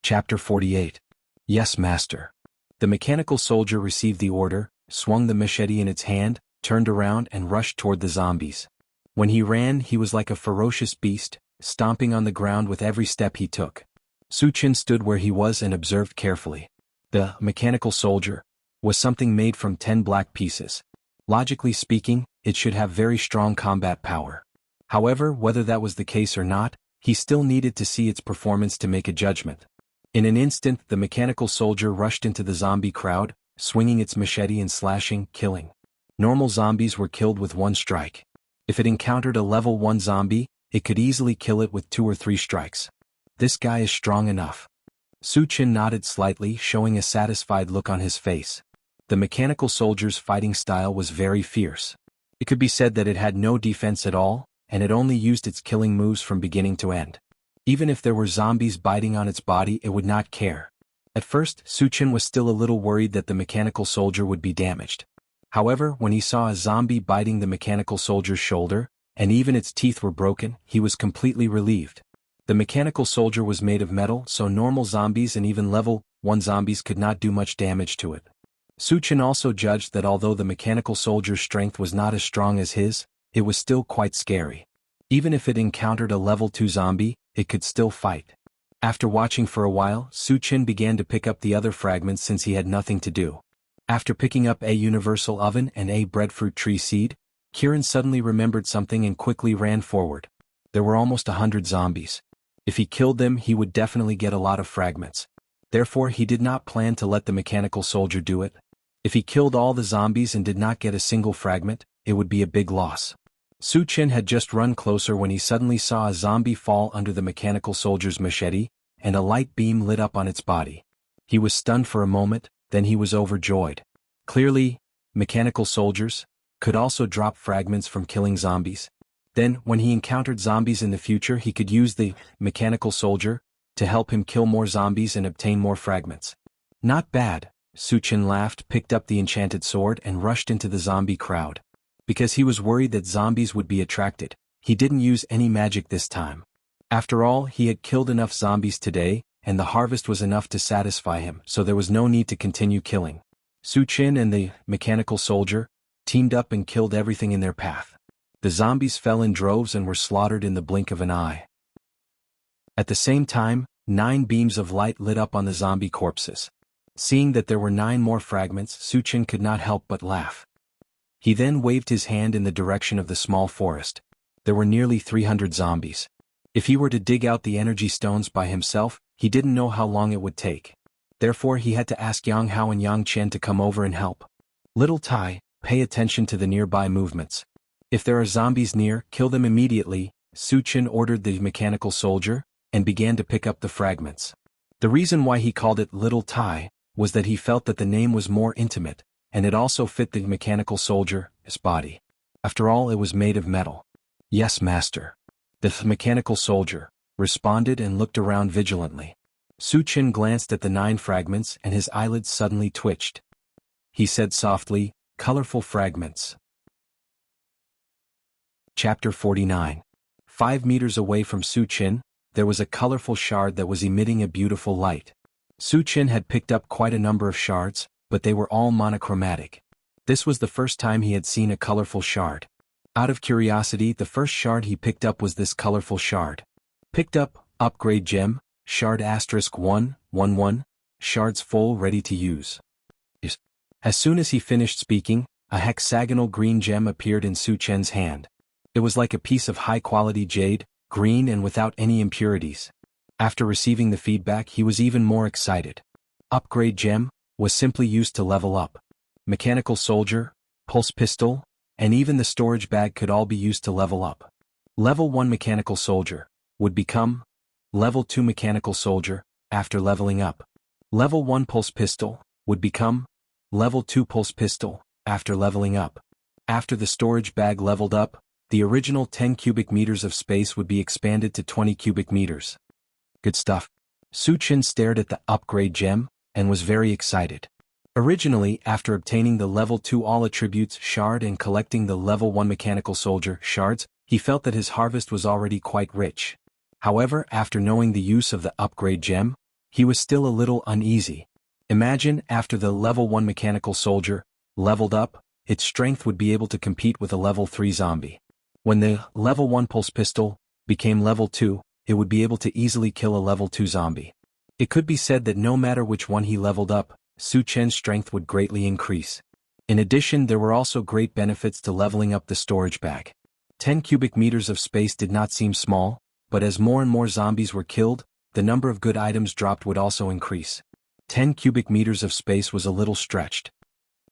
Chapter 48. Yes, Master. The mechanical soldier received the order, swung the machete in its hand, turned around and rushed toward the zombies. When he ran, he was like a ferocious beast, stomping on the ground with every step he took. Suchin stood where he was and observed carefully. The mechanical soldier was something made from 10 black pieces. Logically speaking, it should have very strong combat power. However, whether that was the case or not, he still needed to see its performance to make a judgment. In an instant, the mechanical soldier rushed into the zombie crowd, swinging its machete and slashing, killing. Normal zombies were killed with 1 strike. If it encountered a level 1 zombie, it could easily kill it with 2 or 3 strikes. This guy is strong enough. Suchin nodded slightly, showing a satisfied look on his face. The mechanical soldier's fighting style was very fierce. It could be said that it had no defense at all, and it only used its killing moves from beginning to end. Even if there were zombies biting on its body, it would not care. At first, Suchin was still a little worried that the mechanical soldier would be damaged. However, when he saw a zombie biting the mechanical soldier's shoulder, and even its teeth were broken, he was completely relieved. The mechanical soldier was made of metal, so normal zombies and even level 1 zombies could not do much damage to it. Suchin also judged that although the mechanical soldier's strength was not as strong as his, it was still quite scary. Even if it encountered a level 2 zombie, it could still fight. After watching for a while, Suchin began to pick up the other fragments since he had nothing to do. After picking up a universal oven and a breadfruit tree seed, Kiran suddenly remembered something and quickly ran forward. There were almost 100 zombies. If he killed them, he would definitely get a lot of fragments. Therefore, he did not plan to let the mechanical soldier do it. If he killed all the zombies and did not get a single fragment, it would be a big loss. Suchin had just run closer when he suddenly saw a zombie fall under the mechanical soldier's machete, and a light beam lit up on its body. He was stunned for a moment, then he was overjoyed. Clearly, mechanical soldiers could also drop fragments from killing zombies. Then, when he encountered zombies in the future, he could use the mechanical soldier to help him kill more zombies and obtain more fragments. Not bad, Suchin laughed, picked up the enchanted sword and rushed into the zombie crowd. Because he was worried that zombies would be attracted, he didn't use any magic this time. After all, he had killed enough zombies today, and the harvest was enough to satisfy him, so there was no need to continue killing. Suchin and the mechanical soldier teamed up and killed everything in their path. The zombies fell in droves and were slaughtered in the blink of an eye. At the same time, 9 beams of light lit up on the zombie corpses. Seeing that there were 9 more fragments, Suchin could not help but laugh. He then waved his hand in the direction of the small forest. There were nearly 300 zombies. If he were to dig out the energy stones by himself, he didn't know how long it would take. Therefore, he had to ask Yang Hao and Yang Chen to come over and help. Little Tai, pay attention to the nearby movements. If there are zombies near, kill them immediately, Suchin ordered the mechanical soldier, and began to pick up the fragments. The reason why he called it Little Tai was that he felt that the name was more intimate, and it also fit the mechanical soldier's body. After all, it was made of metal. Yes, Master. The mechanical soldier responded and looked around vigilantly. Suchin glanced at the 9 fragments and his eyelids suddenly twitched. He said softly, "Colorful fragments." Chapter 49. 5 meters away from Suchin, there was a colorful shard that was emitting a beautiful light. Suchin had picked up quite a number of shards, but they were all monochromatic. This was the first time he had seen a colorful shard. Out of curiosity, the first shard he picked up was this colorful shard. Picked up, upgrade gem, shard *111, shards full ready to use. As soon as he finished speaking, a hexagonal green gem appeared in Suchin's hand. It was like a piece of high-quality jade, green and without any impurities. After receiving the feedback, he was even more excited. Upgrade gem was simply used to level up. Mechanical soldier, pulse pistol, and even the storage bag could all be used to level up. Level 1 mechanical soldier would become Level 2 mechanical soldier after leveling up. Level 1 pulse pistol would become Level 2 pulse pistol after leveling up. After the storage bag leveled up, the original 10 cubic meters of space would be expanded to 20 cubic meters. Good stuff. Suchin stared at the upgrade gem and was very excited. Originally, after obtaining the level 2 all attributes shard and collecting the level 1 mechanical soldier shards, he felt that his harvest was already quite rich. However, after knowing the use of the upgrade gem, He was still a little uneasy. Imagine, after the level 1 mechanical soldier leveled up, its strength would be able to compete with a level 3 zombie. When the level 1 pulse pistol became level 2, it would be able to easily kill a level 2 zombie. It could be said that no matter which one he leveled up, Su Chen's strength would greatly increase. In addition, there were also great benefits to leveling up the storage bag. 10 cubic meters of space did not seem small, but as more and more zombies were killed, the number of good items dropped would also increase. 10 cubic meters of space was a little stretched.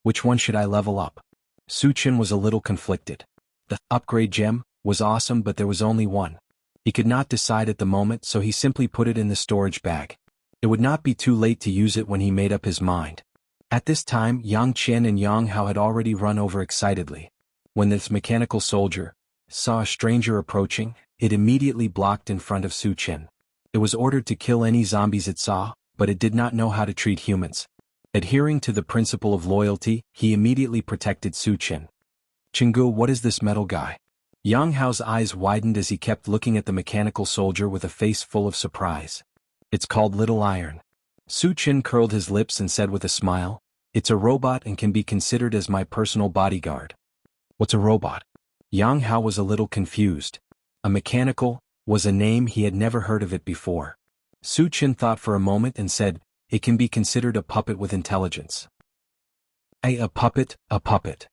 Which one should I level up? Su Chen was a little conflicted. The upgrade gem was awesome, but there was only one. He could not decide at the moment, so he simply put it in the storage bag. It would not be too late to use it when he made up his mind. At this time, Yang Qian and Yang Hao had already run over excitedly. When this mechanical soldier saw a stranger approaching, it immediately blocked in front of Su Chen. It was ordered to kill any zombies it saw, but it did not know how to treat humans. Adhering to the principle of loyalty, he immediately protected Su Chen. Chenggu, what is this metal guy? Yang Hao's eyes widened as he kept looking at the mechanical soldier with a face full of surprise. It's called Little Iron. Su Chen curled his lips and said with a smile, it's a robot and can be considered as my personal bodyguard. What's a robot? Yang Hao was a little confused. A mechanical was a name he had never heard of it before. Su Chen thought for a moment and said, it can be considered a puppet with intelligence. A puppet, a puppet.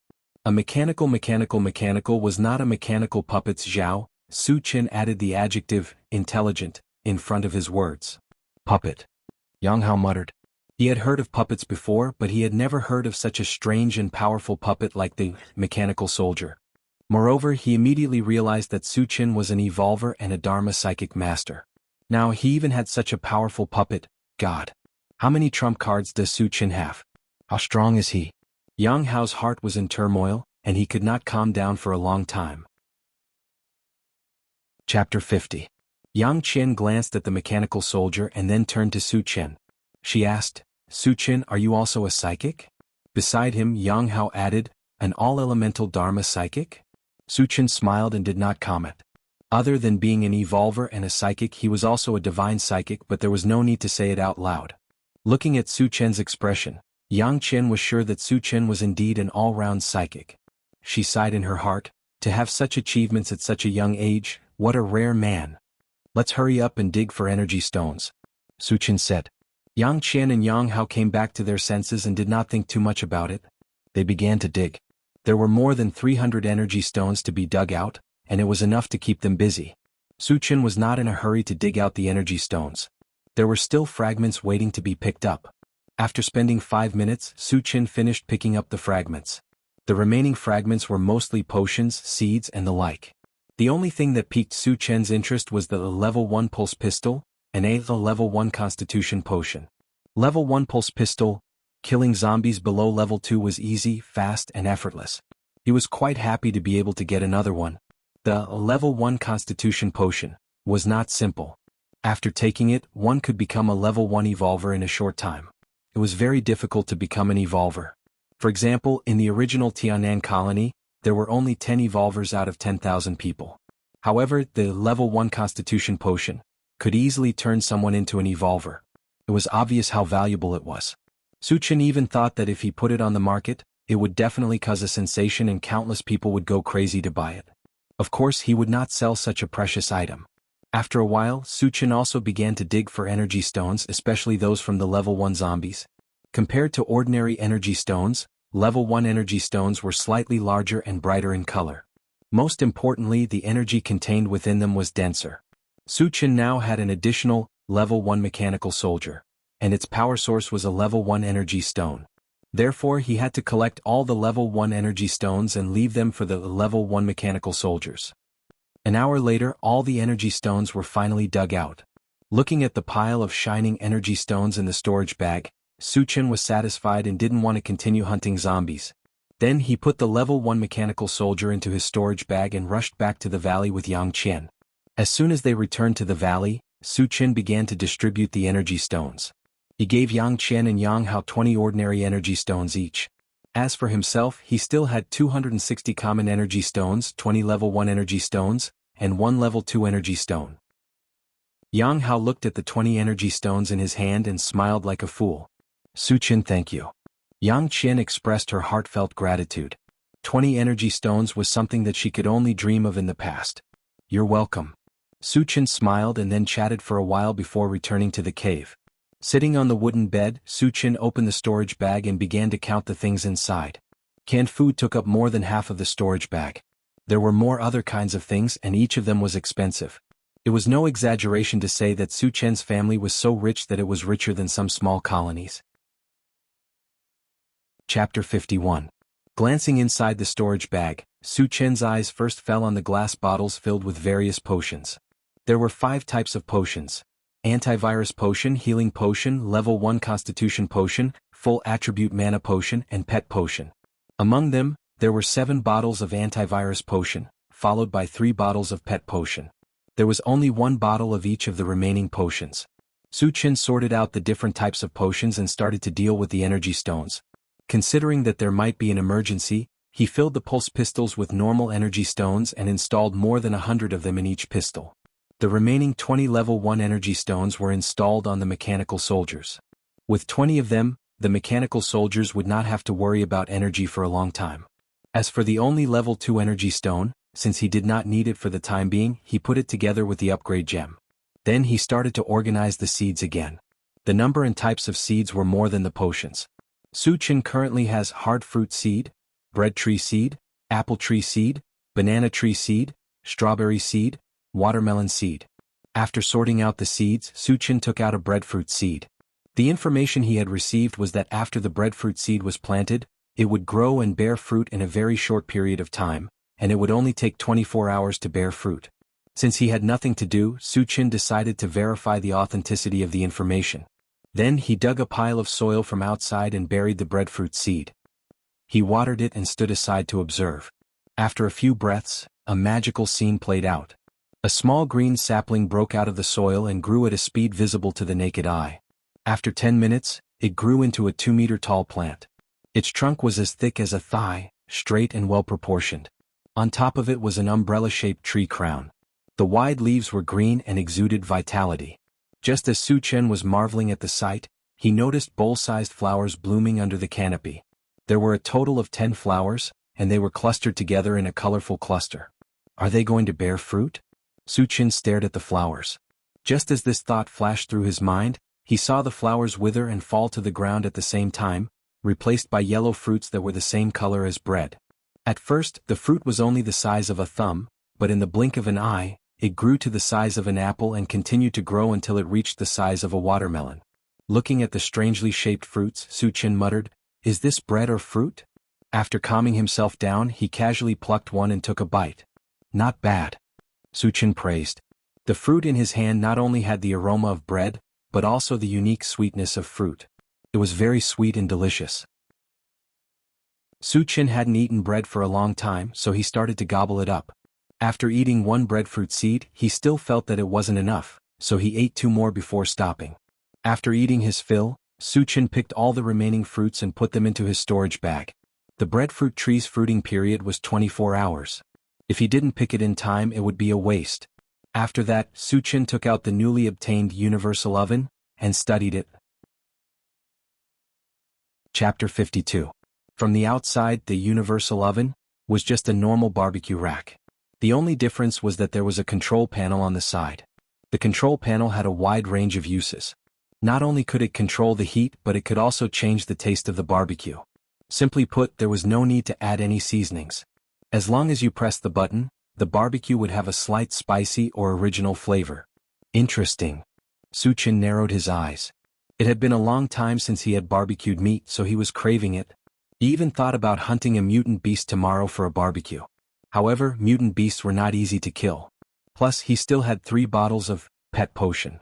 A mechanical was not a mechanical puppet's Zhao. Su Chen added the adjective, intelligent, in front of his words. Puppet. Yang Hao muttered. He had heard of puppets before, but he had never heard of such a strange and powerful puppet like the mechanical soldier. Moreover, he immediately realized that Su Chen was an evolver and a Dharma psychic master. Now he even had such a powerful puppet. God. How many trump cards does Su Chen have? How strong is he? Yang Hao's heart was in turmoil, and he could not calm down for a long time. Chapter 50. Yang Qian glanced at the mechanical soldier and then turned to Su Chen. She asked, Su Chen, are you also a psychic? Beside him, Yang Hao added, an all-elemental Dharma psychic? Su Chen smiled and did not comment. Other than being an evolver and a psychic, he was also a divine psychic, but there was no need to say it out loud. Looking at Su Chen's expression, Yang Qian was sure that Su Chen was indeed an all-round psychic. She sighed in her heart, to have such achievements at such a young age, what a rare man. Let's hurry up and dig for energy stones, Su Chen said. Yang Qian and Yang Hao came back to their senses and did not think too much about it. They began to dig. There were more than 300 energy stones to be dug out, and it was enough to keep them busy. Su Chen was not in a hurry to dig out the energy stones. There were still fragments waiting to be picked up. After spending 5 minutes, Su Chen finished picking up the fragments. The remaining fragments were mostly potions, seeds and the like. The only thing that piqued Su Chen's interest was the level 1 pulse pistol, and the level 1 constitution potion. Level 1 pulse pistol, killing zombies below level 2 was easy, fast and effortless. He was quite happy to be able to get another one. The level 1 constitution potion was not simple. After taking it, one could become a level 1 evolver in a short time. It was very difficult to become an evolver. For example, in the original Tianan colony, there were only 10 evolvers out of 10,000 people. However, the level 1 constitution potion could easily turn someone into an evolver. It was obvious how valuable it was. Su Chen even thought that if he put it on the market, it would definitely cause a sensation and countless people would go crazy to buy it. Of course, he would not sell such a precious item. After a while, Su Chen also began to dig for energy stones, especially those from the level 1 zombies. Compared to ordinary energy stones, level 1 energy stones were slightly larger and brighter in color. Most importantly, the energy contained within them was denser. Su Chen now had an additional, level 1 mechanical soldier, and its power source was a level 1 energy stone. Therefore, he had to collect all the level 1 energy stones and leave them for the level 1 mechanical soldiers. An hour later, all the energy stones were finally dug out. Looking at the pile of shining energy stones in the storage bag, Su Chen was satisfied and didn't want to continue hunting zombies. Then he put the level 1 mechanical soldier into his storage bag and rushed back to the valley with Yang Qian. As soon as they returned to the valley, Su Chen began to distribute the energy stones. He gave Yang Qian and Yang Hao 20 ordinary energy stones each. As for himself, he still had 260 common energy stones, 20 level 1 energy stones, and 1 level 2 energy stone. Yang Hao looked at the 20 energy stones in his hand and smiled like a fool. Su Qin, thank you. Yang Qian expressed her heartfelt gratitude. 20 energy stones was something that she could only dream of in the past. You're welcome. Su Qin smiled and then chatted for a while before returning to the cave. Sitting on the wooden bed, Su Qin opened the storage bag and began to count the things inside. Canned food took up more than half of the storage bag. There were more other kinds of things and each of them was expensive. It was no exaggeration to say that Su Chen's family was so rich that it was richer than some small colonies. Chapter 51. Glancing inside the storage bag, Su Chen's eyes first fell on the glass bottles filled with various potions. There were 5 types of potions: antivirus potion, healing potion, level 1 constitution potion, full attribute mana potion, and pet potion. Among them, there were 7 bottles of antivirus potion, followed by 3 bottles of pet potion. There was only 1 bottle of each of the remaining potions. Su Qin sorted out the different types of potions and started to deal with the energy stones. Considering that there might be an emergency, he filled the pulse pistols with normal energy stones and installed more than 100 of them in each pistol. The remaining 20 level 1 energy stones were installed on the mechanical soldiers. With 20 of them, the mechanical soldiers would not have to worry about energy for a long time. As for the only level 2 energy stone, since he did not need it for the time being, he put it together with the upgrade gem. Then he started to organize the seeds again. The number and types of seeds were more than the potions. Su Qin currently has hard fruit seed, bread tree seed, apple tree seed, banana tree seed, strawberry seed, watermelon seed. After sorting out the seeds, Su Qin took out a breadfruit seed. The information he had received was that after the breadfruit seed was planted, it would grow and bear fruit in a very short period of time, and it would only take 24 hours to bear fruit. Since he had nothing to do, Su Qin decided to verify the authenticity of the information. Then he dug a pile of soil from outside and buried the breadfruit seed. He watered it and stood aside to observe. After a few breaths, a magical scene played out. A small green sapling broke out of the soil and grew at a speed visible to the naked eye. After 10 minutes, it grew into a 2-meter-tall plant. Its trunk was as thick as a thigh, straight and well-proportioned. On top of it was an umbrella-shaped tree crown. The wide leaves were green and exuded vitality. Just as Su Qin was marveling at the sight, he noticed bowl-sized flowers blooming under the canopy. There were a total of 10 flowers, and they were clustered together in a colorful cluster. Are they going to bear fruit? Su Qin stared at the flowers. Just as this thought flashed through his mind, he saw the flowers wither and fall to the ground at the same time, replaced by yellow fruits that were the same color as bread. At first, the fruit was only the size of a thumb, but in the blink of an eye, it grew to the size of an apple and continued to grow until it reached the size of a watermelon. Looking at the strangely shaped fruits, Su Qin muttered, "Is this bread or fruit?" After calming himself down, he casually plucked one and took a bite. "Not bad," Su Qin praised. The fruit in his hand not only had the aroma of bread, but also the unique sweetness of fruit. It was very sweet and delicious. Su Qin hadn't eaten bread for a long time, so he started to gobble it up. After eating 1 breadfruit seed, he still felt that it wasn't enough, so he ate 2 more before stopping. After eating his fill, Su Qin picked all the remaining fruits and put them into his storage bag. The breadfruit tree's fruiting period was 24 hours. If he didn't pick it in time, it would be a waste. After that, Su Qin took out the newly obtained universal oven and studied it. Chapter 52. From the outside, the universal oven was just a normal barbecue rack. The only difference was that there was a control panel on the side. The control panel had a wide range of uses. Not only could it control the heat, but it could also change the taste of the barbecue. Simply put, there was no need to add any seasonings. As long as you pressed the button, the barbecue would have a slight spicy or original flavor. Interesting. Su Qin narrowed his eyes. It had been a long time since he had barbecued meat, so he was craving it. He even thought about hunting a mutant beast tomorrow for a barbecue. However, mutant beasts were not easy to kill. Plus, he still had 3 bottles of pet potion.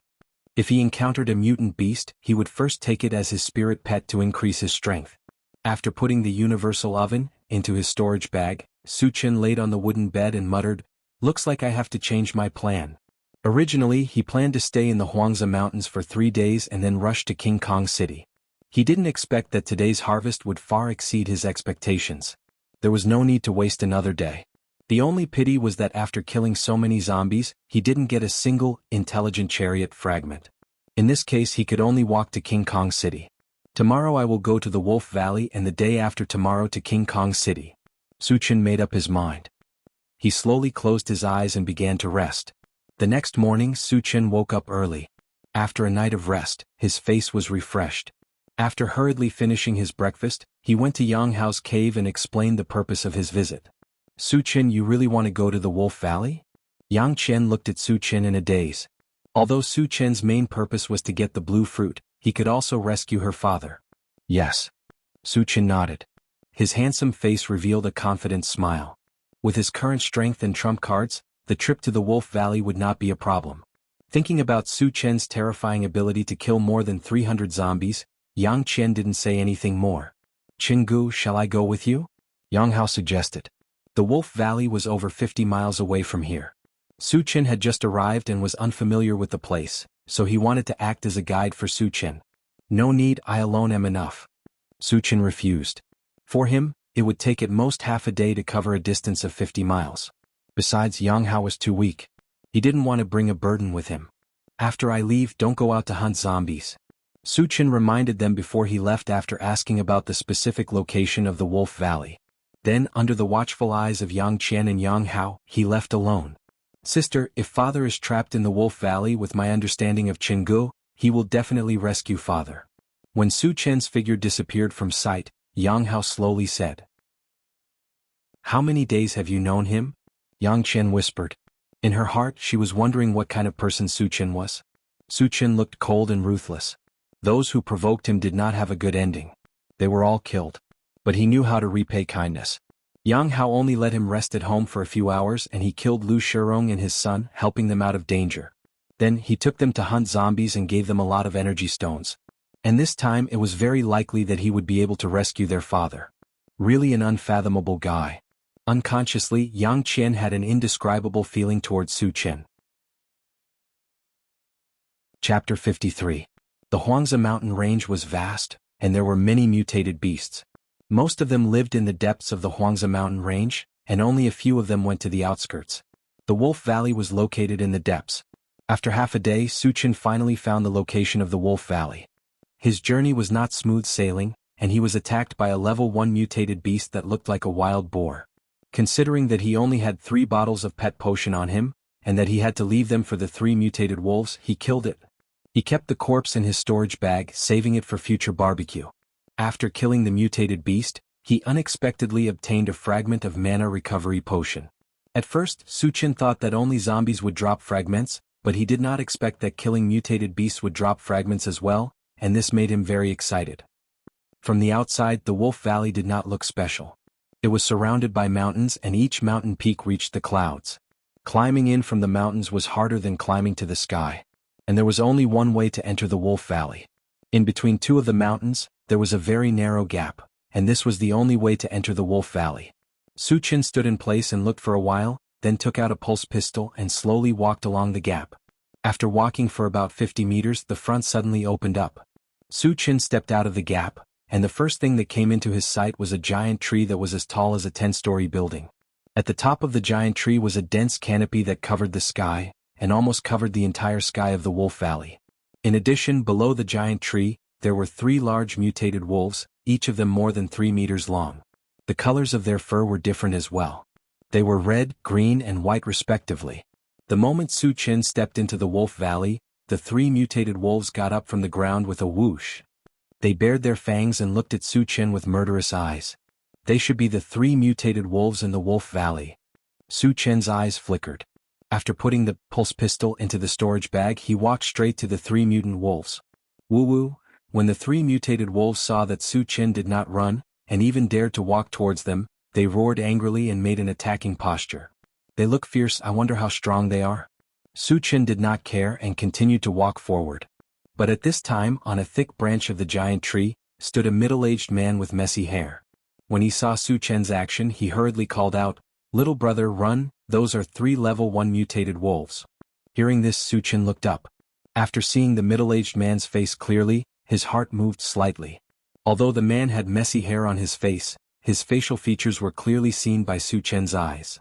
If he encountered a mutant beast, he would first take it as his spirit pet to increase his strength. After putting the universal oven into his storage bag, Su Qin laid on the wooden bed and muttered, "Looks like I have to change my plan." Originally, he planned to stay in the Huangza Mountains for 3 days and then rush to King Kong City. He didn't expect that today's harvest would far exceed his expectations. There was no need to waste another day. The only pity was that after killing so many zombies, he didn't get a single, intelligent chariot fragment. In this case he could only walk to King Kong City. Tomorrow I will go to the Wolf Valley and the day after tomorrow to King Kong City. Suchin made up his mind. He slowly closed his eyes and began to rest. The next morning Suchin woke up early. After a night of rest, his face was refreshed. After hurriedly finishing his breakfast, he went to Yang Hao's cave and explained the purpose of his visit. Suchin, you really want to go to the Wolf Valley? Yang Chen looked at Suchin in a daze. Although Suchin's main purpose was to get the blue fruit, he could also rescue her father. Yes. Suchin nodded. His handsome face revealed a confident smile. With his current strength and trump cards, the trip to the Wolf Valley would not be a problem. Thinking about Suchin's terrifying ability to kill more than 300 zombies, Yang Chen didn't say anything more. Chingu, shall I go with you? Yang Hao suggested. The Wolf Valley was over 50 miles away from here. Suchin had just arrived and was unfamiliar with the place, so he wanted to act as a guide for Suchin. No need, I alone am enough. Suchin refused. For him, it would take at most half a day to cover a distance of 50 miles. Besides, Yang Hao was too weak. He didn't want to bring a burden with him. After I leave, don't go out to hunt zombies. Suchin reminded them before he left after asking about the specific location of the Wolf Valley. Then, under the watchful eyes of Yang Chen and Yang Hao, he left alone. Sister, if father is trapped in the Wolf Valley with my understanding of Chingu, he will definitely rescue father. When Suchin's figure disappeared from sight, Yang Hao slowly said. How many days have you known him? Yang Chen whispered. In her heart she was wondering what kind of person Suchin was. Suchin looked cold and ruthless. Those who provoked him did not have a good ending. They were all killed. But he knew how to repay kindness. Yang Hao only let him rest at home for a few hours and he killed Lu Shirong and his son, helping them out of danger. Then he took them to hunt zombies and gave them a lot of energy stones. And this time it was very likely that he would be able to rescue their father. Really an unfathomable guy. Unconsciously, Yang Chen had an indescribable feeling towards Suchin. Chapter 53. The Huangzi mountain range was vast, and there were many mutated beasts. Most of them lived in the depths of the Huangzi mountain range, and only a few of them went to the outskirts. The Wolf Valley was located in the depths. After half a day, Suchin finally found the location of the Wolf Valley. His journey was not smooth sailing, and he was attacked by a level 1 mutated beast that looked like a wild boar. Considering that he only had 3 bottles of pet potion on him, and that he had to leave them for the 3 mutated wolves, he killed it. He kept the corpse in his storage bag, saving it for future barbecue. After killing the mutated beast, he unexpectedly obtained a fragment of mana recovery potion. At first, Suchin thought that only zombies would drop fragments, but he did not expect that killing mutated beasts would drop fragments as well, and this made him very excited. From the outside, the Wolf Valley did not look special. It was surrounded by mountains and each mountain peak reached the clouds. Climbing in from the mountains was harder than climbing to the sky. And there was only one way to enter the Wolf Valley. In between 2 of the mountains, there was a very narrow gap, and this was the only way to enter the Wolf Valley. Suchin stood in place and looked for a while, then took out a pulse pistol and slowly walked along the gap. After walking for about 50 meters, the front suddenly opened up. Suchin stepped out of the gap, and the first thing that came into his sight was a giant tree that was as tall as a 10-story building. At the top of the giant tree was a dense canopy that covered the sky, and almost covered the entire sky of the Wolf Valley. In addition, below the giant tree, there were 3 large mutated wolves, each of them more than 3 meters long. The colors of their fur were different as well. They were red, green, and white respectively. The moment Suchin stepped into the Wolf Valley, the 3 mutated wolves got up from the ground with a whoosh. They bared their fangs and looked at Suchin with murderous eyes. They should be the 3 mutated wolves in the Wolf Valley. Suchin's eyes flickered. After putting the pulse pistol into the storage bag, he walked straight to the 3 mutant wolves. Woo-woo! When the 3 mutated wolves saw that Suchin did not run, and even dared to walk towards them, they roared angrily and made an attacking posture. They look fierce, I wonder how strong they are. Suchin did not care and continued to walk forward. But at this time, on a thick branch of the giant tree, stood a middle-aged man with messy hair. When he saw Suchin's action, he hurriedly called out, "Little brother, run, those are 3 level 1 mutated wolves." Hearing this, Suchin looked up. After seeing the middle-aged man's face clearly, his heart moved slightly. Although the man had messy hair on his face, his facial features were clearly seen by Suchin's eyes.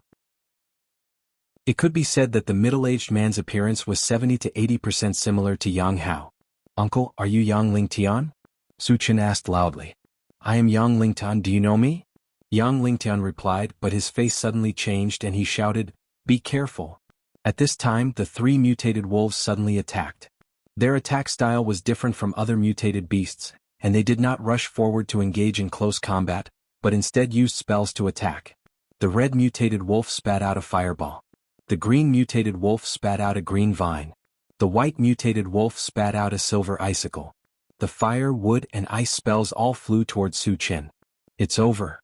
It could be said that the middle-aged man's appearance was 70 to 80% similar to Yang Hao. "Uncle, are you Yang Lingtian?" Su Chen asked loudly. "I am Yang Lingtian, do you know me?" Yang Lingtian replied, but his face suddenly changed and he shouted, "Be careful." At this time the three mutated wolves suddenly attacked. Their attack style was different from other mutated beasts, and they did not rush forward to engage in close combat, but instead used spells to attack. The red mutated wolf spat out a fireball. The green mutated wolf spat out a green vine. The white mutated wolf spat out a silver icicle. The fire, wood, and ice spells all flew towards Su Chen. "It's over."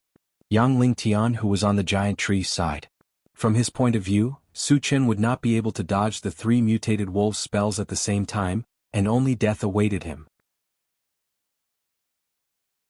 Yang Lingtian, who was on the giant tree, sighed. From his point of view, Su Chen would not be able to dodge the three mutated wolves' spells at the same time, and only death awaited him.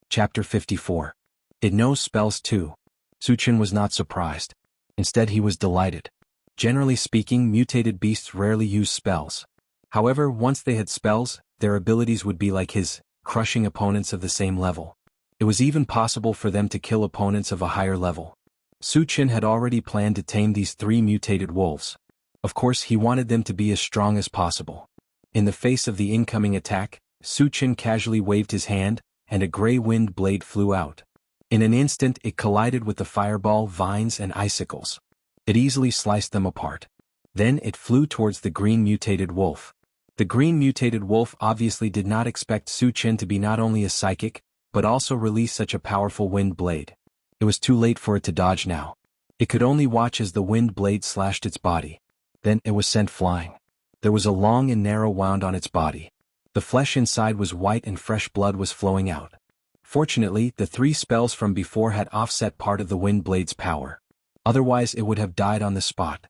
Chapter 54. It knows spells too. Su Chen was not surprised. Instead he was delighted. Generally speaking, mutated beasts rarely use spells. However, once they had spells, their abilities would be like his, crushing opponents of the same level. It was even possible for them to kill opponents of a higher level. Su Chen had already planned to tame these three mutated wolves. Of course, he wanted them to be as strong as possible. In the face of the incoming attack, Su Chen casually waved his hand, and a gray wind blade flew out. In an instant it collided with the fireball, vines, and icicles. It easily sliced them apart. Then it flew towards the green mutated wolf. The green mutated wolf obviously did not expect Su Chen to be not only a psychic, but also release such a powerful wind blade. It was too late for it to dodge now. It could only watch as the wind blade slashed its body. Then it was sent flying. There was a long and narrow wound on its body. The flesh inside was white and fresh blood was flowing out. Fortunately, the three spells from before had offset part of the wind blade's power. Otherwise it would have died on the spot.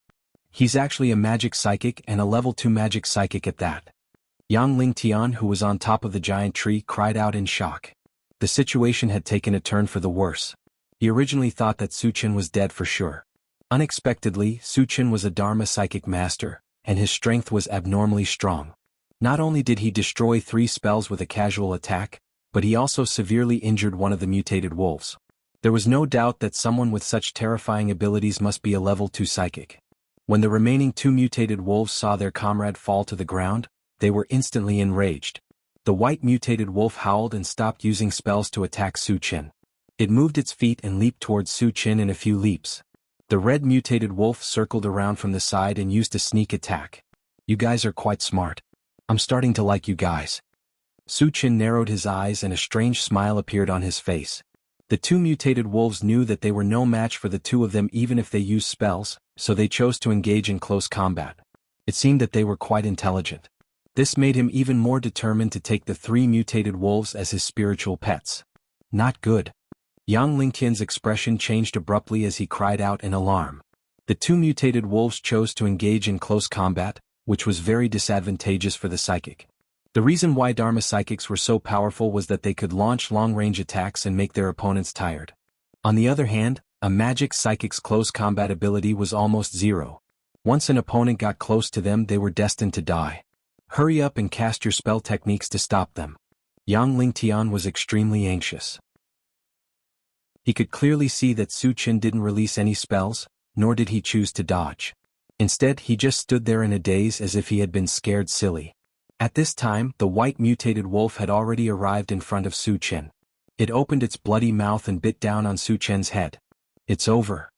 He's actually a magic psychic and a level 2 magic psychic at that. Yang Lingtian, who was on top of the giant tree, cried out in shock. The situation had taken a turn for the worse. He originally thought that Su Chen was dead for sure. Unexpectedly, Su Chen was a Dharma psychic master, and his strength was abnormally strong. Not only did he destroy 3 spells with a casual attack, but he also severely injured one of the mutated wolves. There was no doubt that someone with such terrifying abilities must be a level 2 psychic. When the remaining 2 mutated wolves saw their comrade fall to the ground, they were instantly enraged. The white mutated wolf howled and stopped using spells to attack Su Chen. It moved its feet and leaped towards Su Chen in a few leaps. The red mutated wolf circled around from the side and used a sneak attack. "You guys are quite smart. I'm starting to like you guys." Su Chen narrowed his eyes and a strange smile appeared on his face. The 2 mutated wolves knew that they were no match for the 2 of them even if they used spells, so they chose to engage in close combat. It seemed that they were quite intelligent. This made him even more determined to take the 3 mutated wolves as his spiritual pets. Not good. Yang Lingtian's expression changed abruptly as he cried out in alarm. The 2 mutated wolves chose to engage in close combat, which was very disadvantageous for the psychic. The reason why Dharma psychics were so powerful was that they could launch long-range attacks and make their opponents tired. On the other hand, a magic psychic's close combat ability was almost zero. Once an opponent got close to them, they were destined to die. Hurry up and cast your spell techniques to stop them. Yang Lingtian was extremely anxious. He could clearly see that Su Chen didn't release any spells, nor did he choose to dodge. Instead, he just stood there in a daze as if he had been scared silly. At this time, the white mutated wolf had already arrived in front of Su Chen. It opened its bloody mouth and bit down on Su Chen's head. "It's over."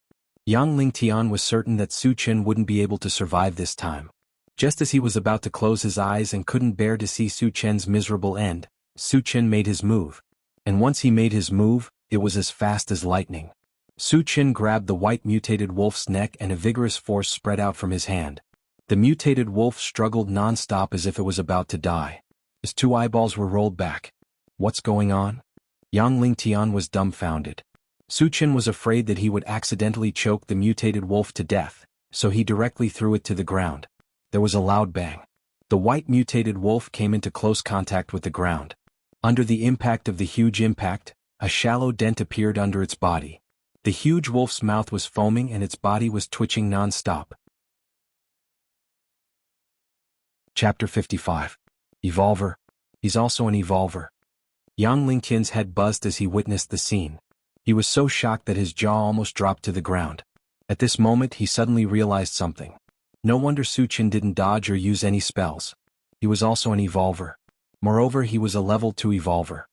Yang Lingtian was certain that Su Chen wouldn't be able to survive this time. Just as he was about to close his eyes and couldn't bear to see Su Chen's miserable end, Su Chen made his move. And once he made his move, it was as fast as lightning. Su Chen grabbed the white mutated wolf's neck and a vigorous force spread out from his hand. The mutated wolf struggled non-stop as if it was about to die. His 2 eyeballs were rolled back. What's going on? Yang Lingtian was dumbfounded. Su Chen was afraid that he would accidentally choke the mutated wolf to death, so he directly threw it to the ground. There was a loud bang. The white mutated wolf came into close contact with the ground. Under the impact of the huge impact, a shallow dent appeared under its body. The huge wolf's mouth was foaming and its body was twitching non-stop. Chapter 55. Evolver. He's also an evolver. Yang Lingtian's head buzzed as he witnessed the scene. He was so shocked that his jaw almost dropped to the ground. At this moment he suddenly realized something. No wonder Suchin didn't dodge or use any spells. He was also an evolver. Moreover, he was a level 2 evolver.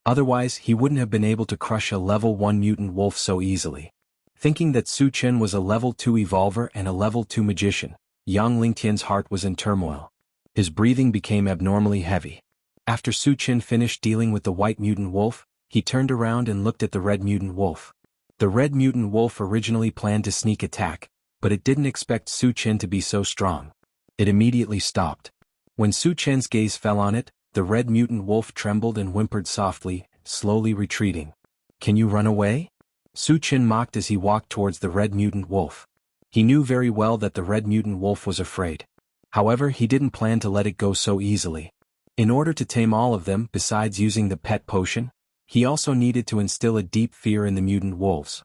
Otherwise, he wouldn't have been able to crush a level 1 mutant wolf so easily. Thinking that Suchin was a level 2 evolver and a level 2 magician, Yang Lingtian's heart was in turmoil. His breathing became abnormally heavy. After Suchin finished dealing with the white mutant wolf, he turned around and looked at the red mutant wolf. The red mutant wolf originally planned to sneak attack, but it didn't expect Suchin to be so strong. It immediately stopped. When Suchin's gaze fell on it, the red mutant wolf trembled and whimpered softly, slowly retreating. "Can you run away?" Suchin mocked as he walked towards the red mutant wolf. He knew very well that the red mutant wolf was afraid. However, he didn't plan to let it go so easily. In order to tame all of them, besides using the pet potion, he also needed to instill a deep fear in the mutant wolves.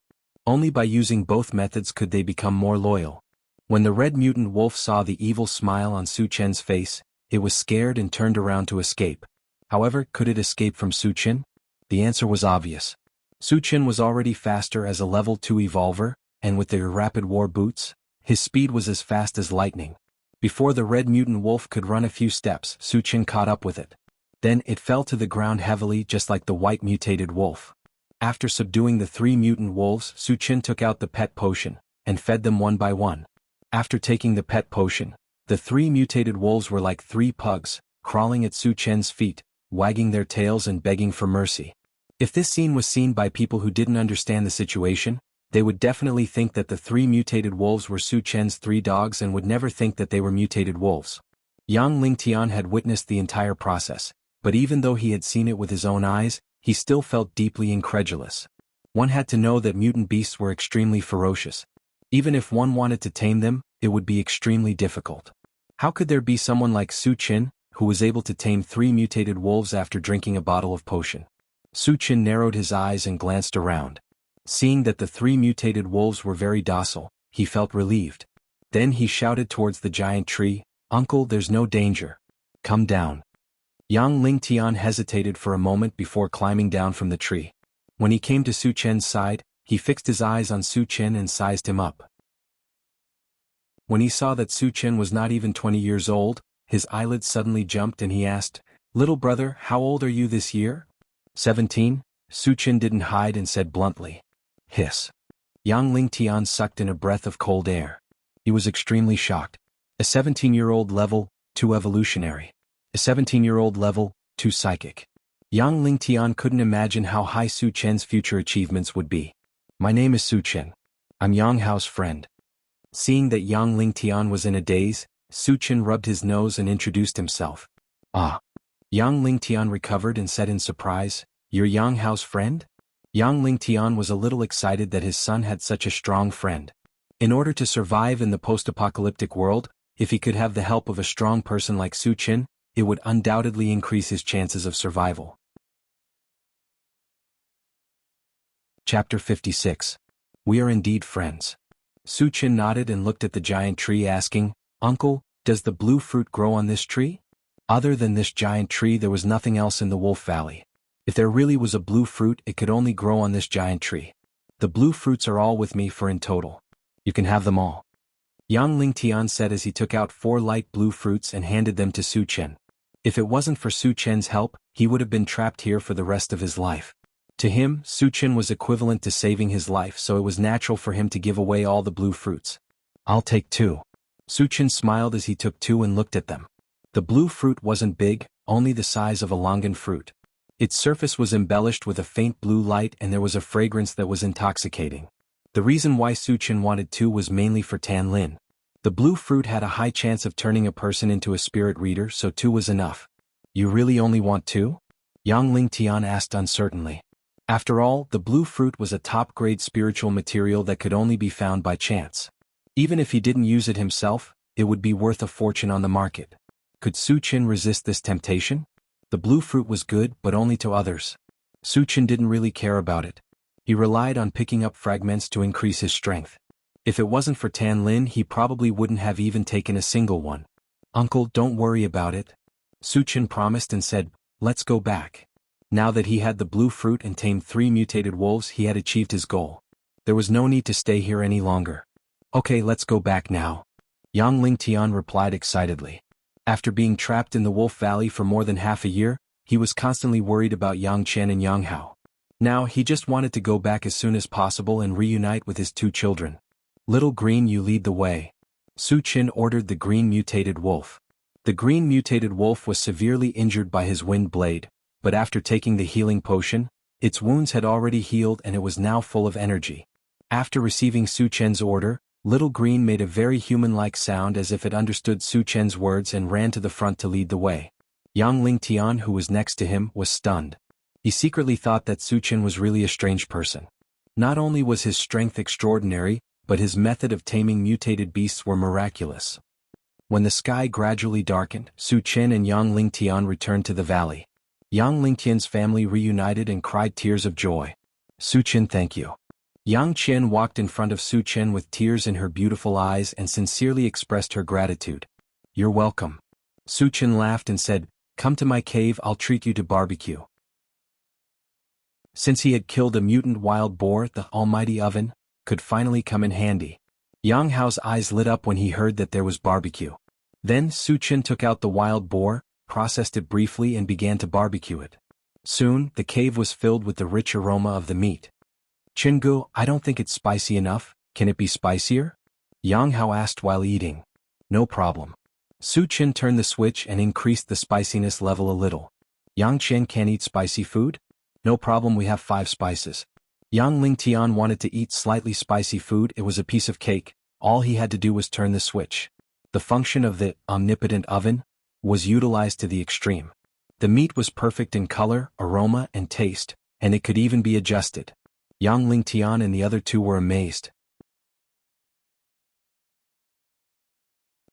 Only by using both methods could they become more loyal. When the red mutant wolf saw the evil smile on Suchin's face, it was scared and turned around to escape. However, could it escape from Suchin? The answer was obvious. Suchin was already faster as a level 2 evolver, and with their rapid war boots, his speed was as fast as lightning. Before the red mutant wolf could run a few steps, Suchin caught up with it. Then it fell to the ground heavily just like the white mutated wolf. After subduing the 3 mutant wolves, Suchin took out the pet potion, and fed them one by one. After taking the pet potion, the 3 mutated wolves were like 3 pugs, crawling at Suchin's feet, wagging their tails and begging for mercy. If this scene was seen by people who didn't understand the situation, they would definitely think that the 3 mutated wolves were Suchin's 3 dogs and would never think that they were mutated wolves. Yang Lingtian had witnessed the entire process, but even though he had seen it with his own eyes, he still felt deeply incredulous. One had to know that mutant beasts were extremely ferocious. Even if one wanted to tame them, it would be extremely difficult. How could there be someone like Suchin, who was able to tame 3 mutated wolves after drinking a bottle of potion? Suchin narrowed his eyes and glanced around. Seeing that the 3 mutated wolves were very docile, he felt relieved. Then he shouted towards the giant tree, "Uncle, there's no danger. Come down." Yang Lingtian hesitated for a moment before climbing down from the tree. When he came to Suchin's side, he fixed his eyes on Suchin and sized him up. When he saw that Suchin was not even 20 years old, his eyelids suddenly jumped and he asked, "Little brother, how old are you this year?" 17, Suchin didn't hide and said bluntly. Hiss. Yang Lingtian sucked in a breath of cold air. He was extremely shocked. A 17-year-old level 2 evolutionary. A 17-year-old level 2 psychic. Yang Lingtian couldn't imagine how high Suchin's future achievements would be. "My name is Suchin. I'm Yang Hao's friend." Seeing that Yang Lingtian was in a daze, Suchin rubbed his nose and introduced himself. "Ah." Yang Lingtian recovered and said in surprise, "You're Yang Hao's friend?" Yang Lingtian was a little excited that his son had such a strong friend. In order to survive in the post-apocalyptic world, if he could have the help of a strong person like Suchin, it would undoubtedly increase his chances of survival. Chapter 56. We are indeed friends. Suchin nodded and looked at the giant tree asking, "Uncle, does the blue fruit grow on this tree?" Other than this giant tree there was nothing else in the Wolf Valley. If there really was a blue fruit it could only grow on this giant tree. "The blue fruits are all with me for in total. You can have them all," Yang Lingtian said as he took out 4 light blue fruits and handed them to Suchin. If it wasn't for Suchin's help, he would have been trapped here for the rest of his life. To him, Suchin was equivalent to saving his life, so it was natural for him to give away all the blue fruits. "I'll take 2. Suchin smiled as he took 2 and looked at them. The blue fruit wasn't big, only the size of a longan fruit. Its surface was embellished with a faint blue light and there was a fragrance that was intoxicating. The reason why Suchin wanted 2 was mainly for Tan Lin. The blue fruit had a high chance of turning a person into a spirit reader, so 2 was enough. "You really only want 2? Yang Lingtian asked uncertainly. After all, the blue fruit was a top-grade spiritual material that could only be found by chance. Even if he didn't use it himself, it would be worth a fortune on the market. Could Suchin resist this temptation? The blue fruit was good, but only to others. Suchin didn't really care about it. He relied on picking up fragments to increase his strength. If it wasn't for Tan Lin, he probably wouldn't have even taken a single one. "Uncle, don't worry about it," Suchin promised and said, "Let's go back." Now that he had the blue fruit and tamed 3 mutated wolves, he had achieved his goal. There was no need to stay here any longer. Okay, let's go back now. Yang Lingtian replied excitedly. After being trapped in the Wolf Valley for more than half a year, he was constantly worried about Yang Chen and Yang Hao. Now he just wanted to go back as soon as possible and reunite with his two children. Little Green, you lead the way. Su Qin ordered the green mutated wolf. The green mutated wolf was severely injured by his wind blade, but after taking the healing potion, its wounds had already healed and it was now full of energy. After receiving Su Chen's order, Little Green made a very human-like sound as if it understood Su Chen's words and ran to the front to lead the way. Yang Lingtian, who was next to him, was stunned. He secretly thought that Su Chen was really a strange person. Not only was his strength extraordinary, but his method of taming mutated beasts were miraculous. When the sky gradually darkened, Su Chen and Yang Lingtian returned to the valley. Yang Lingtian's family reunited and cried tears of joy. Su Chen, thank you. Yang Qian walked in front of Su Chen with tears in her beautiful eyes and sincerely expressed her gratitude. You're welcome. Su Chen laughed and said, come to my cave, I'll treat you to barbecue. Since he had killed a mutant wild boar, the almighty oven could finally come in handy. Yang Hao's eyes lit up when he heard that there was barbecue. Then Su Chen took out the wild boar, processed it briefly and began to barbecue it. Soon, the cave was filled with the rich aroma of the meat. Chingu, I don't think it's spicy enough, can it be spicier? Yang Hao asked while eating. No problem. Su Chen turned the switch and increased the spiciness level a little. Yang Chen can't eat spicy food? No problem, we have 5 spices. Yang Lingtian wanted to eat slightly spicy food, it was a piece of cake, all he had to do was turn the switch. The function of the omnipotent oven was utilized to the extreme. The meat was perfect in color, aroma, and taste, and it could even be adjusted. Yang Lingtian and the other two were amazed.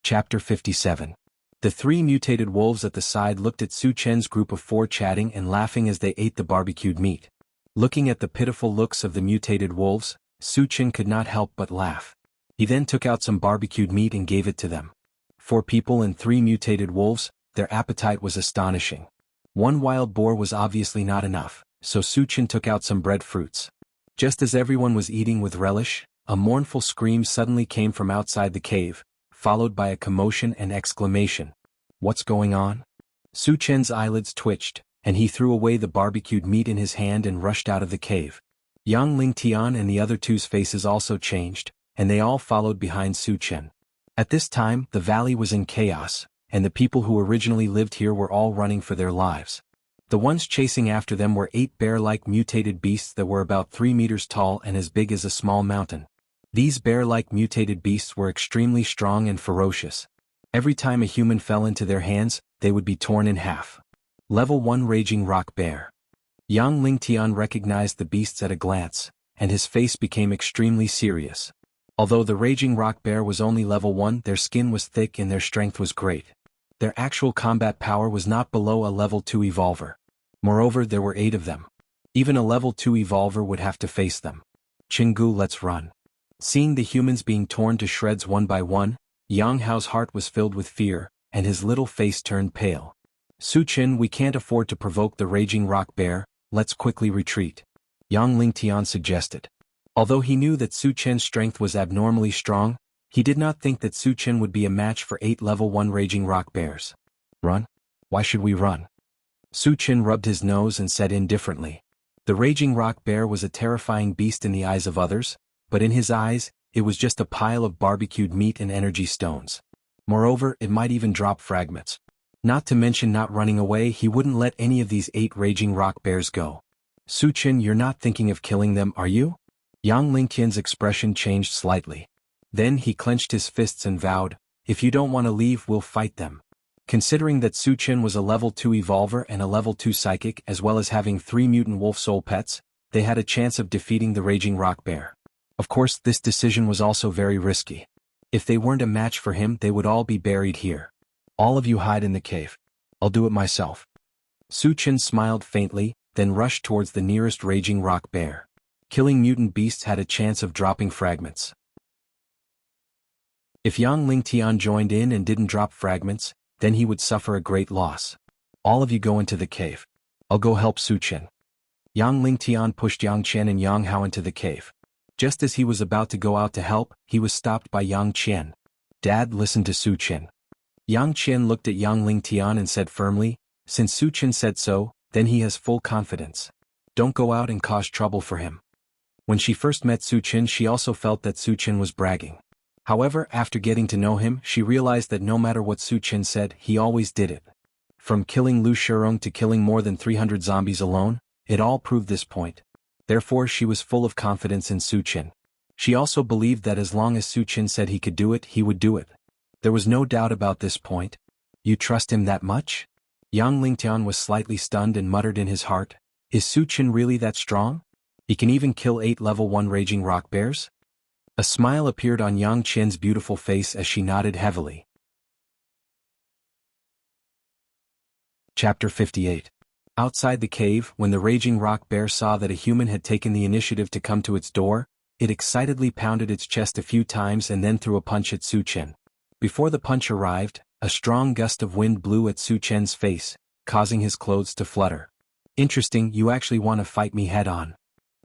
Chapter 57. The 3 mutated wolves at the side looked at Su Chen's group of 4 chatting and laughing as they ate the barbecued meat. Looking at the pitiful looks of the mutated wolves, Su Chen could not help but laugh. He then took out some barbecued meat and gave it to them. 4 people and 3 mutated wolves, their appetite was astonishing. 1 wild boar was obviously not enough, so Su Chen took out some breadfruits. Just as everyone was eating with relish, a mournful scream suddenly came from outside the cave, followed by a commotion and exclamation. What's going on? Su Chen's eyelids twitched, and he threw away the barbecued meat in his hand and rushed out of the cave. Yang Lingtian and the other two's faces also changed, and they all followed behind Su Chen. At this time, the valley was in chaos, and the people who originally lived here were all running for their lives. The ones chasing after them were 8 bear-like mutated beasts that were about 3 meters tall and as big as a small mountain. These bear-like mutated beasts were extremely strong and ferocious. Every time a human fell into their hands, they would be torn in half. Level 1 Raging Rock Bear. Yang Lingtian recognized the beasts at a glance, and his face became extremely serious. Although the Raging Rock Bear was only level 1, their skin was thick and their strength was great. Their actual combat power was not below a level 2 evolver. Moreover, there were 8 of them. Even a level 2 evolver would have to face them. Chingu, let's run. Seeing the humans being torn to shreds one by one, Yang Hao's heart was filled with fear, and his little face turned pale. Su Chen, we can't afford to provoke the Raging Rock Bear, let's quickly retreat. Yang Lingtian suggested. Although he knew that Su Chen's strength was abnormally strong, he did not think that Su Chen would be a match for 8 level 1 Raging Rock Bears. Run? Why should we run? Su Chen rubbed his nose and said indifferently. The Raging Rock Bear was a terrifying beast in the eyes of others, but in his eyes, it was just a pile of barbecued meat and energy stones. Moreover, it might even drop fragments. Not to mention not running away, he wouldn't let any of these 8 Raging Rock Bears go. Su Chen, you're not thinking of killing them, are you? Yang Lingtian's expression changed slightly. Then he clenched his fists and vowed, if you don't want to leave, we'll fight them. Considering that Su Chen was a level 2 evolver and a level 2 psychic as well as having 3 mutant wolf soul pets, they had a chance of defeating the Raging Rock Bear. Of course, this decision was also very risky. If they weren't a match for him, they would all be buried here. All of you hide in the cave. I'll do it myself. Su Chen smiled faintly, then rushed towards the nearest Raging Rock Bear. Killing mutant beasts had a chance of dropping fragments. If Yang Lingtian joined in and didn't drop fragments, then he would suffer a great loss. All of you go into the cave. I'll go help Su Chen. Yang Lingtian pushed Yang Chen and Yang Hao into the cave. Just as he was about to go out to help, he was stopped by Yang Qian. "Dad, listen to Su Qian." Yang Qian looked at Yang Lingtian and said firmly, "Since Su Qian said so, then he has full confidence. Don't go out and cause trouble for him." When she first met Su Qian, she also felt that Su Qian was bragging. However, after getting to know him, she realized that no matter what Su Qian said, he always did it. From killing Lu Shirong to killing more than 300 zombies alone, it all proved this point. Therefore she was full of confidence in Su Qian. She also believed that as long as Su Qian said he could do it, he would do it. There was no doubt about this point. "You trust him that much?" Yang Lingtian was slightly stunned and muttered in his heart, "Is Su Qian really that strong? He can even kill 8 level 1 raging rock bears?" A smile appeared on Yang Qian's beautiful face as she nodded heavily. Chapter 58. Outside the cave, when the raging rock bear saw that a human had taken the initiative to come to its door, it excitedly pounded its chest a few times and then threw a punch at Su Qian. Before the punch arrived, a strong gust of wind blew at Su Qian's face, causing his clothes to flutter. "Interesting, you actually want to fight me head-on."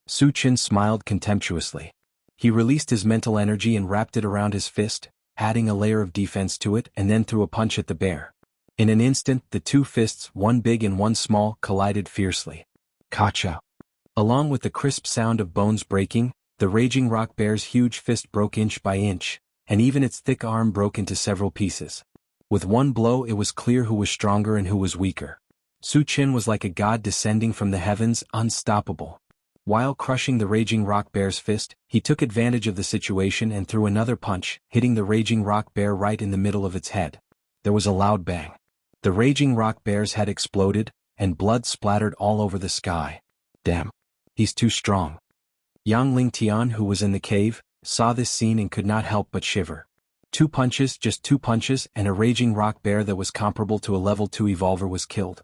Su Qian smiled contemptuously. He released his mental energy and wrapped it around his fist, adding a layer of defense to it, and then threw a punch at the bear. In an instant, the two fists, one big and one small, collided fiercely. Kacha! Along with the crisp sound of bones breaking, the raging rock bear's huge fist broke inch by inch, and even its thick arm broke into several pieces. With one blow it was clear who was stronger and who was weaker. Su Qian was like a god descending from the heavens, unstoppable. While crushing the raging rock bear's fist, he took advantage of the situation and threw another punch, hitting the raging rock bear right in the middle of its head. There was a loud bang. The raging rock bear's head exploded, and blood splattered all over the sky. "Damn. He's too strong." Yang Lingtian, who was in the cave, saw this scene and could not help but shiver. 2 punches, just 2 punches, and a raging rock bear that was comparable to a level 2 evolver was killed.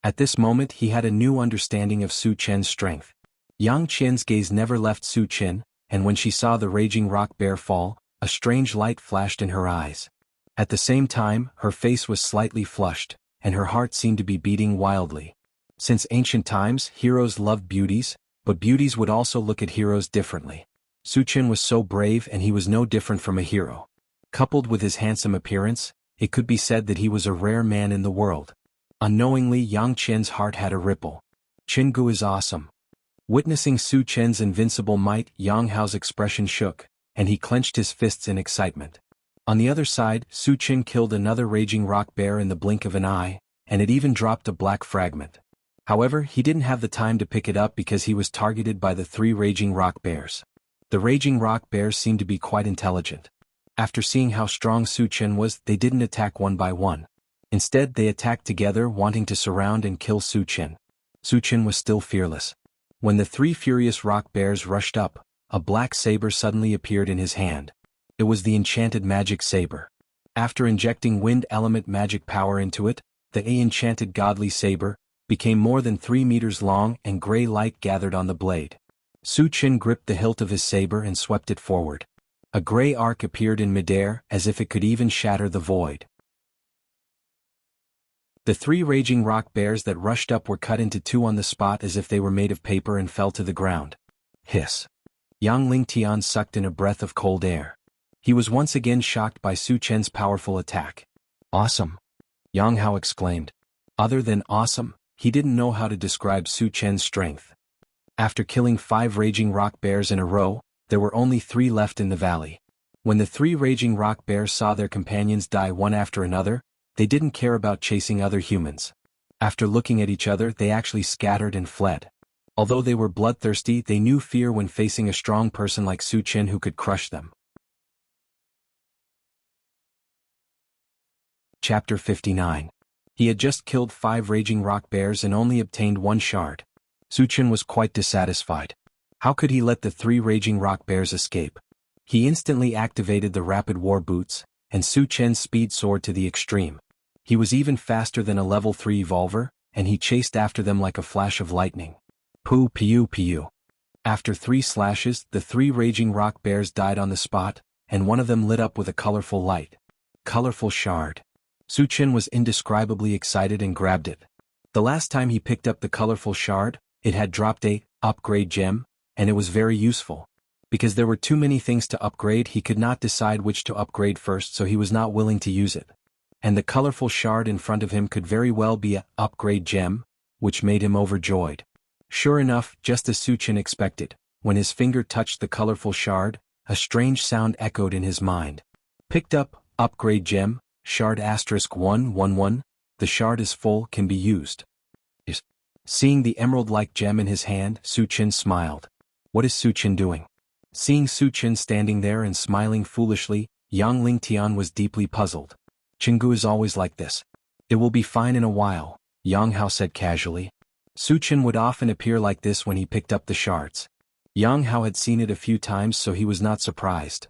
At this moment he had a new understanding of Su Qian's strength. Yang Qian's gaze never left Su Qian, and when she saw the raging rock bear fall, a strange light flashed in her eyes. At the same time, her face was slightly flushed, and her heart seemed to be beating wildly. Since ancient times, heroes loved beauties, but beauties would also look at heroes differently. Su Qian was so brave and he was no different from a hero. Coupled with his handsome appearance, it could be said that he was a rare man in the world. Unknowingly, Yang Qian's heart had a ripple. "Qinggu is awesome." Witnessing Su Qian's invincible might, Yang Hao's expression shook, and he clenched his fists in excitement. On the other side, Su Qian killed another raging rock bear in the blink of an eye, and it even dropped a black fragment. However, he didn't have the time to pick it up because he was targeted by the 3 raging rock bears. The raging rock bears seemed to be quite intelligent. After seeing how strong Su Qian was, they didn't attack one by one. Instead, they attacked together, wanting to surround and kill Su Qian. Su Qian was still fearless. When the 3 furious rock bears rushed up, a black saber suddenly appeared in his hand. It was the enchanted magic saber. After injecting wind element magic power into it, the enchanted godly saber became more than 3 meters long, and gray light gathered on the blade. Su Qian gripped the hilt of his saber and swept it forward. A gray arc appeared in midair, as if it could even shatter the void. The 3 raging rock bears that rushed up were cut into 2 on the spot as if they were made of paper and fell to the ground. Hiss. Yang Lingtian sucked in a breath of cold air. He was once again shocked by Su Qian's powerful attack. "Awesome!" Yang Hao exclaimed. Other than awesome, he didn't know how to describe Su Qian's strength. After killing 5 raging rock bears in a row, there were only 3 left in the valley. When the 3 raging rock bears saw their companions die one after another, they didn't care about chasing other humans. After looking at each other, they actually scattered and fled. Although they were bloodthirsty, they knew fear when facing a strong person like Su Qian who could crush them. Chapter 59. He had just killed 5 raging rock bears and only obtained 1 shard. Su Qian was quite dissatisfied. How could he let the 3 raging rock bears escape? He instantly activated the rapid war boots, and Su Qian's speed soared to the extreme. He was even faster than a level 3 evolver, and he chased after them like a flash of lightning. Poo piu piu. After 3 slashes, the 3 raging rock bears died on the spot, and one of them lit up with a colorful light. Colorful shard. Su Qian was indescribably excited and grabbed it. The last time he picked up the colorful shard, it had dropped a upgrade gem, and it was very useful. Because there were too many things to upgrade, he could not decide which to upgrade first, so he was not willing to use it. And the colorful shard in front of him could very well be a upgrade gem, which made him overjoyed. Sure enough, just as Suchin expected, when his finger touched the colorful shard, a strange sound echoed in his mind. Picked up, upgrade gem, shard *111, the shard is full, can be used. Seeing the emerald-like gem in his hand, Suchin smiled. What is Suchin doing? Seeing Suchin standing there and smiling foolishly, Yang Lingtian was deeply puzzled. Chingu is always like this. It will be fine in a while, Yang Hao said casually. Suchin would often appear like this when he picked up the shards. Yang Hao had seen it a few times, so he was not surprised.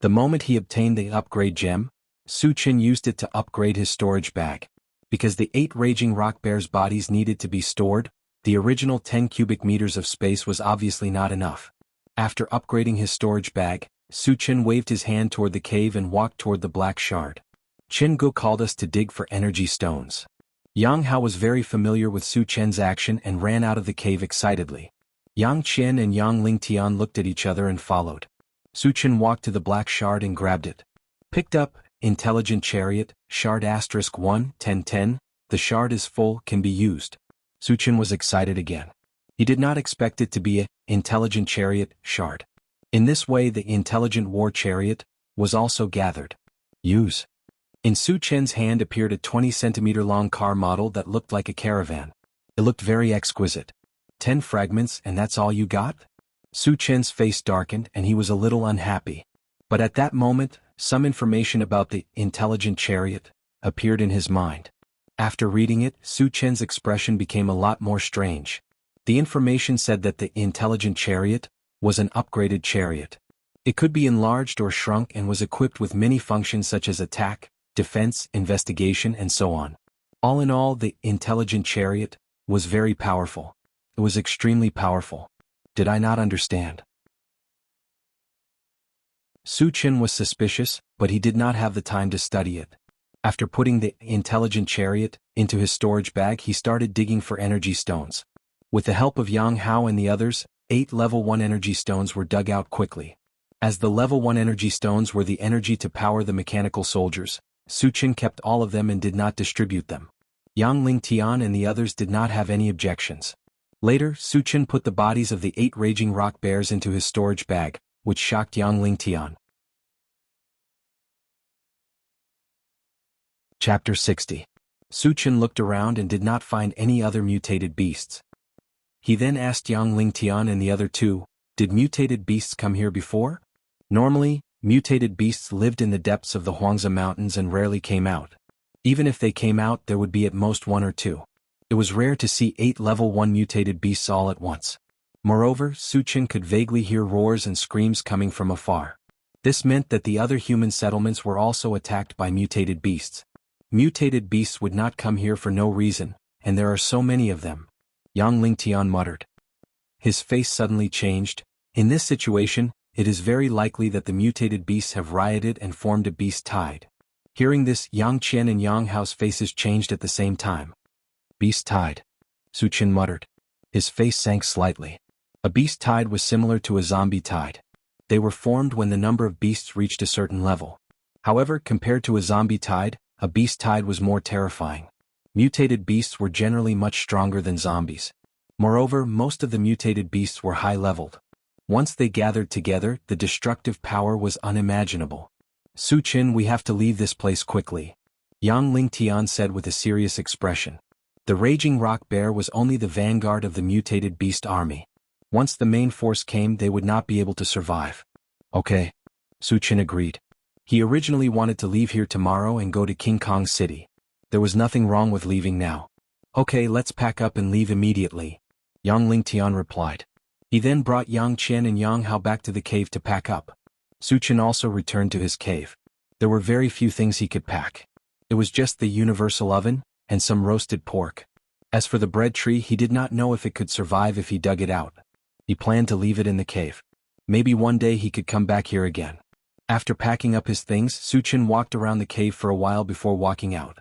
The moment he obtained the upgrade gem, Suchin used it to upgrade his storage bag. Because the 8 raging rock bears' bodies needed to be stored, the original 10 cubic meters of space was obviously not enough. After upgrading his storage bag, Suchin waved his hand toward the cave and walked toward the black shard. Chingu called us to dig for energy stones. Yang Hao was very familiar with Suchin's action and ran out of the cave excitedly. Yang Qian and Yang Lingtian looked at each other and followed. Suchin walked to the black shard and grabbed it. Picked up, intelligent chariot, shard *11010, the shard is full, can be used. Suchin was excited again. He did not expect it to be a intelligent chariot shard. In this way the intelligent war chariot was also gathered. Use. In Suchin's hand appeared a 20-centimeter long car model that looked like a caravan. It looked very exquisite. 10 fragments, and that's all you got? Suchin's face darkened and he was a little unhappy. But at that moment, some information about the intelligent chariot appeared in his mind. After reading it, Suchin's expression became a lot more strange. The information said that the intelligent chariot was an upgraded chariot. It could be enlarged or shrunk and was equipped with many functions such as attack, defense, investigation, and so on. All in all, the intelligent chariot was very powerful. It was extremely powerful. Did I not understand? Suchin was suspicious, but he did not have the time to study it. After putting the intelligent chariot into his storage bag, he started digging for energy stones. With the help of Yang Hao and the others, 8 level 1 energy stones were dug out quickly. As the level 1 energy stones were the energy to power the mechanical soldiers, Suchin kept all of them and did not distribute them. Yang Lingtian and the others did not have any objections. Later, Suchin put the bodies of the 8 raging rock bears into his storage bag, which shocked Yang Lingtian. Chapter 60. Suchin looked around and did not find any other mutated beasts. He then asked Yang Lingtian and the other two, did mutated beasts come here before? Normally, mutated beasts lived in the depths of the Huangza Mountains and rarely came out. Even if they came out, there would be at most 1 or 2. It was rare to see 8 level 1 mutated beasts all at once. Moreover, Suchin could vaguely hear roars and screams coming from afar. This meant that the other human settlements were also attacked by mutated beasts. Mutated beasts would not come here for no reason, and there are so many of them. Yang Lingtian muttered. His face suddenly changed. In this situation, it is very likely that the mutated beasts have rioted and formed a beast tide. Hearing this, Yang Qian and Yang Hao's faces changed at the same time. Beast tide. Suchin muttered. His face sank slightly. A beast tide was similar to a zombie tide. They were formed when the number of beasts reached a certain level. However, compared to a zombie tide, a beast tide was more terrifying. Mutated beasts were generally much stronger than zombies. Moreover, most of the mutated beasts were high-leveled. Once they gathered together, the destructive power was unimaginable. Suchin, we have to leave this place quickly, Yang Lingtian said with a serious expression. The raging rock bear was only the vanguard of the mutated beast army. Once the main force came, they would not be able to survive. Okay. Suchin agreed. He originally wanted to leave here tomorrow and go to King Kong City. There was nothing wrong with leaving now. Okay, let's pack up and leave immediately, Yang Lingtian replied. He then brought Yang Qian and Yang Hao back to the cave to pack up. Suchin also returned to his cave. There were very few things he could pack. It was just the universal oven, and some roasted pork. As for the bread tree, he did not know if it could survive if he dug it out. He planned to leave it in the cave. Maybe one day he could come back here again. After packing up his things, Suchin walked around the cave for a while before walking out.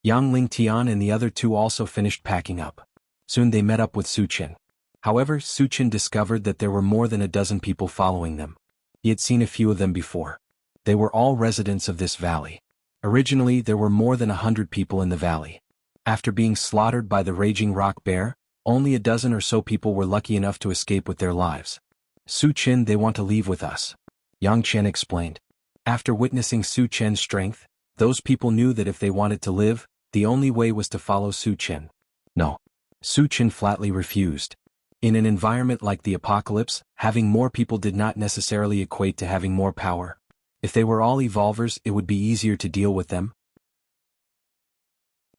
Yang Lingtian and the other two also finished packing up. Soon they met up with Suchin. However, Su Chen discovered that there were more than a dozen people following them. He had seen a few of them before. They were all residents of this valley. Originally, there were more than 100 people in the valley. After being slaughtered by the raging rock bear, only a dozen or so people were lucky enough to escape with their lives. Su Chen, they want to leave with us, Yang Chen explained. After witnessing Su Chen's strength, those people knew that if they wanted to live, the only way was to follow Su Chen. No. Su Chen flatly refused. In an environment like the apocalypse, having more people did not necessarily equate to having more power. If they were all evolvers, it would be easier to deal with them.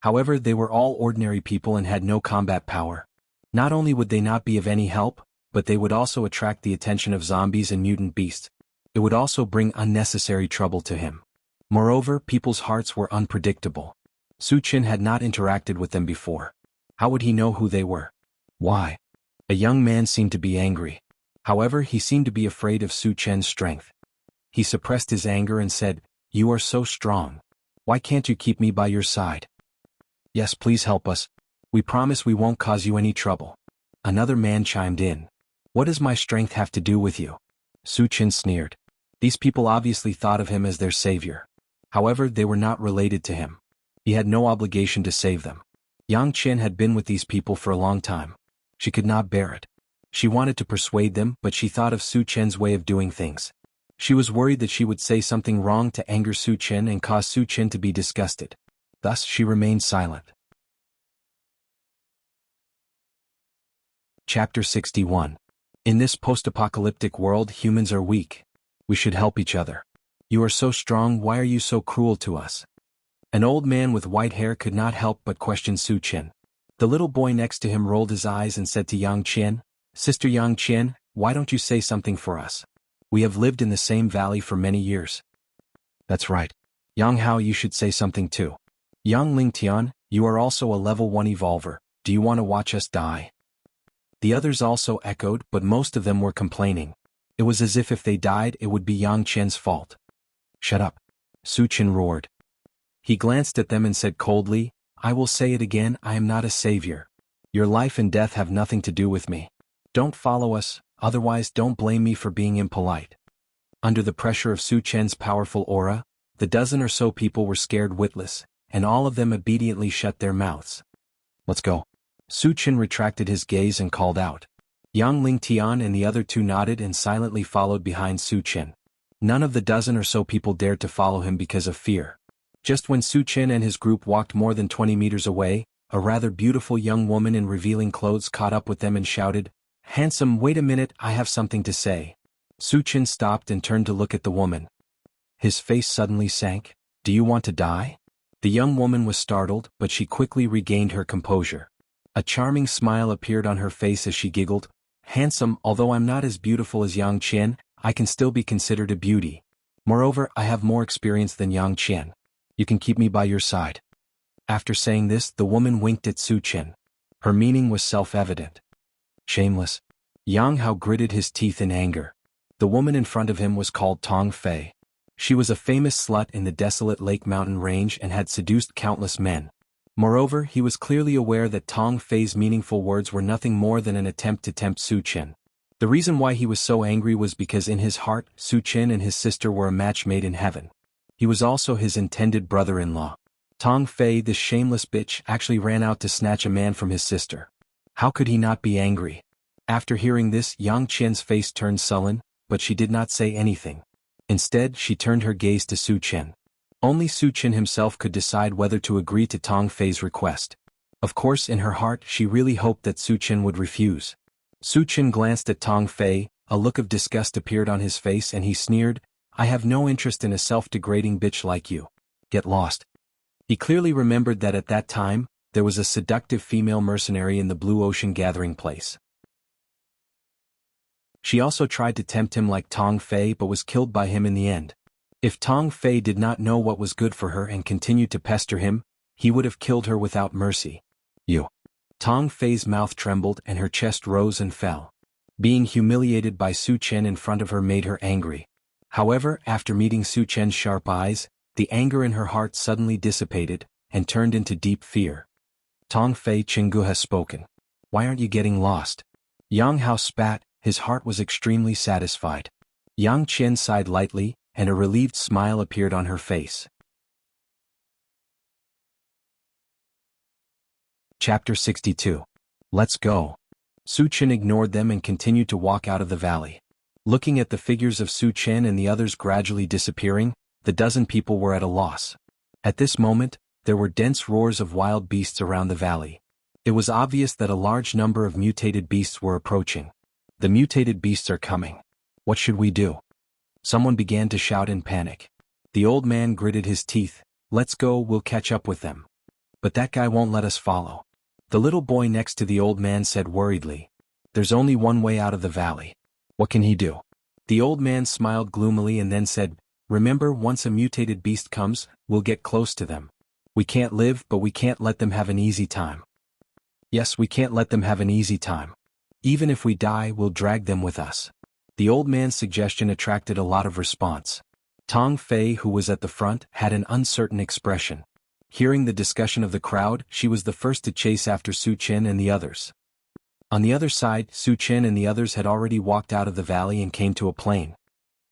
However, they were all ordinary people and had no combat power. Not only would they not be of any help, but they would also attract the attention of zombies and mutant beasts. It would also bring unnecessary trouble to him. Moreover, people's hearts were unpredictable. Su Chen had not interacted with them before. How would he know who they were? Why? A young man seemed to be angry. However, he seemed to be afraid of Su Chen's strength. He suppressed his anger and said, "You are so strong. Why can't you keep me by your side?" "Yes, please help us. We promise we won't cause you any trouble." Another man chimed in. "What does my strength have to do with you?" Su Chen sneered. These people obviously thought of him as their savior. However, they were not related to him. He had no obligation to save them. Yang Chen had been with these people for a long time. She could not bear it. She wanted to persuade them, but she thought of Su Chen's way of doing things. She was worried that she would say something wrong to anger Su Chen and cause Su Chen to be disgusted. Thus, she remained silent. Chapter 61. In this post-apocalyptic world, humans are weak. We should help each other. You are so strong, why are you so cruel to us? An old man with white hair could not help but question Su Chen. The little boy next to him rolled his eyes and said to Yang Chen, "Sister Yang Chen, why don't you say something for us? We have lived in the same valley for many years." "That's right. Yang Hao, you should say something too. Yang Lingtian, you are also a level 1 evolver. Do you want to watch us die?" The others also echoed, but most of them were complaining. It was as if they died, it would be Yang Chen's fault. "Shut up," Su Chen roared. He glanced at them and said coldly, "I will say it again, I am not a savior. Your life and death have nothing to do with me. Don't follow us, otherwise don't blame me for being impolite." Under the pressure of Su Chen's powerful aura, the dozen or so people were scared witless, and all of them obediently shut their mouths. "Let's go." Su Chen retracted his gaze and called out. Yang Lingtian and the other two nodded and silently followed behind Su Chen. None of the dozen or so people dared to follow him because of fear. Just when Su Chen and his group walked more than 20 meters away, a rather beautiful young woman in revealing clothes caught up with them and shouted, "Handsome, wait a minute, I have something to say." Su Chen stopped and turned to look at the woman. His face suddenly sank. "Do you want to die?" The young woman was startled, but she quickly regained her composure. A charming smile appeared on her face as she giggled. "Handsome, although I'm not as beautiful as Yang Chen, I can still be considered a beauty. Moreover, I have more experience than Yang Chen. You can keep me by your side." After saying this, the woman winked at Su Chen. Her meaning was self-evident. Shameless. Yang Hao gritted his teeth in anger. The woman in front of him was called Tong Fei. She was a famous slut in the desolate Lake Mountain range and had seduced countless men. Moreover, he was clearly aware that Tong Fei's meaningful words were nothing more than an attempt to tempt Su Chen. The reason why he was so angry was because in his heart, Su Chen and his sister were a match made in heaven. He was also his intended brother-in-law. Tong Fei, this shameless bitch, actually ran out to snatch a man from his sister. How could he not be angry? After hearing this, Yang Chen's face turned sullen, but she did not say anything. Instead, she turned her gaze to Su Chen. Only Su Chen himself could decide whether to agree to Tong Fei's request. Of course, in her heart, she really hoped that Su Chen would refuse. Su Chen glanced at Tong Fei, a look of disgust appeared on his face and he sneered, "I have no interest in a self-degrading bitch like you. Get lost." He clearly remembered that at that time, there was a seductive female mercenary in the Blue Ocean gathering place. She also tried to tempt him like Tong Fei but was killed by him in the end. If Tong Fei did not know what was good for her and continued to pester him, he would have killed her without mercy. "You." Tong Fei's mouth trembled and her chest rose and fell. Being humiliated by Su Chen in front of her made her angry. However, after meeting Su Chen's sharp eyes, the anger in her heart suddenly dissipated, and turned into deep fear. "Tong Fei, Chingu has spoken. Why aren't you getting lost?" Yang Hao spat, his heart was extremely satisfied. Yang Qian sighed lightly, and a relieved smile appeared on her face. Chapter 62. Let's go. Su Chen ignored them and continued to walk out of the valley. Looking at the figures of Su Chen and the others gradually disappearing, the dozen people were at a loss. At this moment, there were dense roars of wild beasts around the valley. It was obvious that a large number of mutated beasts were approaching. The mutated beasts are coming. What should we do? Someone began to shout in panic. The old man gritted his teeth. Let's go, we'll catch up with them. But that guy won't let us follow. The little boy next to the old man said worriedly. There's only one way out of the valley. What can he do? The old man smiled gloomily and then said, remember, once a mutated beast comes, we'll get close to them. We can't live, but we can't let them have an easy time. Yes, we can't let them have an easy time. Even if we die, we'll drag them with us. The old man's suggestion attracted a lot of response. Tong Fei, who was at the front, had an uncertain expression. Hearing the discussion of the crowd, she was the first to chase after Su Chen and the others. On the other side, Su Chen and the others had already walked out of the valley and came to a plain.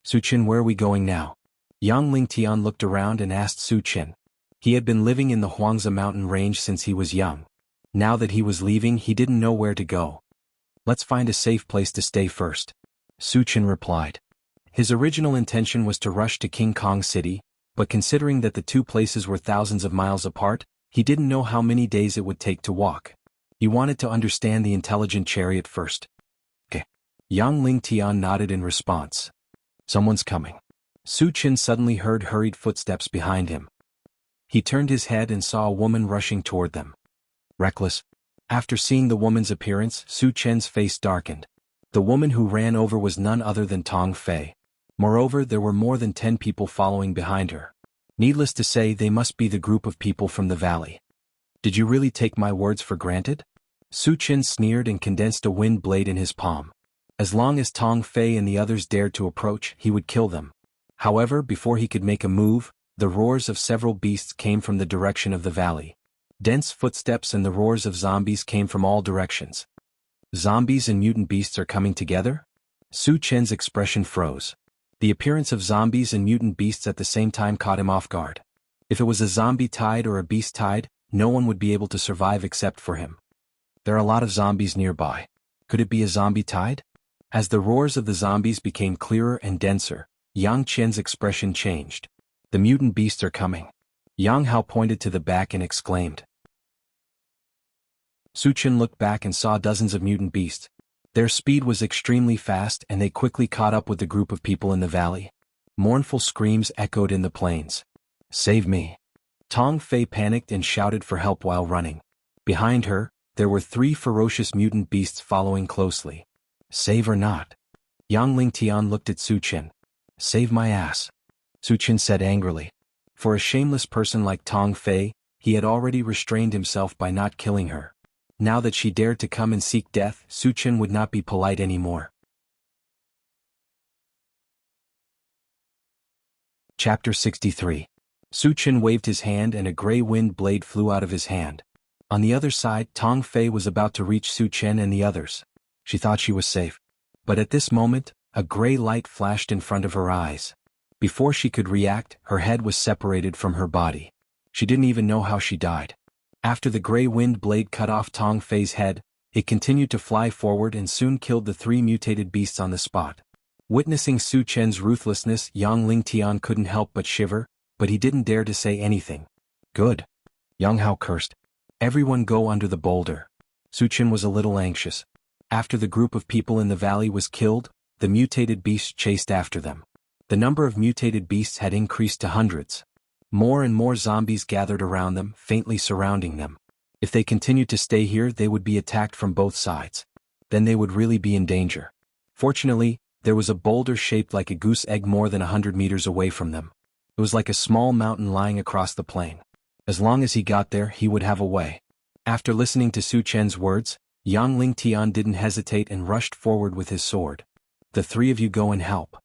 Su Chen, where are we going now? Yang Lingtian looked around and asked Su Chen. He had been living in the Huangzi mountain range since he was young. Now that he was leaving, he didn't know where to go. Let's find a safe place to stay first. Su Chen replied. His original intention was to rush to King Kong City, but considering that the two places were thousands of miles apart, he didn't know how many days it would take to walk. He wanted to understand the intelligent chariot first. Okay. Yang Lingtian nodded in response. Someone's coming. Su Chen suddenly heard hurried footsteps behind him. He turned his head and saw a woman rushing toward them. Reckless. After seeing the woman's appearance, Su Chen's face darkened. The woman who ran over was none other than Tong Fei. Moreover, there were more than 10 people following behind her. Needless to say, they must be the group of people from the valley. Did you really take my words for granted? Su Chen sneered and condensed a wind blade in his palm. As long as Tong Fei and the others dared to approach, he would kill them. However, before he could make a move, the roars of several beasts came from the direction of the valley. Dense footsteps and the roars of zombies came from all directions. Zombies and mutant beasts are coming together? Su Chen's expression froze. The appearance of zombies and mutant beasts at the same time caught him off guard. If it was a zombie tide or a beast tide, no one would be able to survive except for him. There are a lot of zombies nearby. Could it be a zombie tide? As the roars of the zombies became clearer and denser, Yang Qian's expression changed. The mutant beasts are coming. Yang Hao pointed to the back and exclaimed. Su Chen looked back and saw dozens of mutant beasts. Their speed was extremely fast and they quickly caught up with the group of people in the valley. Mournful screams echoed in the plains. Save me. Tong Fei panicked and shouted for help while running. Behind her, there were 3 ferocious mutant beasts following closely. Save or not? Yang Lingtian looked at Su Chen. Save my ass. Su Chen said angrily. For a shameless person like Tong Fei, he had already restrained himself by not killing her. Now that she dared to come and seek death, Su Chen would not be polite anymore. Chapter 63. Su Chen waved his hand and a gray wind blade flew out of his hand. On the other side, Tong Fei was about to reach Su Chen and the others. She thought she was safe. But at this moment, a gray light flashed in front of her eyes. Before she could react, her head was separated from her body. She didn't even know how she died. After the gray wind blade cut off Tong Fei's head, it continued to fly forward and soon killed the 3 mutated beasts on the spot. Witnessing Su Chen's ruthlessness, Yang Lingtian couldn't help but shiver, but he didn't dare to say anything. Good. Yang Hao cursed. Everyone go under the boulder. Su Chen was a little anxious. After the group of people in the valley was killed, the mutated beasts chased after them. The number of mutated beasts had increased to hundreds. More and more zombies gathered around them, faintly surrounding them. If they continued to stay here, they would be attacked from both sides. Then they would really be in danger. Fortunately, there was a boulder shaped like a goose egg more than 100 meters away from them. It was like a small mountain lying across the plain. As long as he got there, he would have a way. After listening to Su Chen's words, Yang Lingtian didn't hesitate and rushed forward with his sword. The 3 of you go and help.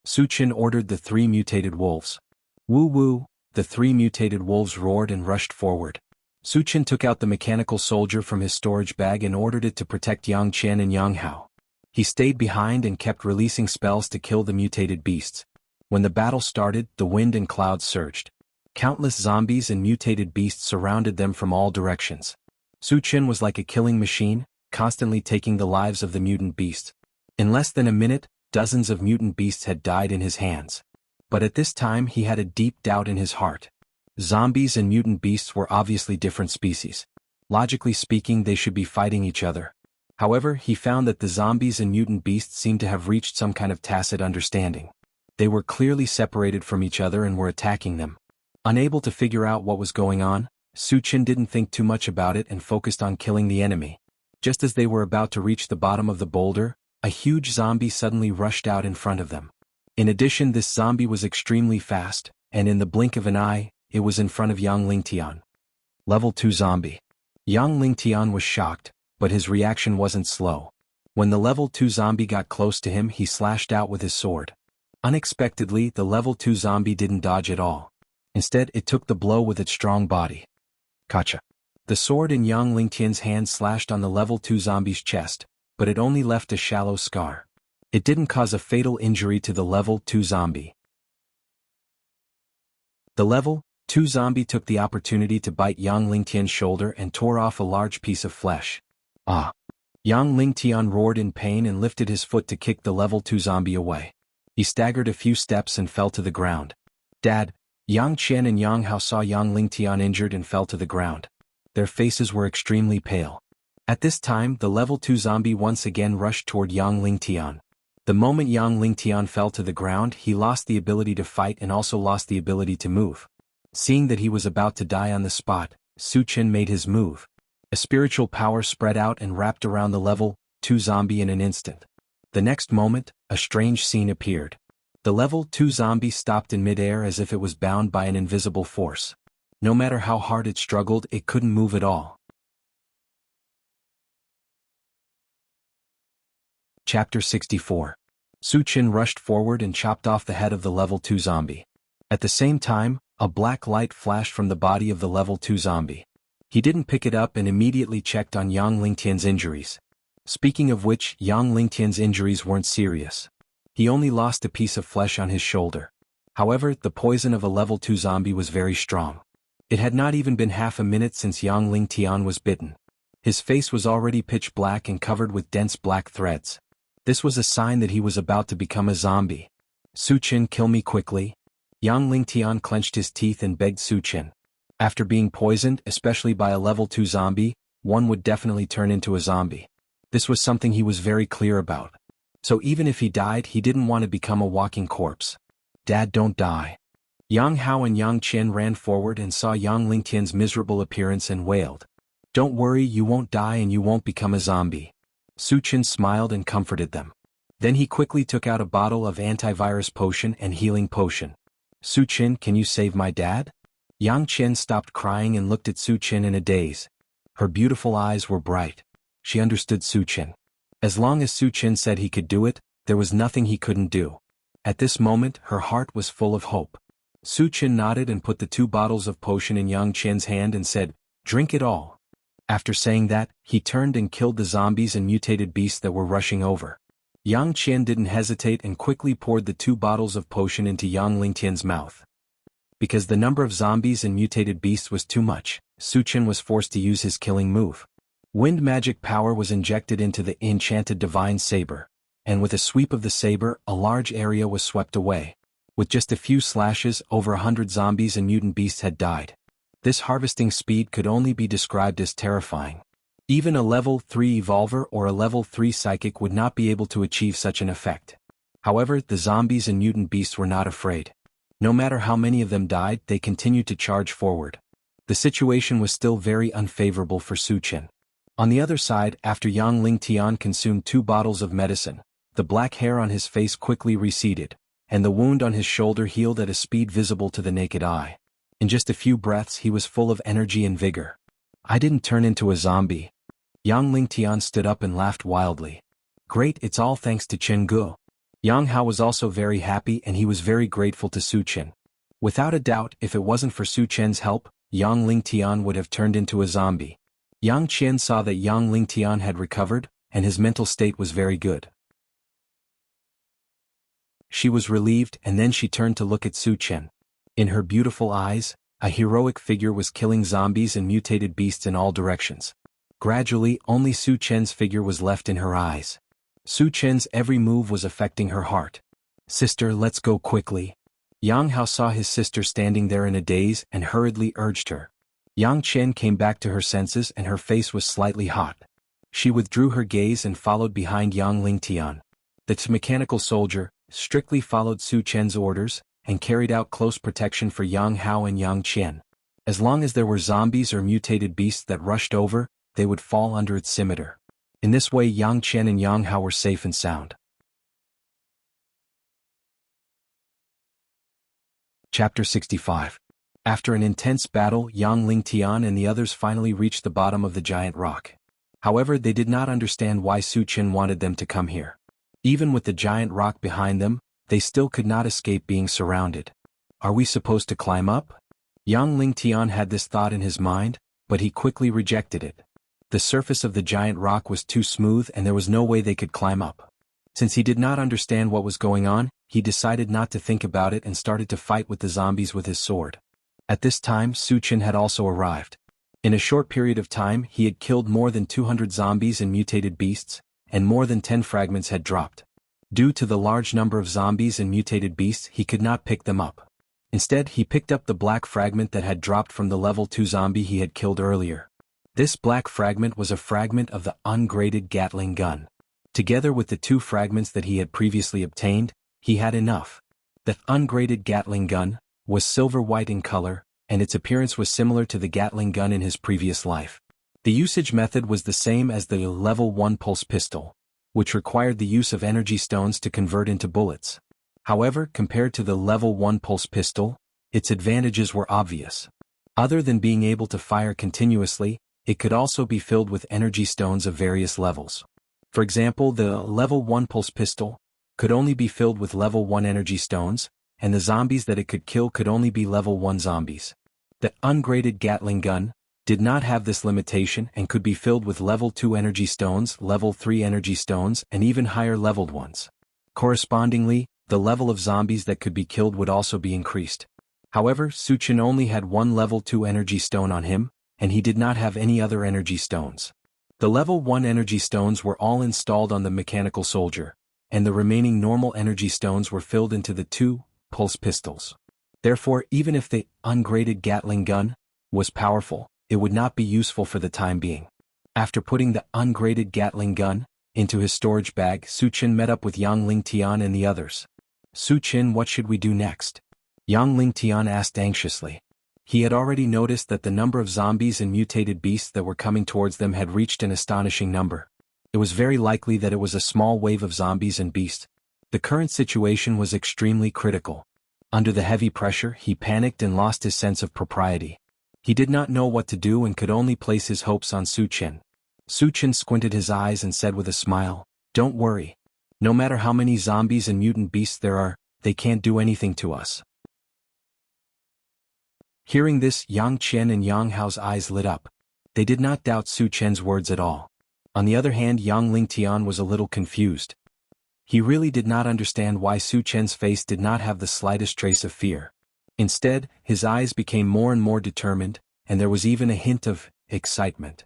Su Chen ordered the 3 mutated wolves. Woo woo, the 3 mutated wolves roared and rushed forward. Su Chen took out the mechanical soldier from his storage bag and ordered it to protect Yang Qian and Yang Hao. He stayed behind and kept releasing spells to kill the mutated beasts. When the battle started, the wind and clouds surged. Countless zombies and mutated beasts surrounded them from all directions. Su Chen was like a killing machine, constantly taking the lives of the mutant beasts. In less than a minute, dozens of mutant beasts had died in his hands. But at this time he had a deep doubt in his heart. Zombies and mutant beasts were obviously different species. Logically speaking, they should be fighting each other. However, he found that the zombies and mutant beasts seemed to have reached some kind of tacit understanding. They were clearly separated from each other and were attacking them. Unable to figure out what was going on, Su Chen didn't think too much about it and focused on killing the enemy. Just as they were about to reach the bottom of the boulder, a huge zombie suddenly rushed out in front of them. In addition, this zombie was extremely fast, and in the blink of an eye, it was in front of Yang Lingtian. Level 2 Zombie. Yang Lingtian was shocked, but his reaction wasn't slow. When the level 2 zombie got close to him, he slashed out with his sword. Unexpectedly, the level 2 zombie didn't dodge at all. Instead, it took the blow with its strong body. Gotcha. The sword in Yang Lingtian's hand slashed on the level 2 zombie's chest, but it only left a shallow scar. It didn't cause a fatal injury to the level 2 zombie. The level 2 zombie took the opportunity to bite Yang Lingtian's shoulder and tore off a large piece of flesh. Ah! Yang Lingtian roared in pain and lifted his foot to kick the level 2 zombie away. He staggered a few steps and fell to the ground. Dad! Yang Qian and Yang Hao saw Yang Lingtian injured and fell to the ground. Their faces were extremely pale. At this time, the level 2 zombie once again rushed toward Yang Lingtian. The moment Yang Lingtian fell to the ground, he lost the ability to fight and also lost the ability to move. Seeing that he was about to die on the spot, Su Chen made his move. A spiritual power spread out and wrapped around the level 2 zombie in an instant. The next moment, a strange scene appeared. The level 2 zombie stopped in midair as if it was bound by an invisible force. No matter how hard it struggled, it couldn't move at all. Chapter 64. Su Chen rushed forward and chopped off the head of the level 2 zombie. At the same time, a black light flashed from the body of the level 2 zombie. He didn't pick it up and immediately checked on Yang Lingtian's injuries. Speaking of which, Yang Lingtian's injuries weren't serious. He only lost a piece of flesh on his shoulder. However, the poison of a level 2 zombie was very strong. It had not even been half a minute since Yang Lingtian was bitten. His face was already pitch black and covered with dense black threads. This was a sign that he was about to become a zombie. Su Chen, kill me quickly. Yang Lingtian clenched his teeth and begged Su Chen. After being poisoned, especially by a level 2 zombie, one would definitely turn into a zombie. This was something he was very clear about. So even if he died, he didn't want to become a walking corpse. Dad, don't die. Yang Hao and Yang Qian ran forward and saw Yang Lingtian's miserable appearance and wailed. Don't worry, you won't die and you won't become a zombie. Su Chen smiled and comforted them. Then he quickly took out a bottle of antivirus potion and healing potion. Su Chen, can you save my dad? Yang Qian stopped crying and looked at Su Chen in a daze. Her beautiful eyes were bright. She understood Su Chen. As long as Su Chen said he could do it, there was nothing he couldn't do. At this moment, her heart was full of hope. Su Chen nodded and put the 2 bottles of potion in Yang Qian's hand and said, drink it all. After saying that, he turned and killed the zombies and mutated beasts that were rushing over. Yang Qian didn't hesitate and quickly poured the 2 bottles of potion into Yang Lingtian's mouth. Because the number of zombies and mutated beasts was too much, Su Chen was forced to use his killing move. Wind magic power was injected into the enchanted divine saber, and with a sweep of the saber, a large area was swept away. With just a few slashes, over 100 zombies and mutant beasts had died. This harvesting speed could only be described as terrifying. Even a level 3 evolver or a level 3 psychic would not be able to achieve such an effect. However, the zombies and mutant beasts were not afraid. No matter how many of them died, they continued to charge forward. The situation was still very unfavorable for Su Chen. On the other side, after Yang Lingtian consumed 2 bottles of medicine, the black hair on his face quickly receded, and the wound on his shoulder healed at a speed visible to the naked eye. In just a few breaths he was full of energy and vigor. I didn't turn into a zombie. Yang Lingtian stood up and laughed wildly. Great, it's all thanks to Chen Gu. Yang Hao was also very happy and he was very grateful to Su Chen. Without a doubt, if it wasn't for Su Chen's help, Yang Lingtian would have turned into a zombie. Yang Qian saw that Yang Lingtian had recovered, and his mental state was very good. She was relieved, and then she turned to look at Su Chen. In her beautiful eyes, a heroic figure was killing zombies and mutated beasts in all directions. Gradually, only Su Chen's figure was left in her eyes. Su Chen's every move was affecting her heart. "Sister, let's go quickly." Yang Hao saw his sister standing there in a daze and hurriedly urged her. Yang Chen came back to her senses and her face was slightly hot. She withdrew her gaze and followed behind Yang Lingtian. The mechanical soldier strictly followed Su Chen's orders and carried out close protection for Yang Hao and Yang Chen. As long as there were zombies or mutated beasts that rushed over, they would fall under its scimitar. In this way, Yang Chen and Yang Hao were safe and sound. Chapter 65. After an intense battle, Yang Lingtian and the others finally reached the bottom of the giant rock. However, they did not understand why Su Chen wanted them to come here. Even with the giant rock behind them, they still could not escape being surrounded. Are we supposed to climb up? Yang Lingtian had this thought in his mind, but he quickly rejected it. The surface of the giant rock was too smooth and there was no way they could climb up. Since he did not understand what was going on, he decided not to think about it and started to fight with the zombies with his sword. At this time, Su Chen had also arrived. In a short period of time, he had killed more than 200 zombies and mutated beasts, and more than 10 fragments had dropped. Due to the large number of zombies and mutated beasts, he could not pick them up. Instead, he picked up the black fragment that had dropped from the level 2 zombie he had killed earlier. This black fragment was a fragment of the ungraded Gatling gun. Together with the 2 fragments that he had previously obtained, he had enough. The ungraded Gatling gun was silver-white in color, and its appearance was similar to the Gatling gun in his previous life. The usage method was the same as the level 1 pulse pistol, which required the use of energy stones to convert into bullets. However, compared to the level 1 pulse pistol, its advantages were obvious. Other than being able to fire continuously, it could also be filled with energy stones of various levels. For example, the level 1 pulse pistol could only be filled with level 1 energy stones, and the zombies that it could kill could only be level 1 zombies. The ungraded Gatling gun did not have this limitation and could be filled with level 2 energy stones, level 3 energy stones, and even higher leveled ones. Correspondingly, the level of zombies that could be killed would also be increased. However, Su Chen only had 1 level 2 energy stone on him, and he did not have any other energy stones. The level 1 energy stones were all installed on the mechanical soldier, and the remaining normal energy stones were filled into the 2 pulse pistols. Therefore, even if the ungraded Gatling gun was powerful, it would not be useful for the time being. After putting the ungraded Gatling gun into his storage bag, Su Chen met up with Yang Lingtian and the others. "Su Chen, what should we do next?" Yang Lingtian asked anxiously. He had already noticed that the number of zombies and mutated beasts that were coming towards them had reached an astonishing number. It was very likely that it was a small wave of zombies and beasts. The current situation was extremely critical. Under the heavy pressure, he panicked and lost his sense of propriety. He did not know what to do and could only place his hopes on Su Chen. Su Chen squinted his eyes and said with a smile, "Don't worry. No matter how many zombies and mutant beasts there are, they can't do anything to us." Hearing this, Yang Chen and Yang Hao's eyes lit up. They did not doubt Su Chen's words at all. On the other hand, Yang Lingtian was a little confused. He really did not understand why Su Chen's face did not have the slightest trace of fear. Instead, his eyes became more and more determined, and there was even a hint of excitement.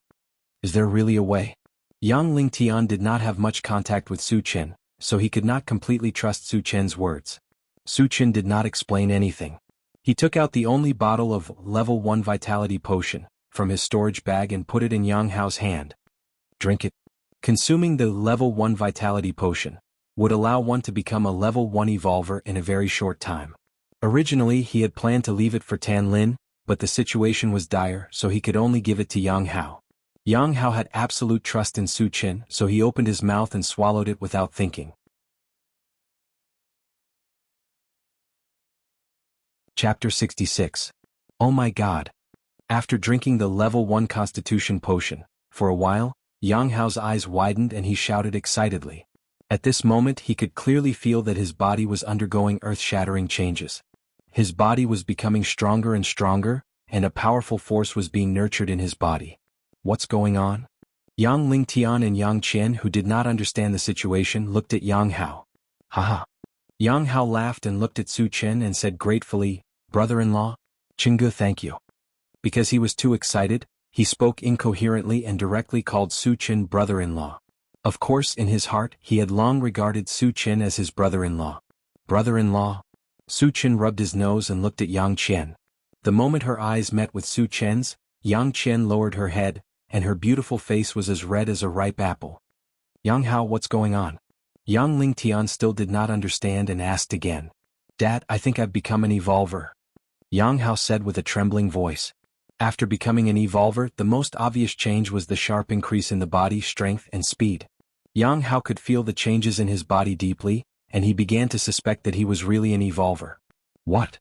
Is there really a way? Yang Lingtian did not have much contact with Su Chen, so he could not completely trust Su Chen's words. Su Chen did not explain anything. He took out the only bottle of level 1 vitality potion from his storage bag and put it in Yang Hao's hand. "Drink it." Consuming the level 1 vitality potion would allow one to become a level 1 evolver in a very short time. Originally, he had planned to leave it for Tan Lin, but the situation was dire, so he could only give it to Yang Hao. Yang Hao had absolute trust in Su Chen, so he opened his mouth and swallowed it without thinking. Chapter 66. Oh my God. After drinking the level 1 constitution potion, for a while, Yang Hao's eyes widened and he shouted excitedly. At this moment he could clearly feel that his body was undergoing earth-shattering changes. His body was becoming stronger and stronger, and a powerful force was being nurtured in his body. What's going on? Yang Lingtian and Yang Chen, who did not understand the situation, looked at Yang Hao. Haha. Yang Hao laughed and looked at Su Chen and said gratefully, "Brother-in-law? Chingu, thank you." Because he was too excited, he spoke incoherently and directly called Su Chen brother-in-law. Of course, in his heart, he had long regarded Su Chen as his brother-in-law. Brother-in-law? Su Chen rubbed his nose and looked at Yang Qian. The moment her eyes met with Su Chen's, Yang Qian lowered her head, and her beautiful face was as red as a ripe apple. "Yang Hao, what's going on?" Yang Lingtian still did not understand and asked again. "Dad, I think I've become an evolver," Yang Hao said with a trembling voice. After becoming an evolver, the most obvious change was the sharp increase in the body strength and speed. Yang Hao could feel the changes in his body deeply, and he began to suspect that he was really an evolver. "What?"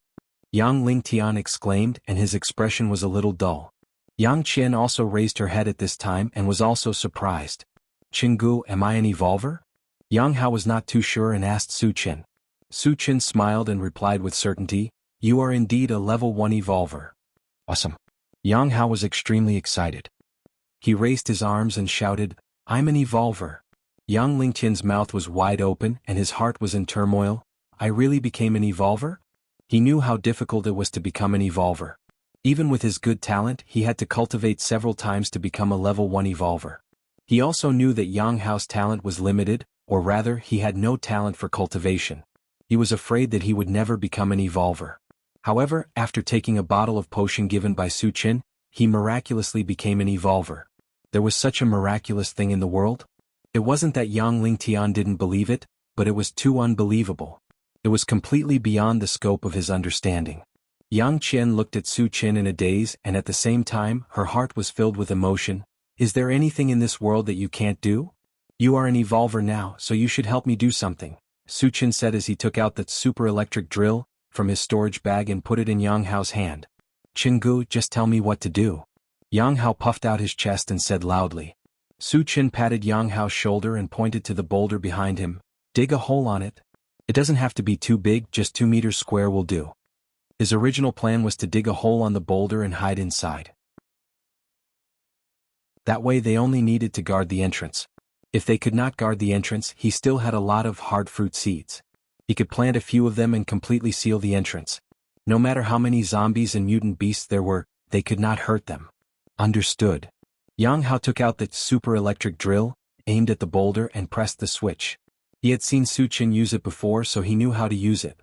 Yang Lingtian exclaimed, and his expression was a little dull. Yang Qian also raised her head at this time and was also surprised. "Chingu, am I an evolver?" Yang Hao was not too sure and asked Su Chen. Su Chen smiled and replied with certainty, "You are indeed a level 1 evolver." "Awesome." Yang Hao was extremely excited. He raised his arms and shouted, "I'm an evolver." Yang Lingtian's mouth was wide open and his heart was in turmoil. I really became an evolver? He knew how difficult it was to become an evolver. Even with his good talent, he had to cultivate several times to become a level 1 evolver. He also knew that Yang Hao's talent was limited, or rather, he had no talent for cultivation. He was afraid that he would never become an evolver. However, after taking a bottle of potion given by Su Chen, he miraculously became an evolver. There was such a miraculous thing in the world? It wasn't that Yang Lingtian didn't believe it, but it was too unbelievable. It was completely beyond the scope of his understanding. Yang Qian looked at Su Chen in a daze and at the same time, her heart was filled with emotion. "Is there anything in this world that you can't do? You are an evolver now, so you should help me do something," Su Chen said as he took out the super electric drill from his storage bag and put it in Yang Hao's hand. "Chingu, just tell me what to do." Yang Hao puffed out his chest and said loudly. Su Chen patted Yang Hao's shoulder and pointed to the boulder behind him. "Dig a hole on it. It doesn't have to be too big, just 2 meters square will do." His original plan was to dig a hole on the boulder and hide inside. That way they only needed to guard the entrance. If they could not guard the entrance, he still had a lot of hard fruit seeds. He could plant a few of them and completely seal the entrance. No matter how many zombies and mutant beasts there were, they could not hurt them. Understood. Yang Hao took out the super electric drill, aimed at the boulder and pressed the switch. He had seen Su Chen use it before, so he knew how to use it.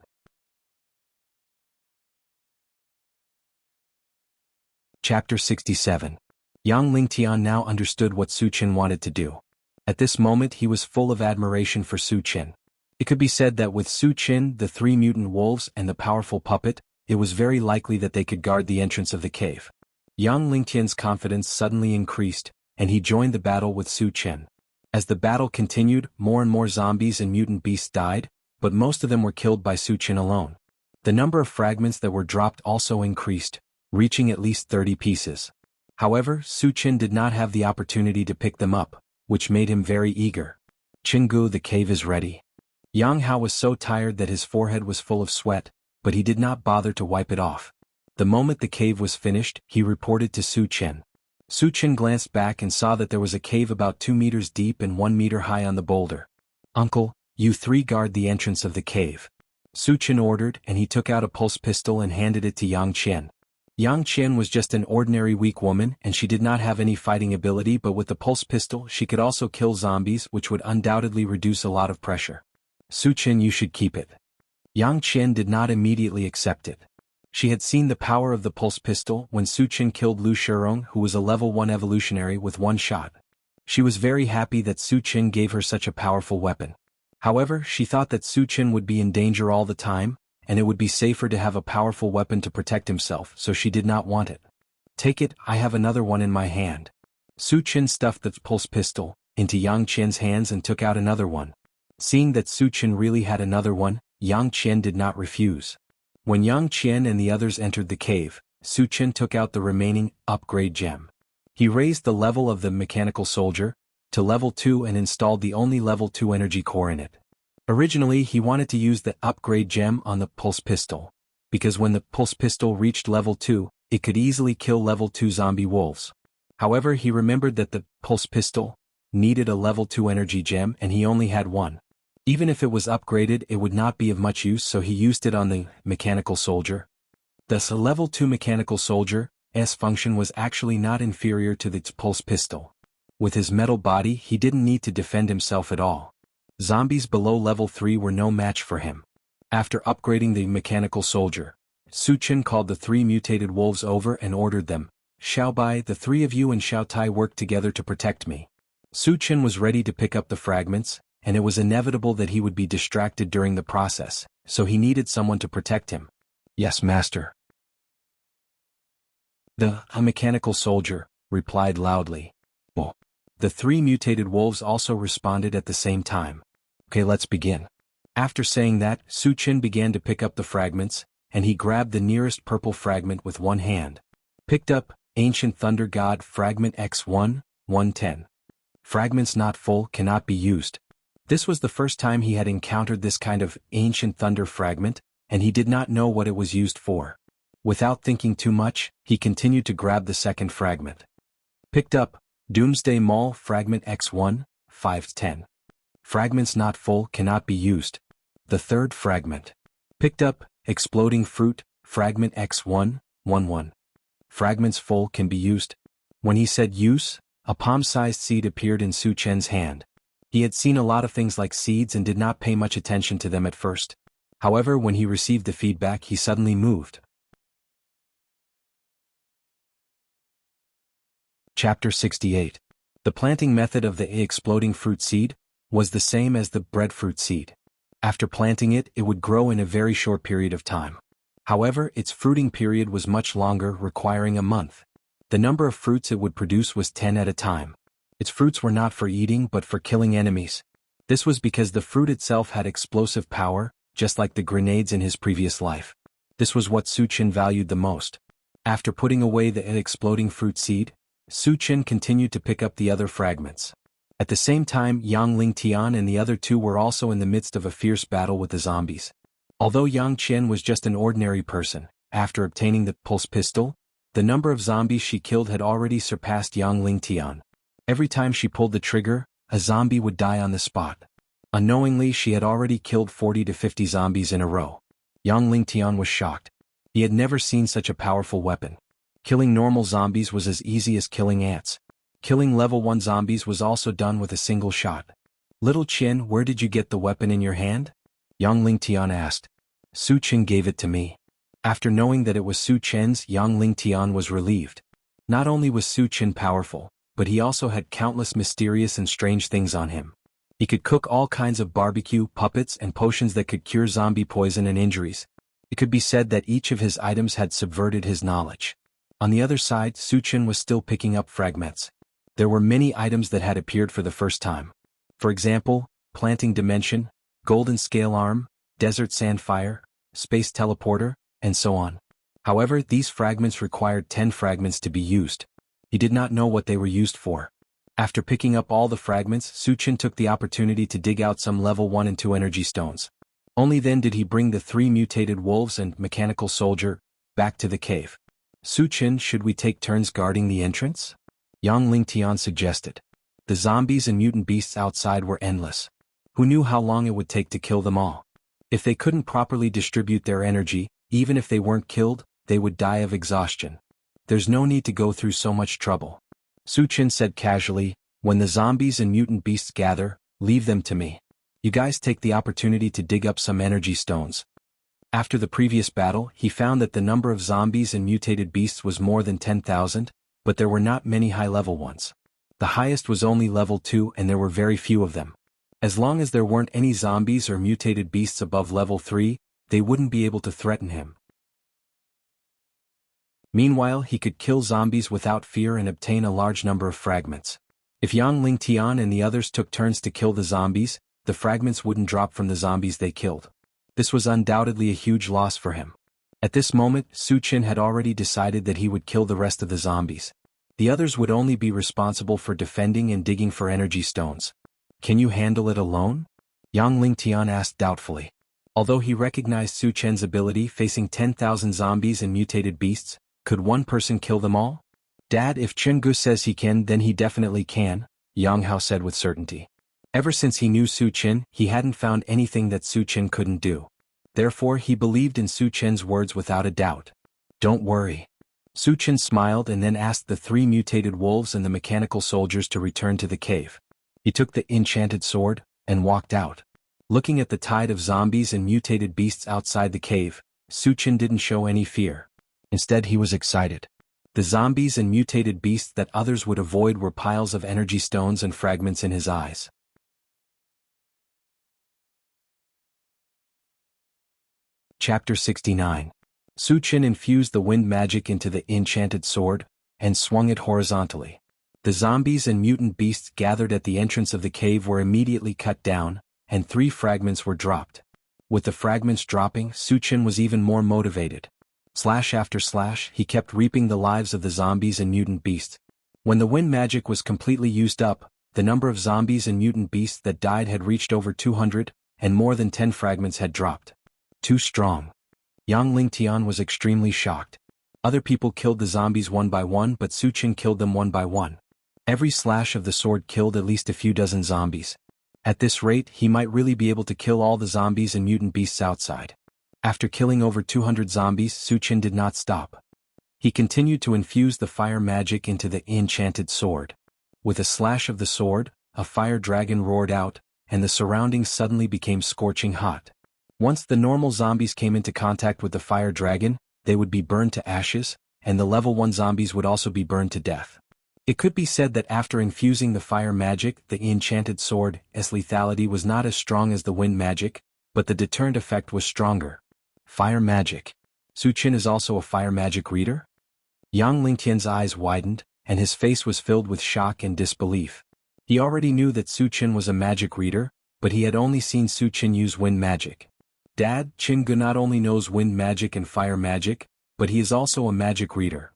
Chapter 67. Yang Lingtian now understood what Su Chen wanted to do. At this moment he was full of admiration for Su Chen. It could be said that with Su Chen, the 3 mutant wolves and the powerful puppet, it was very likely that they could guard the entrance of the cave. Yang Lingtian's confidence suddenly increased, and he joined the battle with Su Chen. As the battle continued, more and more zombies and mutant beasts died, but most of them were killed by Su Chen alone. The number of fragments that were dropped also increased, reaching at least 30 pieces. However, Su Chen did not have the opportunity to pick them up, which made him very eager. "Chingu, the cave is ready." Yang Hao was so tired that his forehead was full of sweat, but he did not bother to wipe it off. The moment the cave was finished, he reported to Su Chen. Su Chen glanced back and saw that there was a cave about 2 meters deep and 1 meter high on the boulder. "Uncle, you 3 guard the entrance of the cave," Su Chen ordered, and he took out a pulse pistol and handed it to Yang Qian. Yang Qian was just an ordinary weak woman and she did not have any fighting ability, but with the pulse pistol she could also kill zombies, which would undoubtedly reduce a lot of pressure. "Su Chen, you should keep it." Yang Qian did not immediately accept it. She had seen the power of the pulse pistol when Su Chen killed Lu Shirong, who was a level 1 evolutionary, with 1 shot. She was very happy that Su Chen gave her such a powerful weapon. However, she thought that Su Chen would be in danger all the time, and it would be safer to have a powerful weapon to protect himself, so she did not want it. "Take it, I have another one in my hand." Su Chen stuffed the pulse pistol into Yang Qian's hands and took out another one. Seeing that Su Chen really had another one, Yang Qian did not refuse. When Yang Qian and the others entered the cave, Su Chen took out the remaining upgrade gem. He raised the level of the mechanical soldier to level 2 and installed the only level 2 energy core in it. Originally he wanted to use the upgrade gem on the pulse pistol, because when the pulse pistol reached level 2, it could easily kill level 2 zombie wolves. However, he remembered that the pulse pistol needed a level 2 energy gem and he only had one. Even if it was upgraded, it would not be of much use, so he used it on the mechanical soldier. Thus, a level 2 mechanical soldier's function was actually not inferior to its pulse pistol. With his metal body, he didn't need to defend himself at all. Zombies below level 3 were no match for him. After upgrading the mechanical soldier, Suchin called the 3 mutated wolves over and ordered them, "Xiaobai, the 3 of you and Xiaotai work together to protect me." Suchin was ready to pick up the fragments, and it was inevitable that he would be distracted during the process, so he needed someone to protect him. "Yes, master." A mechanical soldier replied loudly. "Oh." The 3 mutated wolves also responded at the same time. "Okay, let's begin." After saying that, Suchin began to pick up the fragments, and he grabbed the nearest purple fragment with one hand. Picked up, Ancient Thunder God Fragment X1, 110. Fragments not full cannot be used. This was the first time he had encountered this kind of Ancient Thunder fragment, and he did not know what it was used for. Without thinking too much, he continued to grab the second fragment. Picked up, Doomsday Maul Fragment X1, 510. Fragments not full cannot be used. The third fragment. Picked up, Exploding Fruit Fragment X1, 11. Fragments full can be used. When he said use, a palm-sized seed appeared in Su Chen's hand. He had seen a lot of things like seeds and did not pay much attention to them at first. However, when he received the feedback, he suddenly moved. Chapter 68. The planting method of the exploding fruit seed was the same as the breadfruit seed. After planting it, it would grow in a very short period of time. However, its fruiting period was much longer, requiring a month. The number of fruits it would produce was 10 at a time. Its fruits were not for eating but for killing enemies. This was because the fruit itself had explosive power, just like the grenades in his previous life. This was what Suchin valued the most. After putting away the exploding fruit seed, Suchin continued to pick up the other fragments. At the same time, Yang Lingtian and the other 2 were also in the midst of a fierce battle with the zombies. Although Yang Qian was just an ordinary person, after obtaining the pulse pistol, the number of zombies she killed had already surpassed Yang Lingtian. Every time she pulled the trigger, a zombie would die on the spot. Unknowingly, she had already killed 40 to 50 zombies in a row. Yang Lingtian was shocked. He had never seen such a powerful weapon. Killing normal zombies was as easy as killing ants. Killing level 1 zombies was also done with a single shot. "Little Qin, where did you get the weapon in your hand?" Yang Lingtian asked. "Su Qin gave it to me." After knowing that it was Su Chen's, Yang Lingtian was relieved. Not only was Su Qin powerful, but he also had countless mysterious and strange things on him. He could cook all kinds of barbecue, puppets, and potions that could cure zombie poison and injuries. It could be said that each of his items had subverted his knowledge. On the other side, Suchin was still picking up fragments. There were many items that had appeared for the first time. For example, Planting Dimension, Golden Scale Arm, Desert Sandfire, Space Teleporter, and so on. However, these fragments required 10 fragments to be used. He did not know what they were used for. After picking up all the fragments, Suchin took the opportunity to dig out some level 1 and 2 energy stones. Only then did he bring the 3 mutated wolves and mechanical soldier back to the cave. "Suchin, should we take turns guarding the entrance?" Yang Lingtian suggested. The zombies and mutant beasts outside were endless. Who knew how long it would take to kill them all? If they couldn't properly distribute their energy, even if they weren't killed, they would die of exhaustion. "There's no need to go through so much trouble," Suchin said casually. "When the zombies and mutant beasts gather, leave them to me. You guys take the opportunity to dig up some energy stones." After the previous battle, he found that the number of zombies and mutated beasts was more than 10,000, but there were not many high-level ones. The highest was only level 2 and there were very few of them. As long as there weren't any zombies or mutated beasts above level 3, they wouldn't be able to threaten him. Meanwhile, he could kill zombies without fear and obtain a large number of fragments. If Yang Lingtian and the others took turns to kill the zombies, the fragments wouldn't drop from the zombies they killed. This was undoubtedly a huge loss for him. At this moment, Suchin had already decided that he would kill the rest of the zombies. The others would only be responsible for defending and digging for energy stones. "Can you handle it alone?" Yang Lingtian asked doubtfully. Although he recognized Suchin's ability facing 10,000 zombies and mutated beasts, could one person kill them all? "Dad, if Chungu says he can, then he definitely can," Yang Hao said with certainty. Ever since he knew Su Chen, he hadn't found anything that Su Chen couldn't do. Therefore he believed in Su Chen's words without a doubt. Don't worry. Su Chen smiled and then asked the 3 mutated wolves and the mechanical soldiers to return to the cave. He took the enchanted sword and walked out. Looking at the tide of zombies and mutated beasts outside the cave, Su Chen didn't show any fear. Instead he was excited. The zombies and mutated beasts that others would avoid were piles of energy stones and fragments in his eyes. Chapter 69. Su Chen infused the wind magic into the enchanted sword and swung it horizontally. The zombies and mutant beasts gathered at the entrance of the cave were immediately cut down, and 3 fragments were dropped. With the fragments dropping, Su Chen was even more motivated. Slash after slash, he kept reaping the lives of the zombies and mutant beasts. When the wind magic was completely used up, the number of zombies and mutant beasts that died had reached over 200, and more than 10 fragments had dropped. Too strong. Yang Lingtian was extremely shocked. Other people killed the zombies one by one, but Su Chen killed them one by one. Every slash of the sword killed at least a few dozen zombies. At this rate, he might really be able to kill all the zombies and mutant beasts outside. After killing over 200 zombies, Su Chen did not stop. He continued to infuse the fire magic into the enchanted sword. With a slash of the sword, a fire dragon roared out, and the surroundings suddenly became scorching hot. Once the normal zombies came into contact with the fire dragon, they would be burned to ashes, and the level 1 zombies would also be burned to death. It could be said that after infusing the fire magic, the enchanted sword's lethality was not as strong as the wind magic, but the deterrent effect was stronger. Fire magic. Su Chen is also a fire magic reader? Yang Lingtian's eyes widened, and his face was filled with shock and disbelief. He already knew that Su Chen was a magic reader, but he had only seen Su Chen use wind magic. Dad, Chen Gu not only knows wind magic and fire magic, but he is also a magic reader.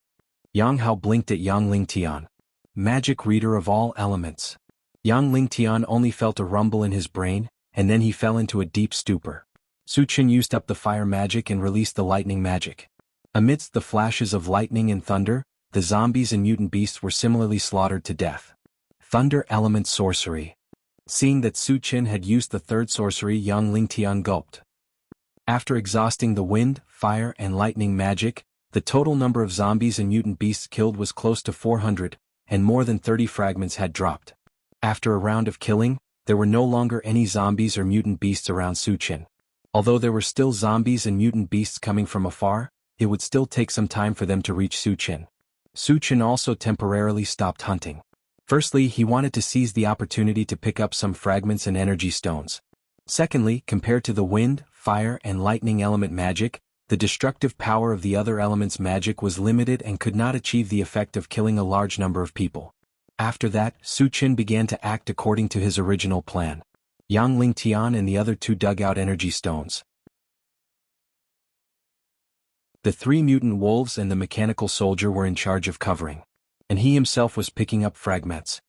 Yang Hao blinked at Yang Lingtian. Magic reader of all elements. Yang Lingtian only felt a rumble in his brain, and then he fell into a deep stupor. Su Chen used up the fire magic and released the lightning magic. Amidst the flashes of lightning and thunder, the zombies and mutant beasts were similarly slaughtered to death. Thunder element sorcery. Seeing that Su Chen had used the 3rd sorcery, Yang Lingtian gulped. After exhausting the wind, fire and lightning magic, the total number of zombies and mutant beasts killed was close to 400, and more than 30 fragments had dropped. After a round of killing, there were no longer any zombies or mutant beasts around Su Chen. Although there were still zombies and mutant beasts coming from afar, it would still take some time for them to reach Su Chen. Su Chen also temporarily stopped hunting. Firstly, he wanted to seize the opportunity to pick up some fragments and energy stones. Secondly, compared to the wind, fire and lightning element magic, the destructive power of the other elements' magic was limited and could not achieve the effect of killing a large number of people. After that, Su Chen began to act according to his original plan. Yang Lingtian and the other 2 dug out energy stones. The 3 mutant wolves and the mechanical soldier were in charge of covering, and he himself was picking up fragments.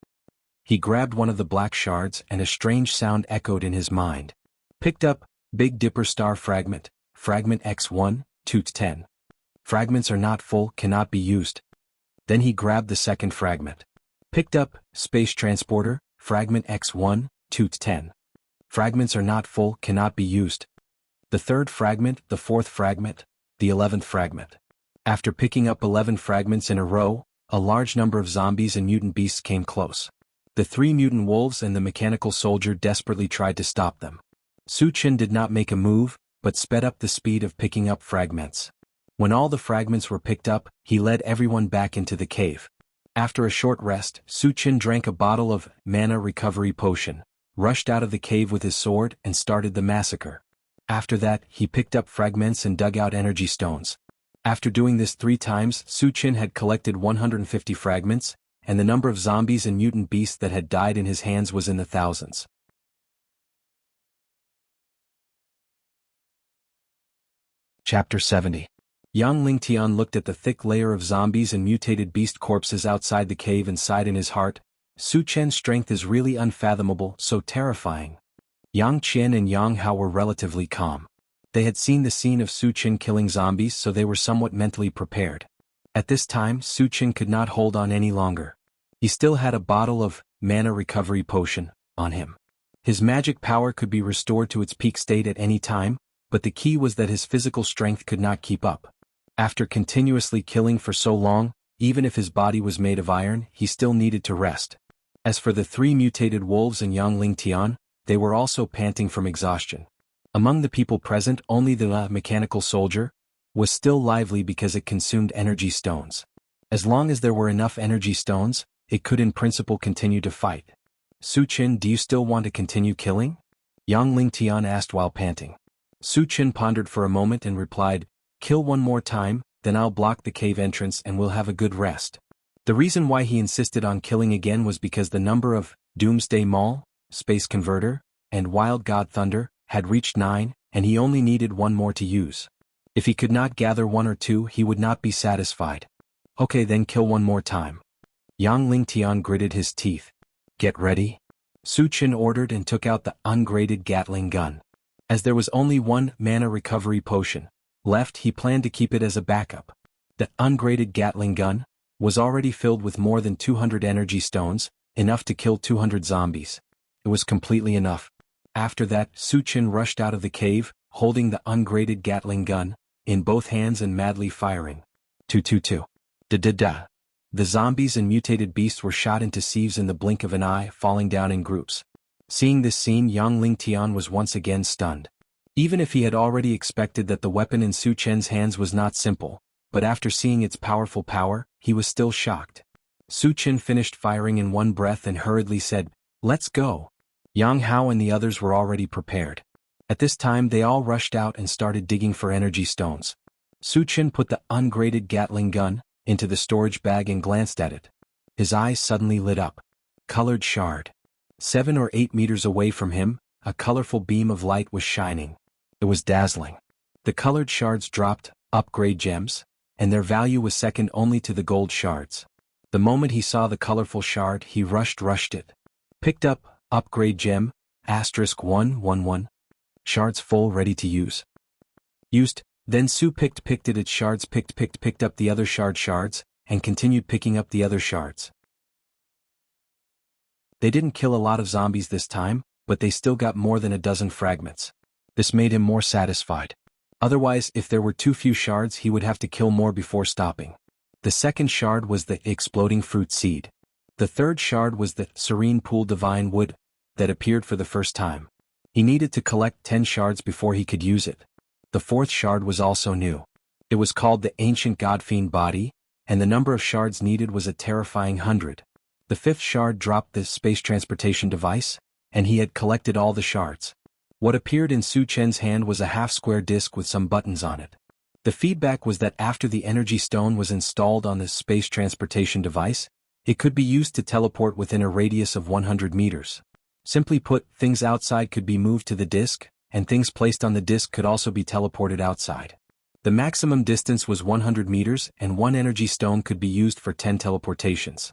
He grabbed one of the black shards and a strange sound echoed in his mind. Picked up, Big Dipper Star Fragment, Fragment X1, 2-10. Fragments are not full, cannot be used. Then he grabbed the 2nd fragment. Picked up, Space Transporter, Fragment X1, 2-10. Fragments are not full, cannot be used. The 3rd fragment, the 4th fragment, the 11th fragment. After picking up 11 fragments in a row, a large number of zombies and mutant beasts came close. The 3 mutant wolves and the mechanical soldier desperately tried to stop them. Su Chen did not make a move, but sped up the speed of picking up fragments. When all the fragments were picked up, he led everyone back into the cave. After a short rest, Su Chen drank a bottle of mana recovery potion, rushed out of the cave with his sword and started the massacre. After that, he picked up fragments and dug out energy stones. After doing this 3 times, Su Chen had collected 150 fragments, and the number of zombies and mutant beasts that had died in his hands was in the thousands. Chapter 70. Yang Lingtian looked at the thick layer of zombies and mutated beast corpses outside the cave and sighed in his heart. Su Chen's strength is really unfathomable, so terrifying. Yang Qian and Yang Hao were relatively calm. They had seen the scene of Su Chen killing zombies, so they were somewhat mentally prepared. At this time, Su Chen could not hold on any longer. He still had a bottle of mana recovery potion on him. His magic power could be restored to its peak state at any time, but the key was that his physical strength could not keep up. After continuously killing for so long, even if his body was made of iron, he still needed to rest. As for the 3 mutated wolves and Yang Ling Tian, they were also panting from exhaustion. Among the people present, only the mechanical soldier was still lively because it consumed energy stones. As long as there were enough energy stones, it could in principle continue to fight. Su Qin, do you still want to continue killing? Yang Ling Tian asked while panting. Su Qin pondered for a moment and replied, kill one more time, then I'll block the cave entrance and we'll have a good rest. The reason why he insisted on killing again was because the number of Doomsday Maul, Space Converter, and Wild God Thunder had reached 9, and he only needed one more to use. If he could not gather 1 or 2, he would not be satisfied. Okay, then kill one more time. Yang Ling Tian gritted his teeth. Get ready. Su Qin ordered and took out the ungraded Gatling gun. As there was only 1 mana recovery potion left, he planned to keep it as a backup. The ungraded Gatling gun was already filled with more than 200 energy stones, enough to kill 200 zombies. It was completely enough. After that, Su Qin rushed out of the cave, holding the ungraded Gatling gun in both hands and madly firing. 222. Da-da-da. The zombies and mutated beasts were shot into sieves in the blink of an eye, falling down in groups. Seeing this scene, Yang Ling Tian was once again stunned. Even if he had already expected that the weapon in Su Qin's hands was not simple, but after seeing its powerful power, he was still shocked. Su Qin finished firing in one breath and hurriedly said, "Let's go." Yang Hao and the others were already prepared. At this time they all rushed out and started digging for energy stones. Su Qin put the ungraded Gatling gun into the storage bag and glanced at it. His eyes suddenly lit up. Colored shard. 7 or 8 meters away from him, a colorful beam of light was shining. It was dazzling. The colored shards dropped upgrade gems, and their value was second only to the gold shards. The moment he saw the colorful shard, he rushed it. Picked up upgrade gem, *111. Shards full, ready to use. Used. Then Su picked it its shards, picked up the other shards, and continued picking up the other shards. They didn't kill a lot of zombies this time, but they still got more than a dozen fragments. This made him more satisfied. Otherwise, if there were too few shards, he would have to kill more before stopping. The second shard was the exploding fruit seed. The third shard was the serene pool divine wood that appeared for the first time. He needed to collect 10 shards before he could use it. The fourth shard was also new. It was called the ancient godfiend body, and the number of shards needed was a terrifying 100. The fifth shard dropped the space transportation device, and he had collected all the shards. What appeared in Su Chen's hand was a half-square disc with some buttons on it. The feedback was that after the energy stone was installed on the space transportation device, it could be used to teleport within a radius of 100 meters. Simply put, things outside could be moved to the disc, and things placed on the disc could also be teleported outside. The maximum distance was 100 meters, and 1 energy stone could be used for 10 teleportations.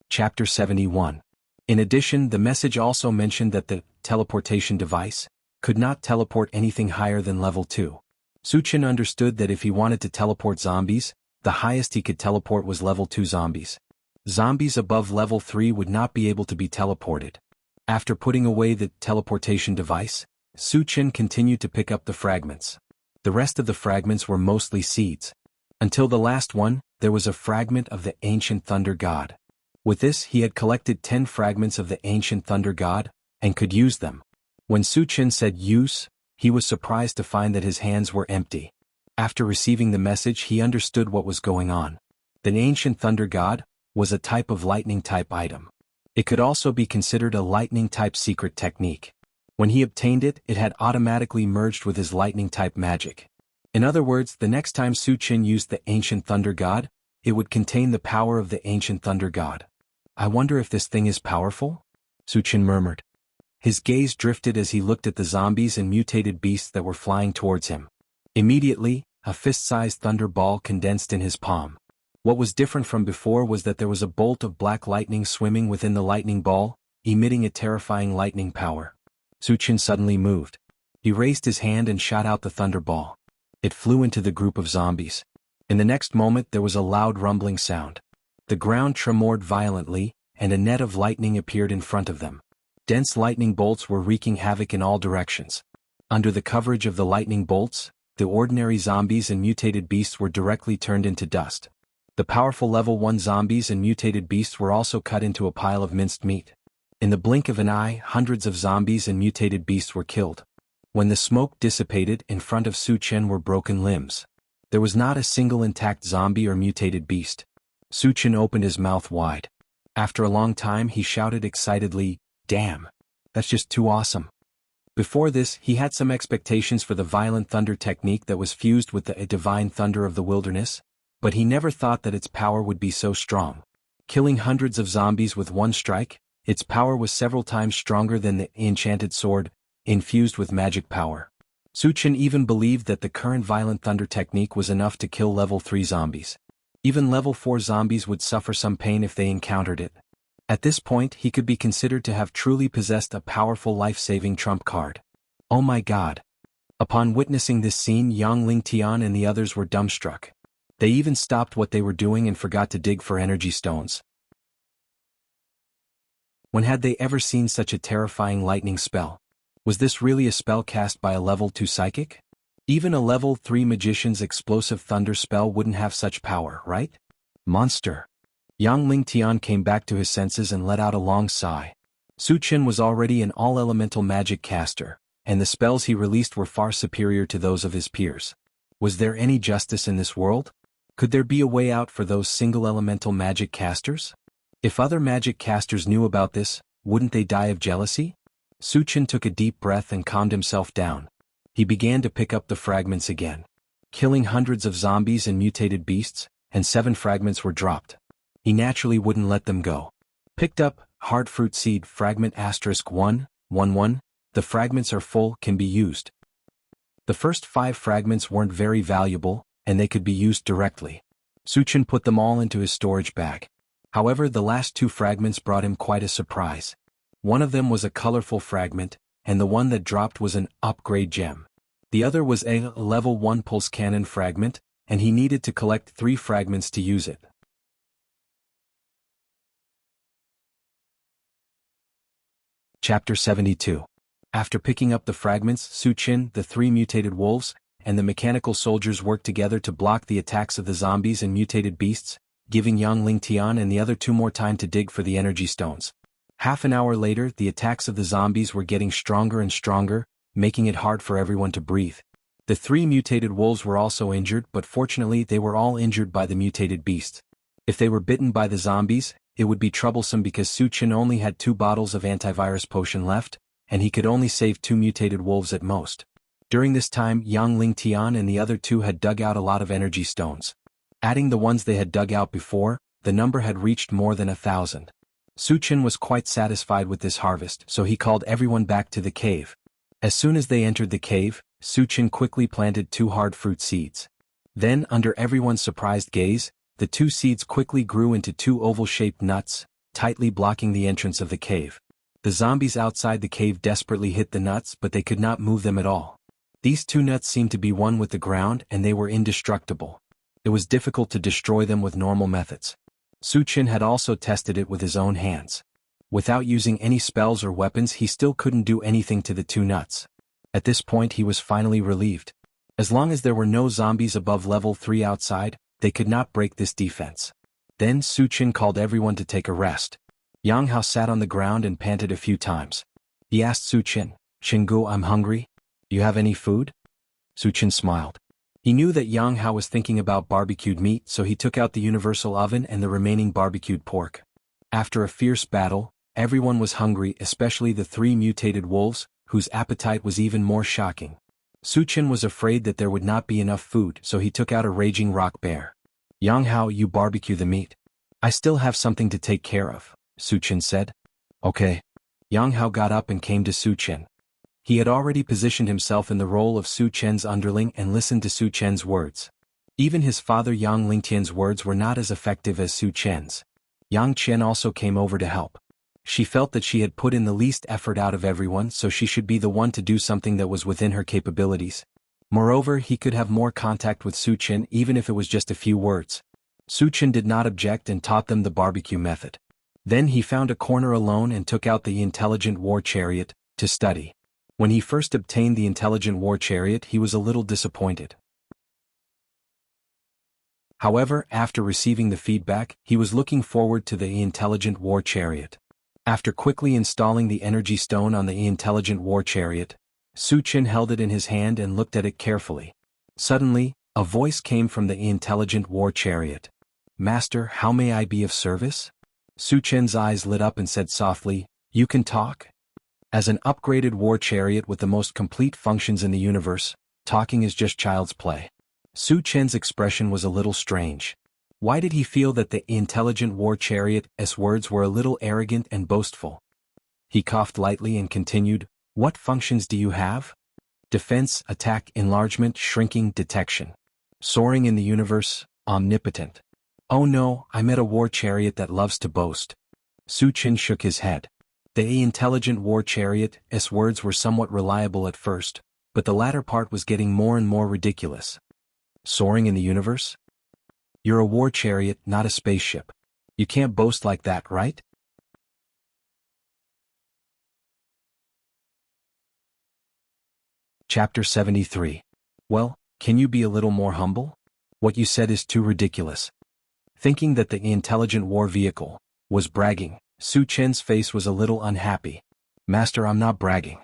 Chapter 71. In addition, the message also mentioned that the teleportation device could not teleport anything higher than level 2. Su Qin understood that if he wanted to teleport zombies, the highest he could teleport was level 2 zombies. Zombies above level 3 would not be able to be teleported. After putting away the teleportation device, Su Qin continued to pick up the fragments. The rest of the fragments were mostly seeds. Until the last one, there was a fragment of the ancient thunder god. With this, he had collected 10 fragments of the ancient thunder god, and could use them. When Su Qin said use, he was surprised to find that his hands were empty. After receiving the message, he understood what was going on. The ancient thunder god was a type of lightning-type item. It could also be considered a lightning-type secret technique. When he obtained it, it had automatically merged with his lightning-type magic. In other words, the next time Su Qin used the ancient thunder god, it would contain the power of the ancient thunder god. I wonder if this thing is powerful? Su Qin murmured. His gaze drifted as he looked at the zombies and mutated beasts that were flying towards him. Immediately, a fist-sized thunder ball condensed in his palm. What was different from before was that there was a bolt of black lightning swimming within the lightning ball, emitting a terrifying lightning power. Su Qin suddenly moved. He raised his hand and shot out the thunder ball. It flew into the group of zombies. In the next moment there was a loud rumbling sound. The ground tremored violently, and a net of lightning appeared in front of them. Dense lightning bolts were wreaking havoc in all directions. Under the coverage of the lightning bolts, the ordinary zombies and mutated beasts were directly turned into dust. The powerful level 1 zombies and mutated beasts were also cut into a pile of minced meat. In the blink of an eye, hundreds of zombies and mutated beasts were killed. When the smoke dissipated, in front of Su Chen were broken limbs. There was not a single intact zombie or mutated beast. Su Chen opened his mouth wide. After a long time he shouted excitedly, "Damn! That's just too awesome." Before this, he had some expectations for the violent thunder technique that was fused with the divine thunder of the wilderness, but he never thought that its power would be so strong. Killing hundreds of zombies with one strike, its power was several times stronger than the enchanted sword, infused with magic power. Su Chen even believed that the current violent thunder technique was enough to kill level 3 zombies. Even level 4 zombies would suffer some pain if they encountered it. At this point he could be considered to have truly possessed a powerful life-saving trump card. Oh my god. Upon witnessing this scene, Yang Lingtian and the others were dumbstruck. They even stopped what they were doing and forgot to dig for energy stones. When had they ever seen such a terrifying lightning spell? Was this really a spell cast by a level 2 psychic? Even a level 3 magician's explosive thunder spell wouldn't have such power, right? Monster. Yang Lingtian came back to his senses and let out a long sigh. Su Chen was already an all-elemental magic caster, and the spells he released were far superior to those of his peers. Was there any justice in this world? Could there be a way out for those single-elemental magic casters? If other magic casters knew about this, wouldn't they die of jealousy? Su Chen took a deep breath and calmed himself down. He began to pick up the fragments again. Killing hundreds of zombies and mutated beasts, and 7 fragments were dropped. He naturally wouldn't let them go. Picked up, hard fruit seed fragment *111, the fragments are full, can be used. The first 5 fragments weren't very valuable, and they could be used directly. Su Chen put them all into his storage bag. However, the last 2 fragments brought him quite a surprise. One of them was a colorful fragment, and the one that dropped was an upgrade gem. The other was a level 1 pulse cannon fragment, and he needed to collect 3 fragments to use it. Chapter 72. After picking up the fragments, Su Chen, the 3 mutated wolves, and the mechanical soldiers worked together to block the attacks of the zombies and mutated beasts, giving Yang Lingtian and the other 2 more time to dig for the energy stones. Half an hour later, the attacks of the zombies were getting stronger and stronger, making it hard for everyone to breathe. The 3 mutated wolves were also injured, but fortunately they were all injured by the mutated beast. If they were bitten by the zombies, it would be troublesome because Su Chen only had 2 bottles of antivirus potion left, and he could only save 2 mutated wolves at most. During this time, Yang Lingtian and the other 2 had dug out a lot of energy stones. Adding the ones they had dug out before, the number had reached more than 1,000. Su Chen was quite satisfied with this harvest, so he called everyone back to the cave. As soon as they entered the cave, Su Chen quickly planted 2 hard fruit seeds. Then, under everyone's surprised gaze, the 2 seeds quickly grew into 2 oval-shaped nuts, tightly blocking the entrance of the cave. The zombies outside the cave desperately hit the nuts, but they could not move them at all. These 2 nuts seemed to be one with the ground, and they were indestructible. It was difficult to destroy them with normal methods. Su Chen had also tested it with his own hands. Without using any spells or weapons, he still couldn't do anything to the 2 nuts. At this point he was finally relieved. As long as there were no zombies above level 3 outside, they could not break this defense. Then Su Chen called everyone to take a rest. Yang Hao sat on the ground and panted a few times. He asked Su Chen, "Xingu, I'm hungry. Do you have any food?" Su Chen smiled. He knew that Yang Hao was thinking about barbecued meat, so he took out the universal oven and the remaining barbecued pork. After a fierce battle, everyone was hungry, especially the 3 mutated wolves, whose appetite was even more shocking. Su Chen was afraid that there would not be enough food, so he took out a raging rock bear. "Yang Hao, you barbecue the meat. I still have something to take care of," Su Chen said. "Okay." Yang Hao got up and came to Su Chen. He had already positioned himself in the role of Su Chen's underling and listened to Su Chen's words. Even his father Yang Lingtian's words were not as effective as Su Chen's. Yang Chen also came over to help. She felt that she had put in the least effort out of everyone, so she should be the one to do something that was within her capabilities. Moreover, he could have more contact with Su Chen even if it was just a few words. Suchin did not object and taught them the barbecue method. Then he found a corner alone and took out the intelligent war chariot to study. When he first obtained the intelligent war chariot, he was a little disappointed. However, after receiving the feedback, he was looking forward to the intelligent war chariot. After quickly installing the energy stone on the intelligent war chariot, Suchin held it in his hand and looked at it carefully. Suddenly, a voice came from the intelligent war chariot. "Master, how may I be of service?" Suchin's eyes lit up and said softly, "You can talk?" As an upgraded war chariot with the most complete functions in the universe, talking is just child's play. Suchin's expression was a little strange. Why did he feel that the intelligent war chariot's words were a little arrogant and boastful? He coughed lightly and continued, "What functions do you have?" "Defense, attack, enlargement, shrinking, detection. Soaring in the universe, omnipotent." "Oh no, I met a war chariot that loves to boast." Suchin shook his head. The intelligent war chariot's words were somewhat reliable at first, but the latter part was getting more and more ridiculous. Soaring in the universe? You're a war chariot, not a spaceship. You can't boast like that, right? Chapter 73. Well, can you be a little more humble? What you said is too ridiculous. Thinking that the intelligent war vehicle was bragging, Suchin's face was a little unhappy. "Master, I'm not bragging.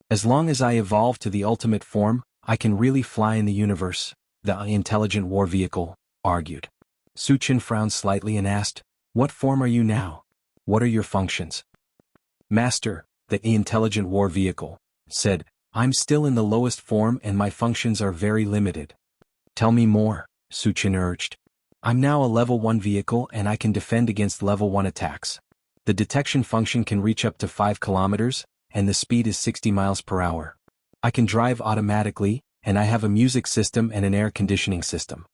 As long as I evolve to the ultimate form, I can really fly in the universe," the intelligent war vehicle argued. Suchin frowned slightly and asked, "What form are you now? What are your functions?" "Master," the intelligent war vehicle said, "I'm still in the lowest form and my functions are very limited." "Tell me more," Suchin urged. "I'm now a level 1 vehicle and I can defend against level 1 attacks. The detection function can reach up to 5 kilometers, and the speed is 60 miles per hour. I can drive automatically, and I have a music system and an air conditioning system."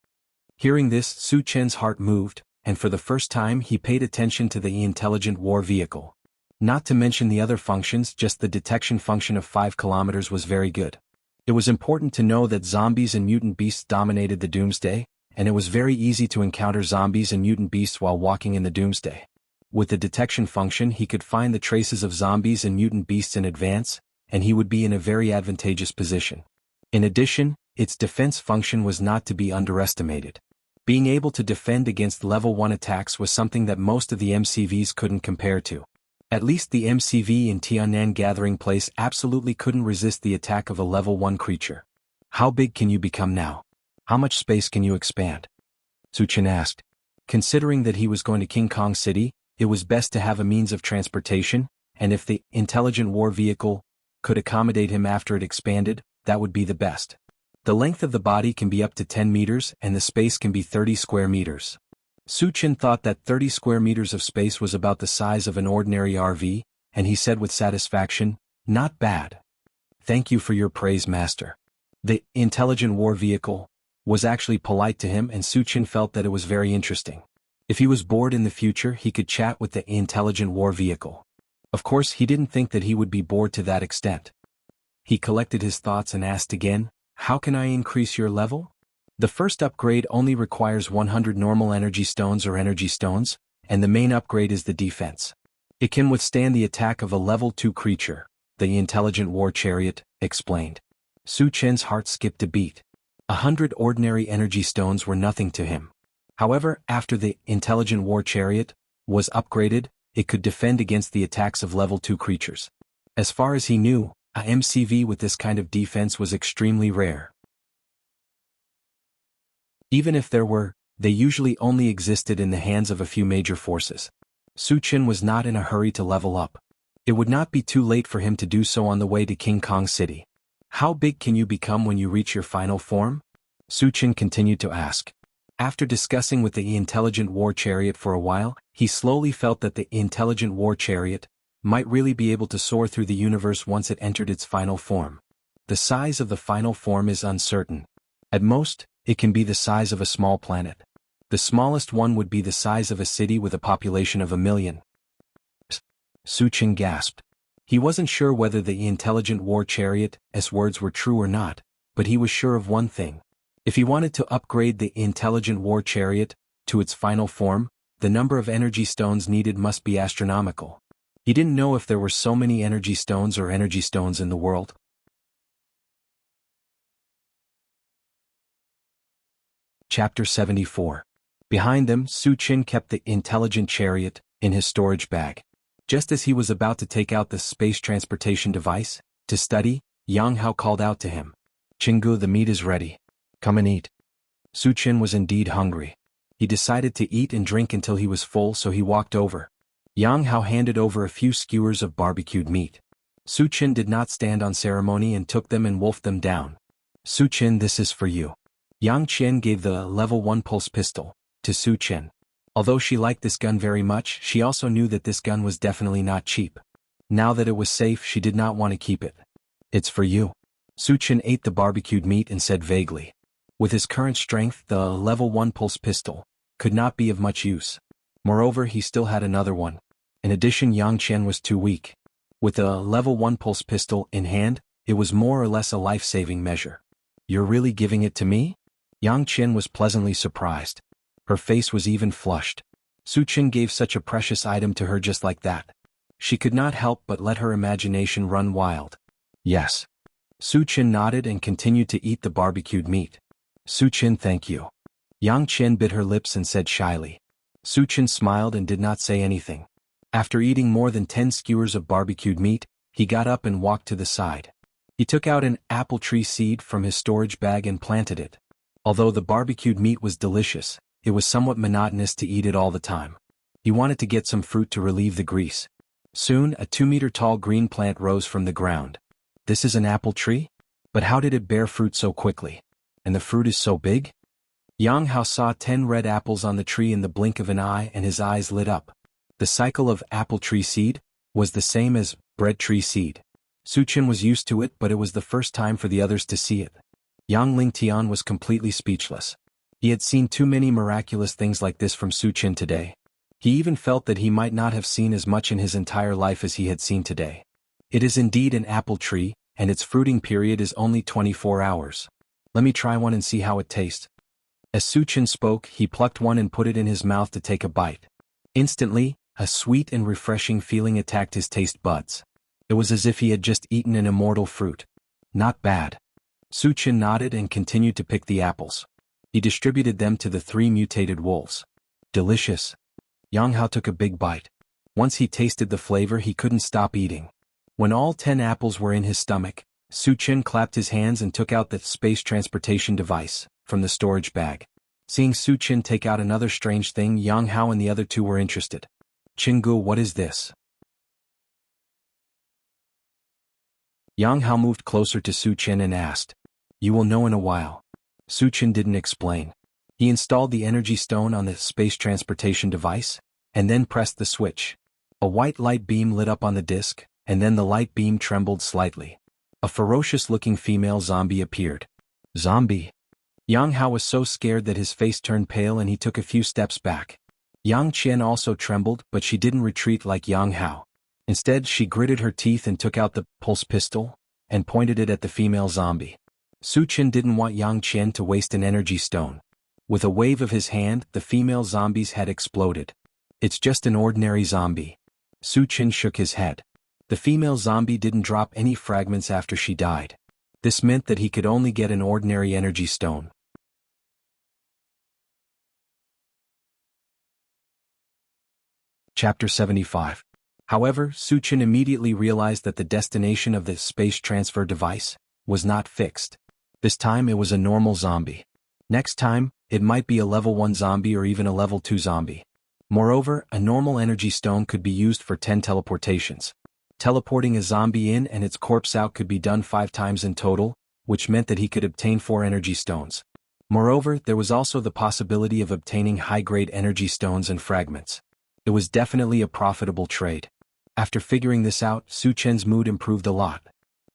Hearing this, Suchin's heart moved, and for the first time he paid attention to the intelligent war vehicle. Not to mention the other functions, just the detection function of 5 kilometers was very good. It was important to know that zombies and mutant beasts dominated the Doomsday, and it was very easy to encounter zombies and mutant beasts while walking in the Doomsday. With the detection function, he could find the traces of zombies and mutant beasts in advance, and he would be in a very advantageous position. In addition, its defense function was not to be underestimated. Being able to defend against level 1 attacks was something that most of the MCVs couldn't compare to. At least the MCV in Tianan Gathering Place absolutely couldn't resist the attack of a level 1 creature. "How big can you become now? How much space can you expand?" Suchin asked. Considering that he was going to King Kong City, it was best to have a means of transportation, and if the intelligent war vehicle could accommodate him after it expanded, that would be the best. The length of the body can be up to 10 meters and the space can be 30 square meters. Suchin thought that 30 square meters of space was about the size of an ordinary RV, and he said with satisfaction, "Not bad. Thank you for your praise, Master." The intelligent war vehicle was actually polite to him, and Suchin felt that it was very interesting. If he was bored in the future, he could chat with the intelligent war vehicle. Of course, he didn't think that he would be bored to that extent. He collected his thoughts and asked again, "How can I increase your level?" The first upgrade only requires 100 normal energy stones or energy stones, and the main upgrade is the defense. It can withstand the attack of a level 2 creature, the intelligent war chariot explained. Suchin's heart skipped a beat. 100 ordinary energy stones were nothing to him. However, after the intelligent war chariot was upgraded, it could defend against the attacks of level 2 creatures. As far as he knew, a MCV with this kind of defense was extremely rare. Even if there were, they usually only existed in the hands of a few major forces. Suchin was not in a hurry to level up. It would not be too late for him to do so on the way to King Kong City. "How big can you become when you reach your final form?" Suchin continued to ask. After discussing with the intelligent war chariot for a while, he slowly felt that the intelligent war chariot might really be able to soar through the universe once it entered its final form. The size of the final form is uncertain. At most, it can be the size of a small planet. The smallest one would be the size of a city with a population of 1 million. Suchin gasped. He wasn't sure whether the intelligent war chariot's words were true or not, but he was sure of one thing. If he wanted to upgrade the intelligent war chariot, to its final form, the number of energy stones needed must be astronomical. He didn't know if there were so many energy stones or energy stones in the world. Chapter 74. Behind them, Su Qin kept the intelligent chariot in his storage bag. Just as he was about to take out the space transportation device to study, Yang Hao called out to him, "Qinggu, the meat is ready. Come and eat." Su Qin was indeed hungry. He decided to eat and drink until he was full, so he walked over. Yang Hao handed over a few skewers of barbecued meat. Su Qin did not stand on ceremony and took them and wolfed them down. "Su Qin, this is for you." Yang Qian gave the level 1 pulse pistol to Su Qin. Although she liked this gun very much, she also knew that this gun was definitely not cheap. Now that it was safe, she did not want to keep it. "It's for you." Su Qin ate the barbecued meat and said vaguely. With his current strength, the level 1 pulse pistol could not be of much use. Moreover, he still had another one. In addition, Yang Qian was too weak. With a level 1 pulse pistol in hand, it was more or less a life-saving measure. "You're really giving it to me?" Yang Qian was pleasantly surprised. Her face was even flushed. Su Qin gave such a precious item to her just like that. She could not help but let her imagination run wild. "Yes." Su Qin nodded and continued to eat the barbecued meat. "Su Qin, thank you." Yang Qian bit her lips and said shyly. Su Qin smiled and did not say anything. After eating more than 10 skewers of barbecued meat, he got up and walked to the side. He took out an apple tree seed from his storage bag and planted it. Although the barbecued meat was delicious, it was somewhat monotonous to eat it all the time. He wanted to get some fruit to relieve the grease. Soon, a 2-meter-tall green plant rose from the ground. "This is an apple tree? But how did it bear fruit so quickly? And the fruit is so big?" Yang Hao saw 10 red apples on the tree in the blink of an eye, and his eyes lit up. The cycle of apple tree seed was the same as bread tree seed. Su Qin was used to it, but it was the first time for the others to see it. Yang Lingtian was completely speechless. He had seen too many miraculous things like this from Su Qin today. He even felt that he might not have seen as much in his entire life as he had seen today. It is indeed an apple tree, and its fruiting period is only 24 hours. "Let me try one and see how it tastes." As Su Qin spoke, he plucked one and put it in his mouth to take a bite. Instantly, a sweet and refreshing feeling attacked his taste buds. It was as if he had just eaten an immortal fruit. "Not bad." Su Qin nodded and continued to pick the apples. He distributed them to the 3 mutated wolves. "Delicious." Yang Hao took a big bite. Once he tasted the flavor, he couldn't stop eating. When all 10 apples were in his stomach, Su Qin clapped his hands and took out the space transportation device from the storage bag. Seeing Su Qin take out another strange thing, Yang Hao and the other 2 were interested. "Qinggu, what is this?" Yang Hao moved closer to Su Qin and asked. "You will know in a while." Su Qin didn't explain. He installed the energy stone on the space transportation device, and then pressed the switch. A white light beam lit up on the disc, and then the light beam trembled slightly. A ferocious-looking female zombie appeared. "Zombie?" Yang Hao was so scared that his face turned pale and he took a few steps back. Yang Qian also trembled, but she didn't retreat like Yang Hao. Instead, she gritted her teeth and took out the pulse pistol and pointed it at the female zombie. Su Qin didn't want Yang Qian to waste an energy stone. With a wave of his hand, the female zombies had exploded. "It's just an ordinary zombie." Su Qin shook his head. The female zombie didn't drop any fragments after she died. This meant that he could only get an ordinary energy stone. Chapter 75. However, Su Qin immediately realized that the destination of the space transfer device was not fixed. This time it was a normal zombie. Next time, it might be a level 1 zombie or even a level 2 zombie. Moreover, a normal energy stone could be used for 10 teleportations. Teleporting a zombie in and its corpse out could be done 5 times in total, which meant that he could obtain 4 energy stones. Moreover, there was also the possibility of obtaining high-grade energy stones and fragments. It was definitely a profitable trade. After figuring this out, Su Qin's mood improved a lot.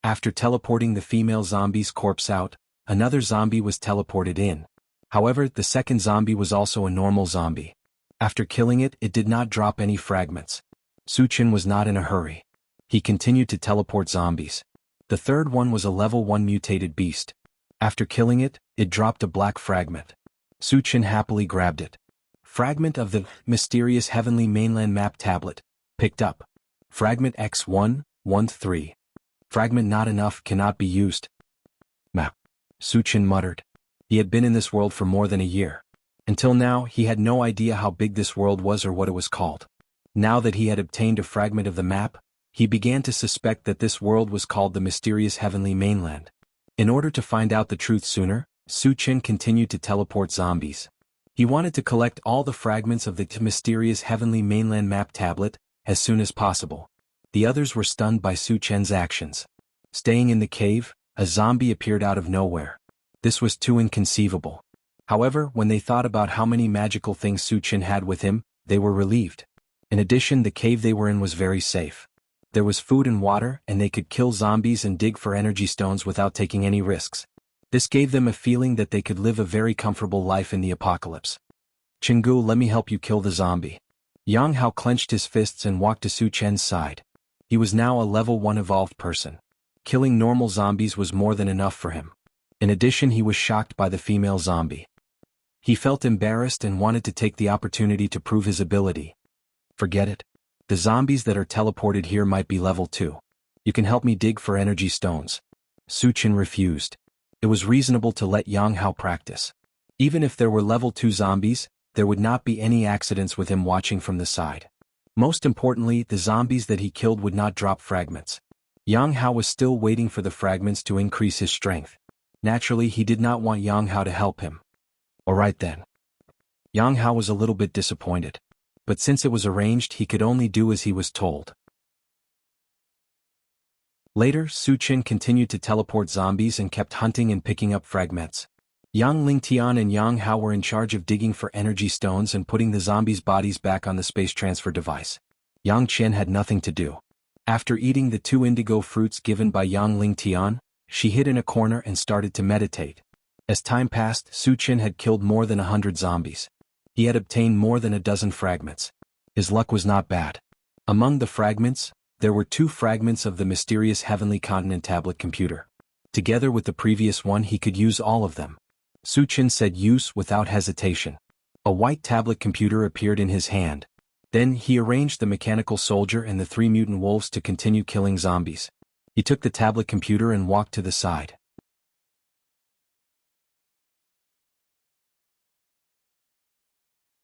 After teleporting the female zombie's corpse out, another zombie was teleported in. However, the second zombie was also a normal zombie. After killing it, it did not drop any fragments. Su Qin was not in a hurry. He continued to teleport zombies. The third one was a level 1 mutated beast. After killing it, it dropped a black fragment. Su Qin happily grabbed it. Fragment of the mysterious heavenly mainland map tablet. Picked up. Fragment X113. Fragment not enough, cannot be used. Map. Suchin muttered. He had been in this world for more than a year. Until now, he had no idea how big this world was or what it was called. Now that he had obtained a fragment of the map, he began to suspect that this world was called the mysterious heavenly mainland. In order to find out the truth sooner, Suchin continued to teleport zombies. He wanted to collect all the fragments of the mysterious heavenly mainland map tablet as soon as possible. The others were stunned by Suchin's actions. Staying in the cave, a zombie appeared out of nowhere. This was too inconceivable. However, when they thought about how many magical things Suchin had with him, they were relieved. In addition, the cave they were in was very safe. There was food and water, and they could kill zombies and dig for energy stones without taking any risks. This gave them a feeling that they could live a very comfortable life in the apocalypse. Chingu, let me help you kill the zombie. Yang Hao clenched his fists and walked to Suchin's side. He was now a level 1 evolved person. Killing normal zombies was more than enough for him. In addition, he was shocked by the female zombie. He felt embarrassed and wanted to take the opportunity to prove his ability. Forget it. The zombies that are teleported here might be level 2. You can help me dig for energy stones. Suchin refused. It was reasonable to let Yang Hao practice. Even if there were level 2 zombies, there would not be any accidents with him watching from the side. Most importantly, the zombies that he killed would not drop fragments. Yang Hao was still waiting for the fragments to increase his strength. Naturally, he did not want Yang Hao to help him. Alright then. Yang Hao was a little bit disappointed. But since it was arranged, he could only do as he was told. Later, Suchin continued to teleport zombies and kept hunting and picking up fragments. Yang Lingtian and Yang Hao were in charge of digging for energy stones and putting the zombies' bodies back on the space transfer device. Yang Qian had nothing to do. After eating the 2 indigo fruits given by Yang Lingtian, she hid in a corner and started to meditate. As time passed, Suchin had killed more than 100 zombies. He had obtained more than a dozen fragments. His luck was not bad. Among the fragments, there were 2 fragments of the mysterious heavenly continent tablet computer. Together with the previous one, he could use all of them. Suchin said use without hesitation. A white tablet computer appeared in his hand. Then he arranged the mechanical soldier and the 3 mutant wolves to continue killing zombies. He took the tablet computer and walked to the side.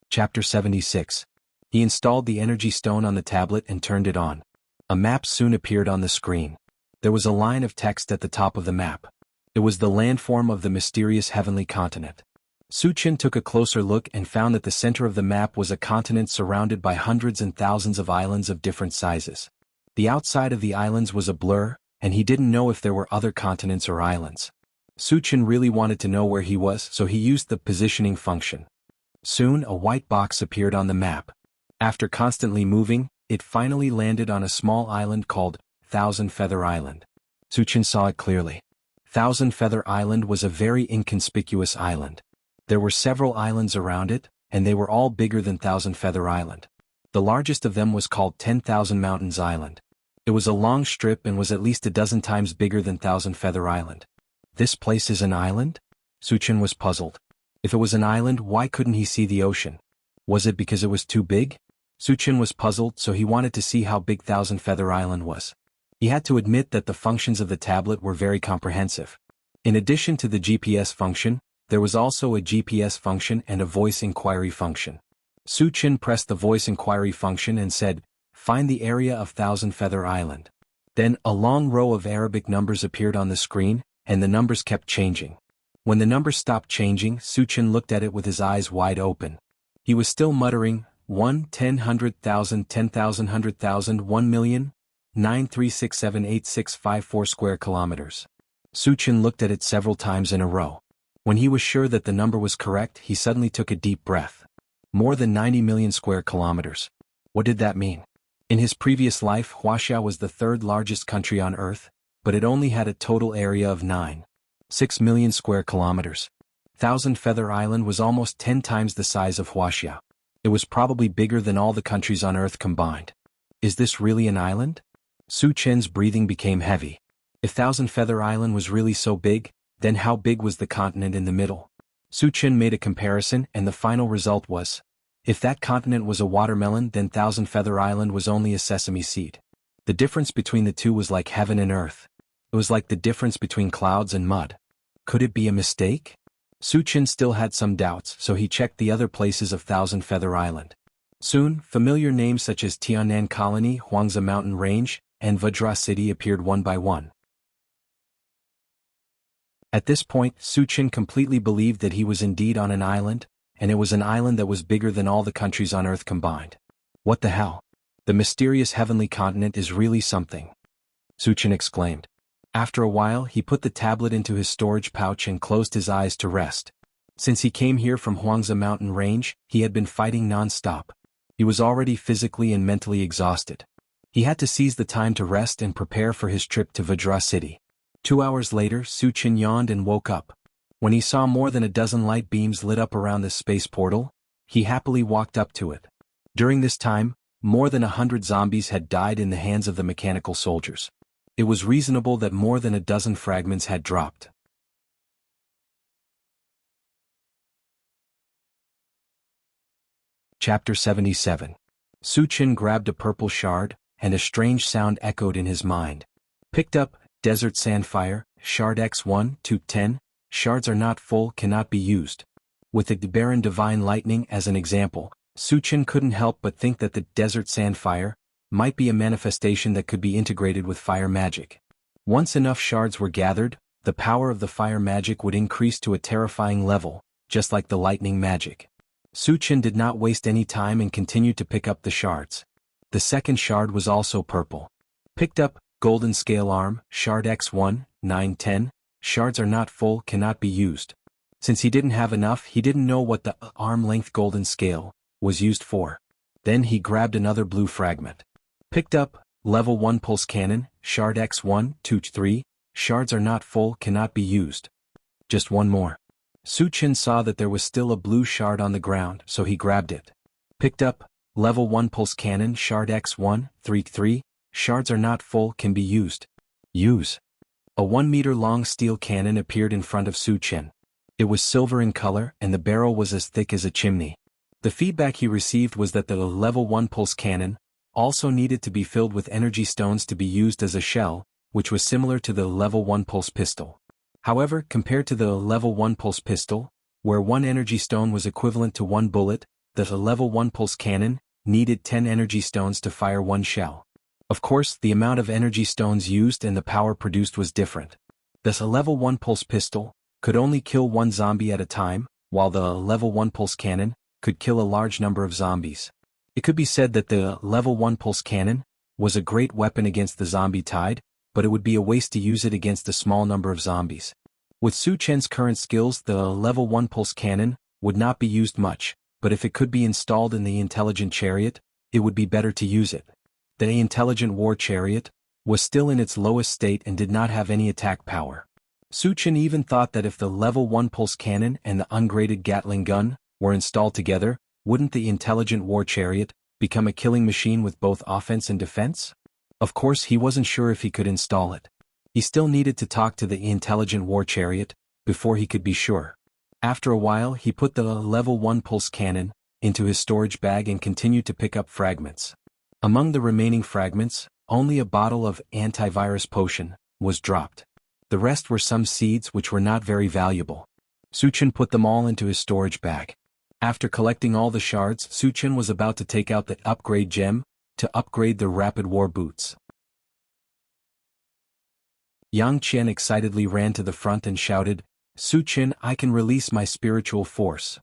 Chapter 76. He installed the energy stone on the tablet and turned it on. A map soon appeared on the screen. There was a line of text at the top of the map. It was the landform of the mysterious heavenly continent. Suchin took a closer look and found that the center of the map was a continent surrounded by hundreds and thousands of islands of different sizes. The outside of the islands was a blur, and he didn't know if there were other continents or islands. Suchin really wanted to know where he was, so he used the positioning function. Soon, a white box appeared on the map. After constantly moving, it finally landed on a small island called Thousand Feather Island. Suchin saw it clearly. Thousand Feather Island was a very inconspicuous island. There were several islands around it, and they were all bigger than Thousand Feather Island. The largest of them was called 10,000 Mountains Island. It was a long strip and was at least a dozen times bigger than Thousand Feather Island. This place is an island? Suchin was puzzled. If it was an island, why couldn't he see the ocean? Was it because it was too big? Suchin was puzzled, so he wanted to see how big Thousand Feather Island was. He had to admit that the functions of the tablet were very comprehensive. In addition to the GPS function, there was also a GPS function and a voice inquiry function. Suchin pressed the voice inquiry function and said, "Find the area of Thousand Feather Island." Then a long row of Arabic numbers appeared on the screen, and the numbers kept changing. When the numbers stopped changing, Suchin looked at it with his eyes wide open. He was still muttering, 1, 10, 100,000, 10,000, 100,000, 1,000,000, 9367865 square kilometers. Suchin looked at it several times in a row. When he was sure that the number was correct, he suddenly took a deep breath. More than 90 million square kilometers. What did that mean? In his previous life, Huaxia was the 3rd largest country on Earth, but it only had a total area of 9.6 million square kilometers. Thousand Feather Island was almost 10 times the size of Huaxia. It was probably bigger than all the countries on Earth combined. Is this really an island? Suchin's breathing became heavy. If Thousand Feather Island was really so big, then how big was the continent in the middle? Suchin made a comparison and the final result was If that continent was a watermelon, then Thousand Feather Island was only a sesame seed. The difference between the two was like heaven and earth. It was like the difference between clouds and mud. Could it be a mistake? Suchin still had some doubts, so he checked the other places of Thousand Feather Island. Soon, familiar names such as Tianan Colony, Huangza Mountain Range, and Vajra City appeared one by one. At this point, Suchin completely believed that he was indeed on an island, and it was an island that was bigger than all the countries on Earth combined. What the hell? The mysterious heavenly continent is really something, Suchin exclaimed. After a while, he put the tablet into his storage pouch and closed his eyes to rest. Since he came here from Huangza Mountain Range, he had been fighting non-stop. He was already physically and mentally exhausted. He had to seize the time to rest and prepare for his trip to Vajra City. 2 hours later, Suchin yawned and woke up. When he saw more than a dozen light beams lit up around the space portal, he happily walked up to it. During this time, more than 100 zombies had died in the hands of the mechanical soldiers. It was reasonable that more than a dozen fragments had dropped. Chapter 77. Suchin grabbed a purple shard, and a strange sound echoed in his mind. Picked up, Desert Sandfire, Shard X1, 210, shards are not full, cannot be used. With the barren divine lightning as an example, Suchin couldn't help but think that the Desert Sandfire might be a manifestation that could be integrated with fire magic. Once enough shards were gathered, the power of the fire magic would increase to a terrifying level, just like the lightning magic. Suchin did not waste any time and continued to pick up the shards. The second shard was also purple. Picked up, Golden Scale Arm, Shard X1, 910, shards are not full, cannot be used. Since he didn't have enough, he didn't know what the arm-length golden scale was used for. Then he grabbed another blue fragment. Picked up, Level 1 Pulse Cannon, Shard X1, 2-3, shards are not full, cannot be used. Just one more. Suchin saw that there was still a blue shard on the ground, so he grabbed it. Picked up, Level 1 Pulse Cannon, Shard X1, 3-3, shards are not full, can be used. Use. A 1-meter-long steel cannon appeared in front of Suchin. It was silver in color, and the barrel was as thick as a chimney. The feedback he received was that the Level 1 Pulse Cannon also needed to be filled with energy stones to be used as a shell, which was similar to the Level 1 Pulse Pistol. However, compared to the Level 1 Pulse Pistol, where 1 energy stone was equivalent to 1 bullet, the Level 1 Pulse Cannon needed 10 energy stones to fire 1 shell. Of course, the amount of energy stones used and the power produced was different. This Level 1 Pulse Pistol could only kill 1 zombie at a time, while the Level 1 Pulse Cannon could kill a large number of zombies. It could be said that the Level 1 Pulse Cannon was a great weapon against the zombie tide, but it would be a waste to use it against a small number of zombies. With Suchin's current skills, the Level 1 Pulse Cannon would not be used much, but if it could be installed in the Intelligent Chariot, it would be better to use it. The Intelligent War Chariot was still in its lowest state and did not have any attack power. Suchin even thought that if the Level 1 Pulse Cannon and the ungraded Gatling gun were installed together, wouldn't the Intelligent War Chariot become a killing machine with both offense and defense? Of course, he wasn't sure if he could install it. He still needed to talk to the Intelligent War Chariot before he could be sure. After a while, he put the Level 1 Pulse Cannon into his storage bag and continued to pick up fragments. Among the remaining fragments, only a bottle of antivirus potion was dropped. The rest were some seeds which were not very valuable. Suchin put them all into his storage bag. After collecting all the shards, Suchin was about to take out the upgrade gem to upgrade the rapid war boots. Yang Qian excitedly ran to the front and shouted, "Suchin, I can release my spiritual force."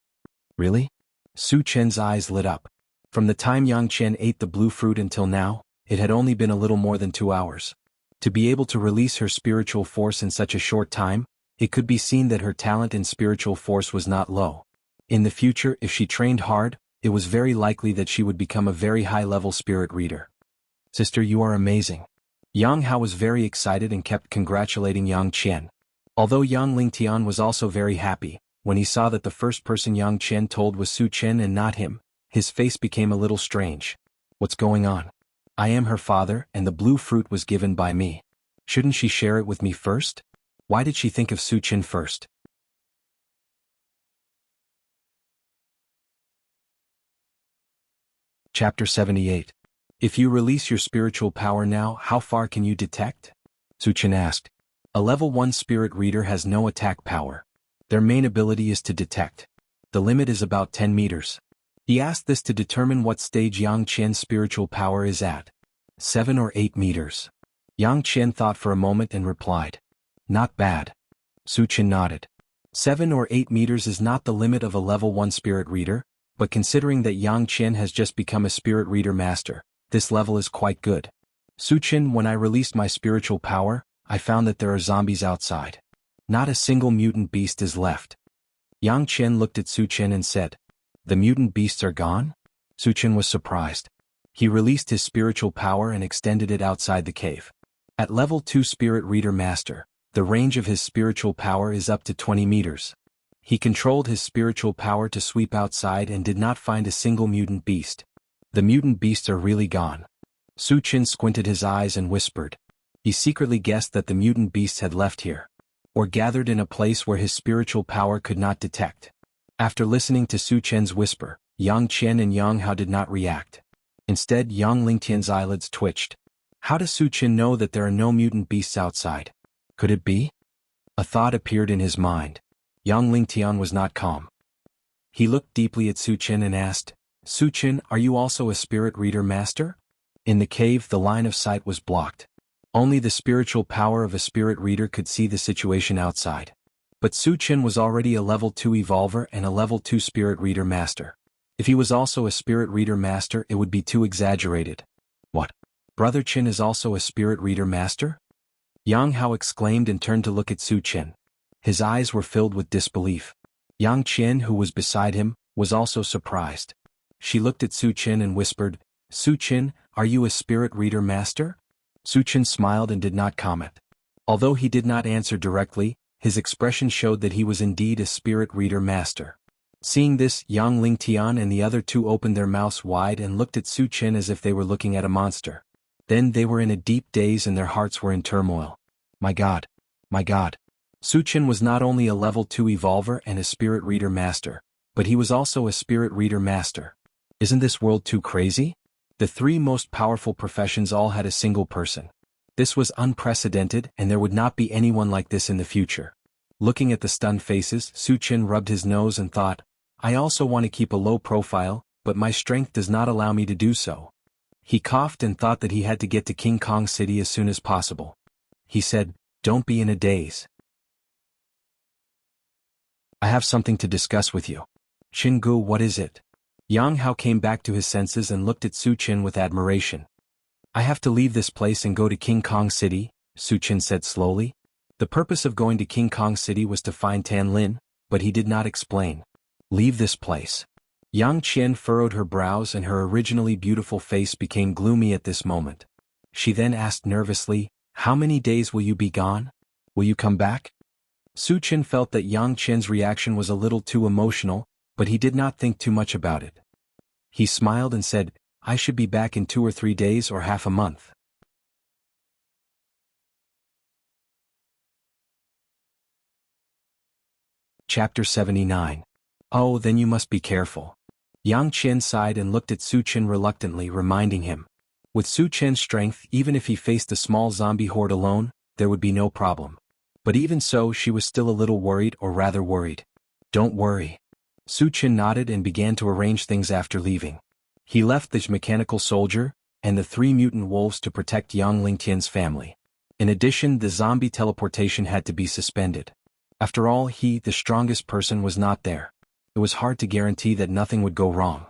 Really? Suchin's eyes lit up. From the time Yang Qian ate the blue fruit until now, it had only been a little more than 2 hours. To be able to release her spiritual force in such a short time, it could be seen that her talent in spiritual force was not low. In the future, if she trained hard, it was very likely that she would become a very high-level spirit reader. "Sister, you are amazing." Yang Hao was very excited and kept congratulating Yang Qian. Although Yang Lingtian was also very happy, when he saw that the first person Yang Qian told was Suchin and not him, his face became a little strange. "What's going on? I am her father, and the blue fruit was given by me. Shouldn't she share it with me first? Why did she think of Suchin first?" Chapter 78. If you release your spiritual power now, how far can you detect? Su Chen asked. A level 1 spirit reader has no attack power. Their main ability is to detect. The limit is about 10 meters. He asked this to determine what stage Yang Qian's spiritual power is at. 7 or 8 meters. Yang Qian thought for a moment and replied. Not bad. Su Chen nodded. 7 or 8 meters is not the limit of a level 1 spirit reader, but considering that Yang Qian has just become a spirit reader master, this level is quite good. Su Chen, when I released my spiritual power, I found that there are zombies outside. Not a single mutant beast is left. Yang Qian looked at Su Chen and said, The mutant beasts are gone? Su Chen was surprised. He released his spiritual power and extended it outside the cave. At level 2 spirit reader master, the range of his spiritual power is up to 20 meters. He controlled his spiritual power to sweep outside and did not find a single mutant beast. The mutant beasts are really gone. Su Chen squinted his eyes and whispered. He secretly guessed that the mutant beasts had left here, or gathered in a place where his spiritual power could not detect. After listening to Su Chen's whisper, Yang Qian and Yang Hao did not react. Instead, Yang Lingtian's eyelids twitched. How does Su Chen know that there are no mutant beasts outside? Could it be? A thought appeared in his mind. Yang Lingtian was not calm. He looked deeply at Su Chen and asked, Su Chen, are you also a spirit reader master? In the cave, the line of sight was blocked. Only the spiritual power of a spirit reader could see the situation outside. But Su Chen was already a level 2 evolver and a level 2 spirit reader master. If he was also a spirit reader master, it would be too exaggerated. What? Brother Chen is also a spirit reader master? Yang Hao exclaimed and turned to look at Su Chen. His eyes were filled with disbelief. Yang Qian, who was beside him, was also surprised. She looked at Su Chen and whispered, Su Chen, are you a spirit reader master? Su Chen smiled and did not comment. Although he did not answer directly, his expression showed that he was indeed a spirit reader master. Seeing this, Yang Lingtian and the other two opened their mouths wide and looked at Su Chen as if they were looking at a monster. Then they were in a deep daze and their hearts were in turmoil. My God! My God! Su Chen was not only a level 2 evolver and a spirit reader master, but he was also a spirit reader master. Isn't this world too crazy? The 3 most powerful professions all had a single person. This was unprecedented and there would not be anyone like this in the future. Looking at the stunned faces, Su Chen rubbed his nose and thought, I also want to keep a low profile, but my strength does not allow me to do so. He coughed and thought that he had to get to King Kong City as soon as possible. He said, Don't be in a daze. I have something to discuss with you. Xingu, what is it? Yang Hao came back to his senses and looked at Su Chen with admiration. I have to leave this place and go to King Kong City, Su Chen said slowly. The purpose of going to King Kong City was to find Tan Lin, but he did not explain. Leave this place. Yang Qian furrowed her brows and her originally beautiful face became gloomy at this moment. She then asked nervously, How many days will you be gone? Will you come back? Su Chen felt that Yang Qian's reaction was a little too emotional, but he did not think too much about it. He smiled and said, I should be back in 2 or 3 days or half a month. Chapter 79. Oh, then you must be careful. Yang Qian sighed and looked at Su Chen reluctantly, reminding him. With Su Chen's strength, even if he faced a small zombie horde alone, there would be no problem. But even so, she was still a little worried, or rather worried. Don't worry. Su Chen nodded and began to arrange things after leaving. He left the mechanical soldier and the 3 mutant wolves to protect Yang Lingtian's family. In addition, the zombie teleportation had to be suspended. After all, he, the strongest person, was not there. It was hard to guarantee that nothing would go wrong.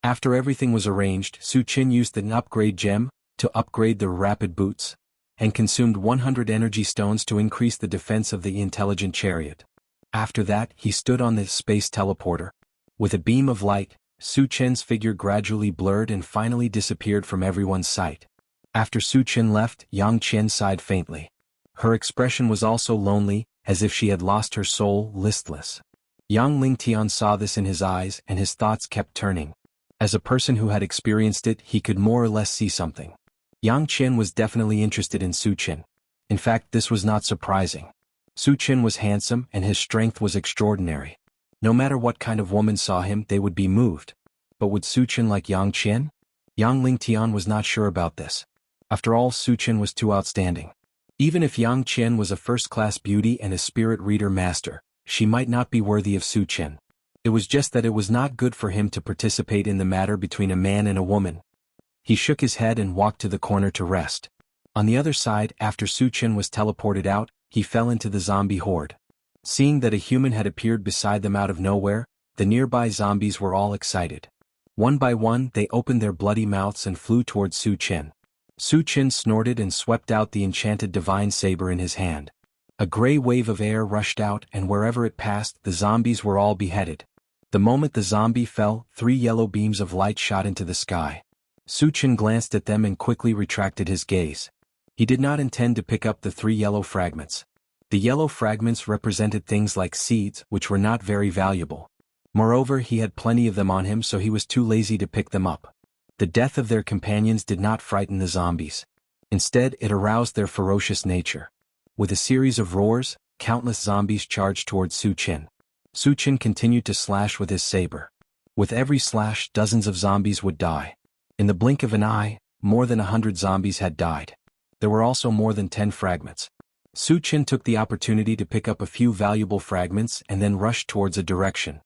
After everything was arranged, Su Chen used an upgrade gem to upgrade the rapid boots, and consumed 100 energy stones to increase the defense of the intelligent chariot. After that, he stood on the space teleporter. With a beam of light, Su Chen's figure gradually blurred and finally disappeared from everyone's sight. After Su Chen left, Yang Qian sighed faintly. Her expression was also lonely, as if she had lost her soul, listless. Yang Lingtian saw this in his eyes and his thoughts kept turning. As a person who had experienced it, he could more or less see something. Yang Qian was definitely interested in Su Chen. In fact, this was not surprising. Su Chen was handsome and his strength was extraordinary. No matter what kind of woman saw him, they would be moved. But would Su Chen like Yang Qian? Yang Lingtian was not sure about this. After all, Su Qian was too outstanding. Even if Yang Qian was a first-class beauty and a spirit reader master, she might not be worthy of Su Qian. It was just that it was not good for him to participate in the matter between a man and a woman. He shook his head and walked to the corner to rest. On the other side, after Su Qian was teleported out, he fell into the zombie horde. Seeing that a human had appeared beside them out of nowhere, the nearby zombies were all excited. One by one, they opened their bloody mouths and flew towards Su Qian. Su Qian snorted and swept out the enchanted divine saber in his hand. A gray wave of air rushed out, and wherever it passed, the zombies were all beheaded. The moment the zombie fell, 3 yellow beams of light shot into the sky. Su Qian glanced at them and quickly retracted his gaze. He did not intend to pick up the 3 yellow fragments. The yellow fragments represented things like seeds, which were not very valuable. Moreover, he had plenty of them on him, so he was too lazy to pick them up. The death of their companions did not frighten the zombies. Instead, it aroused their ferocious nature. With a series of roars, countless zombies charged towards Su Qian. Su Qian continued to slash with his saber. With every slash, dozens of zombies would die. In the blink of an eye, more than 100 zombies had died. There were also more than 10 fragments. Su Qian took the opportunity to pick up a few valuable fragments and then rushed towards a direction.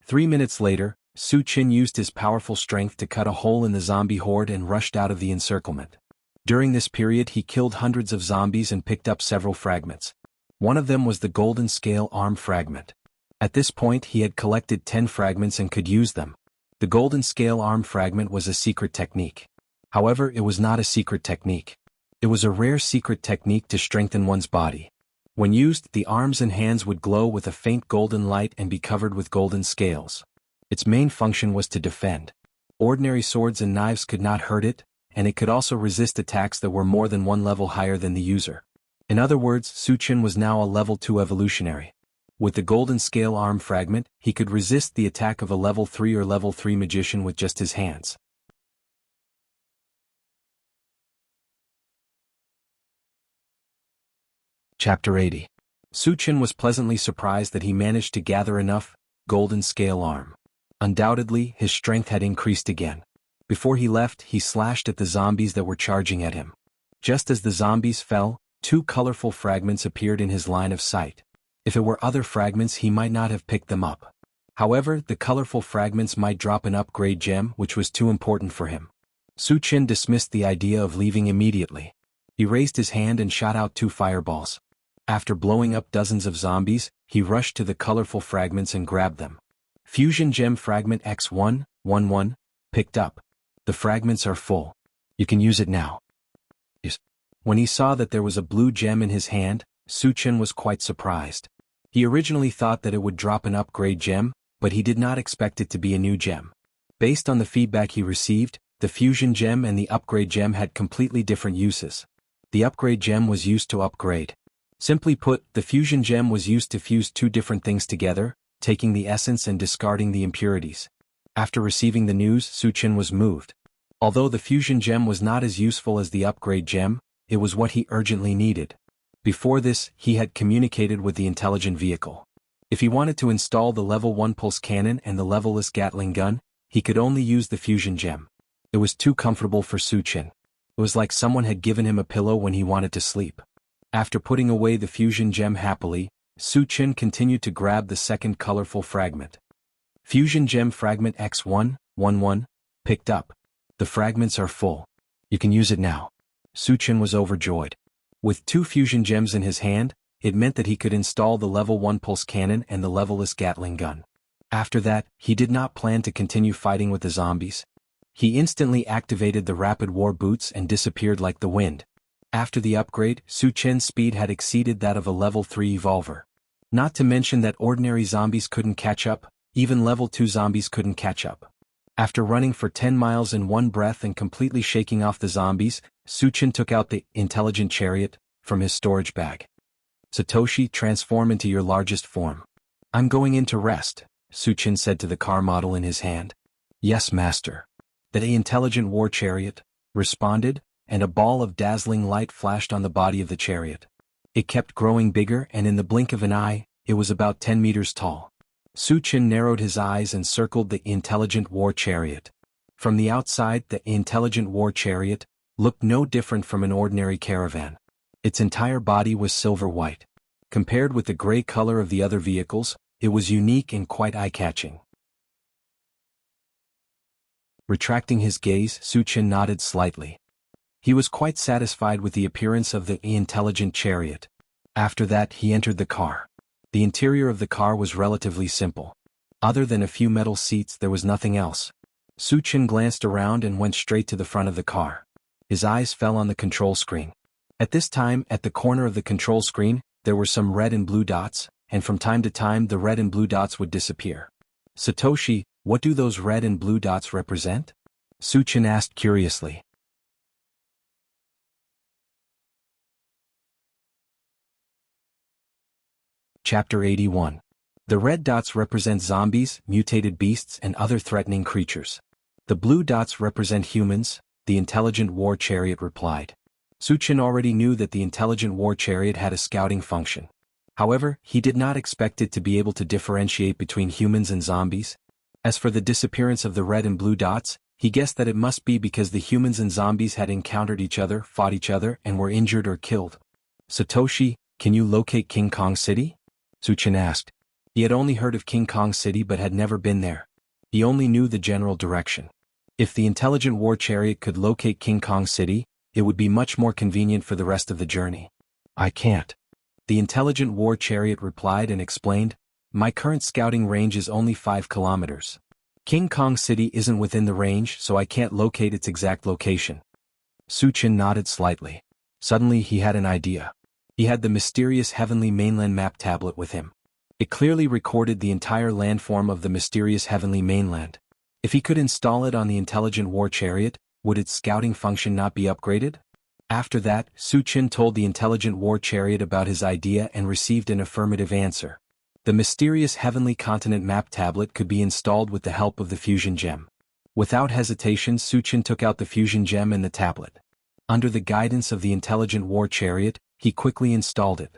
3 minutes later, Su Qian used his powerful strength to cut a hole in the zombie horde and rushed out of the encirclement. During this period, he killed hundreds of zombies and picked up several fragments. One of them was the golden scale arm fragment. At this point, he had collected 10 fragments and could use them. The golden scale arm fragment was a secret technique. However, it was not a secret technique. It was a rare secret technique to strengthen one's body. When used, the arms and hands would glow with a faint golden light and be covered with golden scales. Its main function was to defend. Ordinary swords and knives could not hurt it, and it could also resist attacks that were more than 1 level higher than the user. In other words, Su Qian was now a level 2 evolutionary. With the golden scale arm fragment, he could resist the attack of a level 3 or level 3 magician with just his hands. Chapter 80. Su Qian was pleasantly surprised that he managed to gather enough golden scale arm. Undoubtedly, his strength had increased again. Before he left, he slashed at the zombies that were charging at him. Just as the zombies fell, 2 colorful fragments appeared in his line of sight. If it were other fragments, he might not have picked them up. However, the colorful fragments might drop an upgrade gem, which was too important for him. Su Qian dismissed the idea of leaving immediately. He raised his hand and shot out 2 fireballs. After blowing up dozens of zombies, he rushed to the colorful fragments and grabbed them. Fusion Gem Fragment X111, picked up. The fragments are full. You can use it now. When he saw that there was a blue gem in his hand, Su Qian was quite surprised. He originally thought that it would drop an upgrade gem, but he did not expect it to be a new gem. Based on the feedback he received, the Fusion Gem and the upgrade gem had completely different uses. The upgrade gem was used to upgrade. Simply put, the Fusion Gem was used to fuse 2 different things together, taking the essence and discarding the impurities. After receiving the news, Su Qian was moved. Although the Fusion Gem was not as useful as the upgrade gem, it was what he urgently needed. Before this, he had communicated with the intelligent vehicle. If he wanted to install the level 1 pulse cannon and the levelless Gatling gun, he could only use the Fusion Gem. It was too comfortable for Su Qian. It was like someone had given him a pillow when he wanted to sleep. After putting away the Fusion Gem happily, Su Qian continued to grab the second colorful fragment. Fusion Gem Fragment X111, picked up. The fragments are full. You can use it now. Su Qian was overjoyed. With 2 Fusion Gems in his hand, it meant that he could install the level 1 pulse cannon and the levelless Gatling gun. After that, he did not plan to continue fighting with the zombies. He instantly activated the rapid war boots and disappeared like the wind. After the upgrade, Su Qian's speed had exceeded that of a level 3 evolver. Not to mention that ordinary zombies couldn't catch up, even level 2 zombies couldn't catch up. After running for 10 miles in one breath and completely shaking off the zombies, Su Qian took out the intelligent chariot from his storage bag. Satoshi, transform into your largest form. I'm going in to rest, Su Qian said to the car model in his hand. Yes, master. The intelligent war chariot responded, and a ball of dazzling light flashed on the body of the chariot. It kept growing bigger, and in the blink of an eye, it was about 10 meters tall. Su Chen narrowed his eyes and circled the intelligent war chariot. From the outside, the intelligent war chariot looked no different from an ordinary caravan. Its entire body was silver white. Compared with the gray color of the other vehicles, it was unique and quite eye-catching. Retracting his gaze, Su Chen nodded slightly. He was quite satisfied with the appearance of the intelligent chariot. After that, he entered the car. The interior of the car was relatively simple. Other than a few metal seats, there was nothing else. Su Chen glanced around and went straight to the front of the car. His eyes fell on the control screen. At this time, at the corner of the control screen, there were some red and blue dots, and from time to time the red and blue dots would disappear. Satoshi, what do those red and blue dots represent? Su Chen asked curiously. Chapter 81. The red dots represent zombies, mutated beasts, and other threatening creatures. The blue dots represent humans, the intelligent war chariot replied. Su Chen already knew that the intelligent war chariot had a scouting function. However, he did not expect it to be able to differentiate between humans and zombies. As for the disappearance of the red and blue dots, he guessed that it must be because the humans and zombies had encountered each other, fought each other, and were injured or killed. Satoshi, can you locate King Kong City? Su Chen asked. He had only heard of King Kong City but had never been there. He only knew the general direction. If the intelligent war chariot could locate King Kong City, it would be much more convenient for the rest of the journey. I can't. The intelligent war chariot replied and explained, my current scouting range is only 5 kilometers. King Kong City isn't within the range, so I can't locate its exact location. Su Chen nodded slightly. Suddenly he had an idea. He had the mysterious heavenly mainland map tablet with him. It clearly recorded the entire landform of the mysterious heavenly mainland. If he could install it on the intelligent war chariot, would its scouting function not be upgraded? After that, Su Chen told the intelligent war chariot about his idea and received an affirmative answer. The mysterious heavenly continent map tablet could be installed with the help of the fusion gem. Without hesitation, Su Chen took out the fusion gem and the tablet. Under the guidance of the intelligent war chariot, he quickly installed it.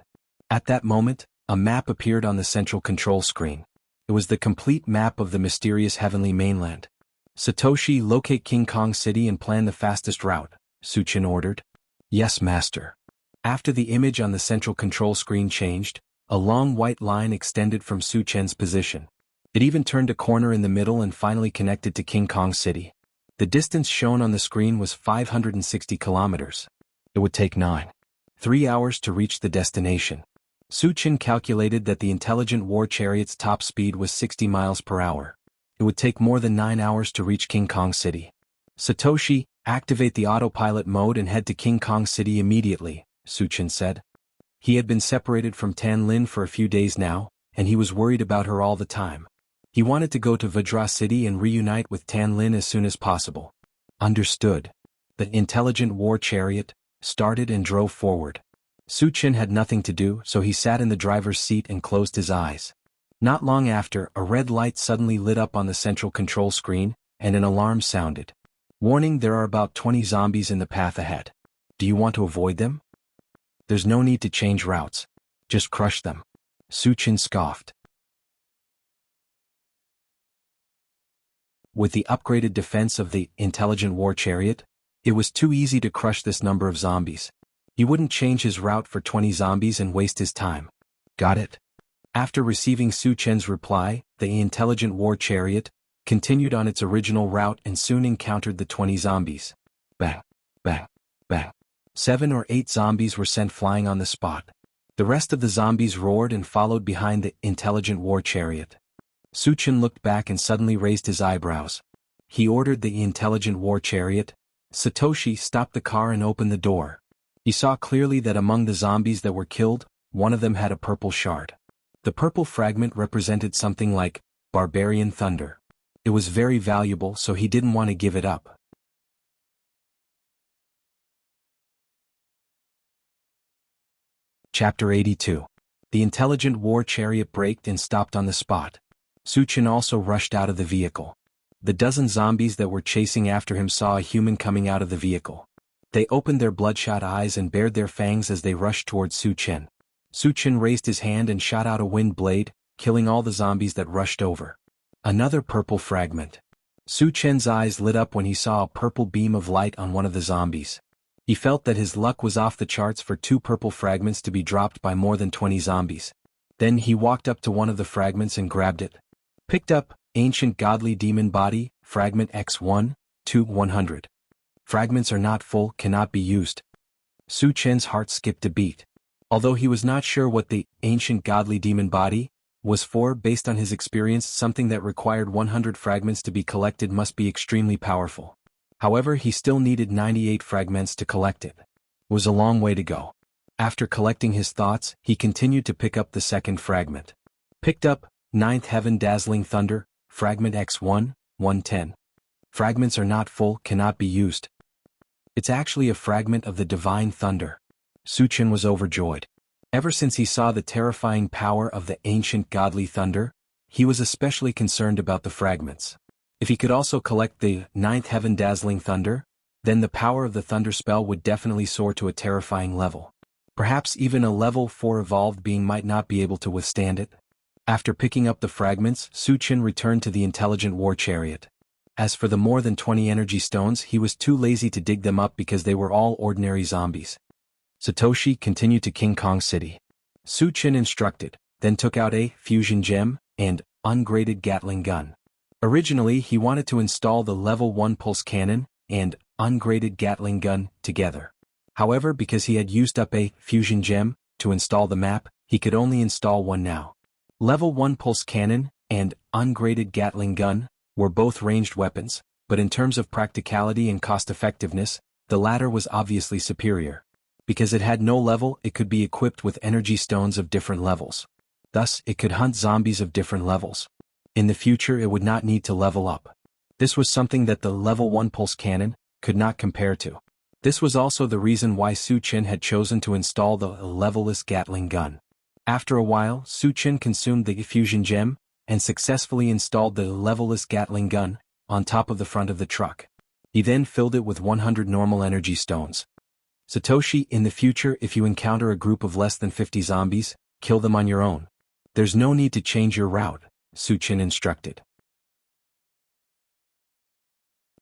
At that moment, a map appeared on the central control screen. It was the complete map of the mysterious heavenly mainland. Satoshi, locate King Kong City and plan the fastest route, Su Chen ordered. Yes, master. After the image on the central control screen changed, a long white line extended from Su Chen's position. It even turned a corner in the middle and finally connected to King Kong City. The distance shown on the screen was 560 kilometers. It would take 3 hours to reach the destination. Su Chen calculated that the intelligent war chariot's top speed was 60 miles per hour. It would take more than 9 hours to reach King Kong City. Satoshi, activate the autopilot mode and head to King Kong City immediately, Su Chen said. He had been separated from Tan Lin for a few days now, and he was worried about her all the time. He wanted to go to Vajra City and reunite with Tan Lin as soon as possible. Understood. The intelligent war chariot started and drove forward. Su Chen had nothing to do, so he sat in the driver's seat and closed his eyes. Not long after, a red light suddenly lit up on the central control screen, and an alarm sounded. Warning, there are about 20 zombies in the path ahead. Do you want to avoid them? There's no need to change routes. Just crush them. Su Chen scoffed. With the upgraded defense of the intelligent war chariot, it was too easy to crush this number of zombies. He wouldn't change his route for 20 zombies and waste his time. Got it? After receiving Su Chen's reply, the intelligent war chariot continued on its original route and soon encountered the 20 zombies. Bang, bang, bang. 7 or 8 zombies were sent flying on the spot. The rest of the zombies roared and followed behind the intelligent war chariot. Su Chen looked back and suddenly raised his eyebrows. He ordered the intelligent war chariot. Satoshi, stop the car and open the door. He saw clearly that among the zombies that were killed, one of them had a purple shard. The purple fragment represented something like barbarian thunder. It was very valuable, so he didn't want to give it up. Chapter 82. The intelligent war chariot braked and stopped on the spot. Su Chen also rushed out of the vehicle. The dozen zombies that were chasing after him saw a human coming out of the vehicle. They opened their bloodshot eyes and bared their fangs as they rushed towards Su Chen. Su Chen raised his hand and shot out a wind blade, killing all the zombies that rushed over. Another purple fragment. Su Chen's eyes lit up when he saw a purple beam of light on one of the zombies. He felt that his luck was off the charts for 2 purple fragments to be dropped by more than 20 zombies. Then he walked up to one of the fragments and grabbed it. Picked up, Ancient Godly Demon Body, Fragment X1, 100. Fragments are not full, cannot be used. Su Chen's heart skipped a beat. Although he was not sure what the Ancient Godly Demon Body was for, based on his experience, something that required 100 fragments to be collected must be extremely powerful. However, he still needed 98 fragments to collect it. It was a long way to go. After collecting his thoughts, he continued to pick up the second fragment. Picked up, Ninth Heaven Dazzling Thunder, Fragment X1, 110. Fragments are not full, cannot be used. It's actually a fragment of the Divine Thunder. Su Chen was overjoyed. Ever since he saw the terrifying power of the Ancient Godly Thunder, he was especially concerned about the fragments. If he could also collect the Ninth Heaven Dazzling Thunder, then the power of the Thunder spell would definitely soar to a terrifying level. Perhaps even a level 4 evolved being might not be able to withstand it. After picking up the fragments, Su Chen returned to the Intelligent War Chariot. As for the more than 20 energy stones, he was too lazy to dig them up because they were all ordinary zombies. Satoshi continued to King Kong City. Su Chen instructed, then took out a fusion gem and ungraded Gatling gun. Originally, he wanted to install the level 1 pulse cannon and ungraded Gatling gun together. However, because he had used up a fusion gem to install the map, he could only install one now. Level 1 pulse cannon and ungraded Gatling gun were both ranged weapons, but in terms of practicality and cost-effectiveness, the latter was obviously superior. Because it had no level, it could be equipped with energy stones of different levels. Thus, it could hunt zombies of different levels. In the future, it would not need to level up. This was something that the level 1 pulse cannon could not compare to. This was also the reason why Su Chen had chosen to install the levelless Gatling gun. After a while, Su Chen consumed the fusion gem and successfully installed the levelless Gatling gun on top of the front of the truck. He then filled it with 100 normal energy stones. Satoshi, in the future, if you encounter a group of less than 50 zombies, kill them on your own. There's no need to change your route, Su Chen instructed.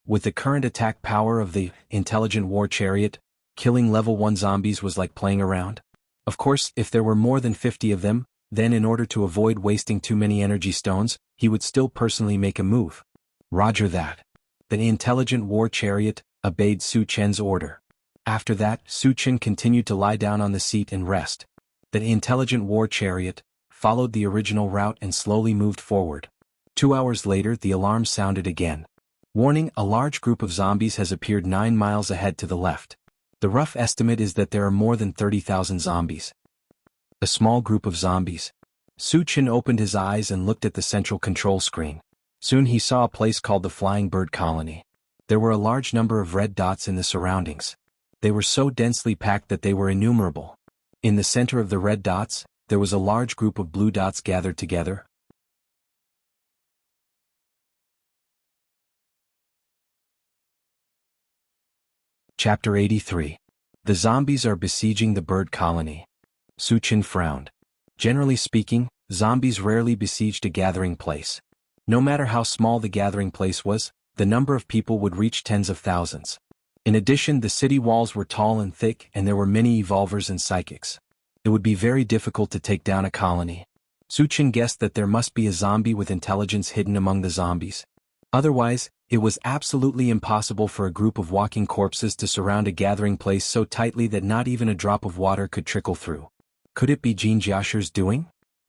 With the current attack power of the Intelligent War Chariot, killing level 1 zombies was like playing around. Of course, if there were more than 50 of them, then in order to avoid wasting too many energy stones, he would still personally make a move. Roger that. The Intelligent War Chariot obeyed Su Chen's order. After that, Su Chen continued to lie down on the seat and rest. The Intelligent War Chariot followed the original route and slowly moved forward. 2 hours later, the alarm sounded again. Warning, a large group of zombies has appeared 9 miles ahead to the left. The rough estimate is that there are more than 30,000 zombies. A small group of zombies. Su Chen opened his eyes and looked at the central control screen. Soon he saw a place called the Flying Bird Colony. There were a large number of red dots in the surroundings. They were so densely packed that they were innumerable. In the center of the red dots, there was a large group of blue dots gathered together. Chapter 83. The zombies are besieging the bird colony. Su Chen frowned. Generally speaking, zombies rarely besieged a gathering place. No matter how small the gathering place was, the number of people would reach tens of thousands. In addition, the city walls were tall and thick, and there were many evolvers and psychics. It would be very difficult to take down a colony. Su Chen guessed that there must be a zombie with intelligence hidden among the zombies. Otherwise, it was absolutely impossible for a group of walking corpses to surround a gathering place so tightly that not even a drop of water could trickle through. Could it be Jin Jiashi's doing?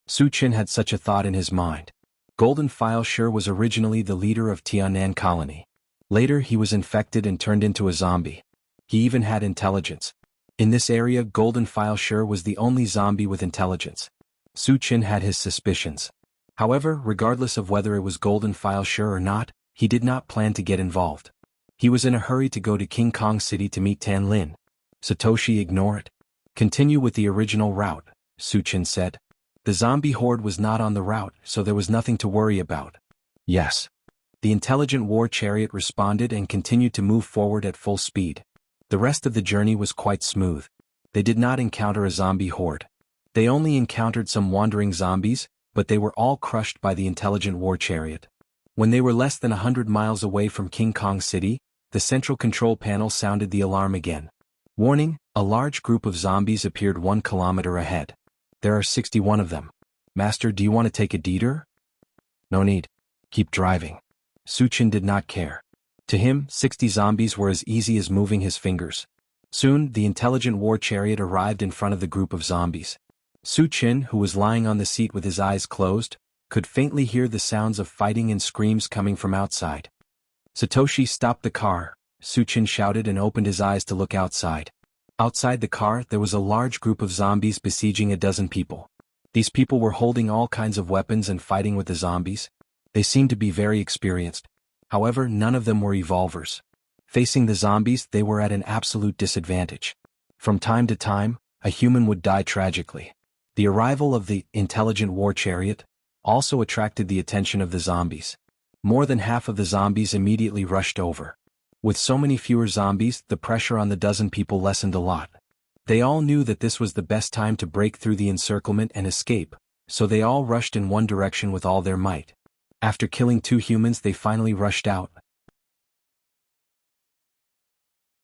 Su Chen had such a thought in his mind. Golden Fileshire was originally the leader of Tiannan Colony. Later he was infected and turned into a zombie. He even had intelligence. In this area, Golden Fileshire was the only zombie with intelligence. Su Chen had his suspicions. However, regardless of whether it was Golden Fileshire or not, he did not plan to get involved. He was in a hurry to go to King Kong City to meet Tan Lin. Satoshi, ignore it. Continue with the original route, Su Chen said. The zombie horde was not on the route, so there was nothing to worry about. Yes. The Intelligent War Chariot responded and continued to move forward at full speed. The rest of the journey was quite smooth. They did not encounter a zombie horde. They only encountered some wandering zombies, but they were all crushed by the intelligent war chariot. When they were less than 100 miles away from King Kong City, the central control panel sounded the alarm again. Warning, a large group of zombies appeared 1 kilometer ahead. There are 61 of them. Master, do you want to take a detour? No need. Keep driving. Suchin did not care. To him, 60 zombies were as easy as moving his fingers. Soon, the intelligent war chariot arrived in front of the group of zombies. Suchin, who was lying on the seat with his eyes closed, could faintly hear the sounds of fighting and screams coming from outside. Satoshi stopped the car, Suchin shouted and opened his eyes to look outside. Outside the car, there was a large group of zombies besieging a dozen people. These people were holding all kinds of weapons and fighting with the zombies. They seemed to be very experienced. However, none of them were evolvers. Facing the zombies, they were at an absolute disadvantage. From time to time, a human would die tragically. The arrival of the intelligent war chariot also attracted the attention of the zombies. More than half of the zombies immediately rushed over. With so many fewer zombies, the pressure on the dozen people lessened a lot. They all knew that this was the best time to break through the encirclement and escape, so they all rushed in one direction with all their might. After killing 2 humans, they finally rushed out.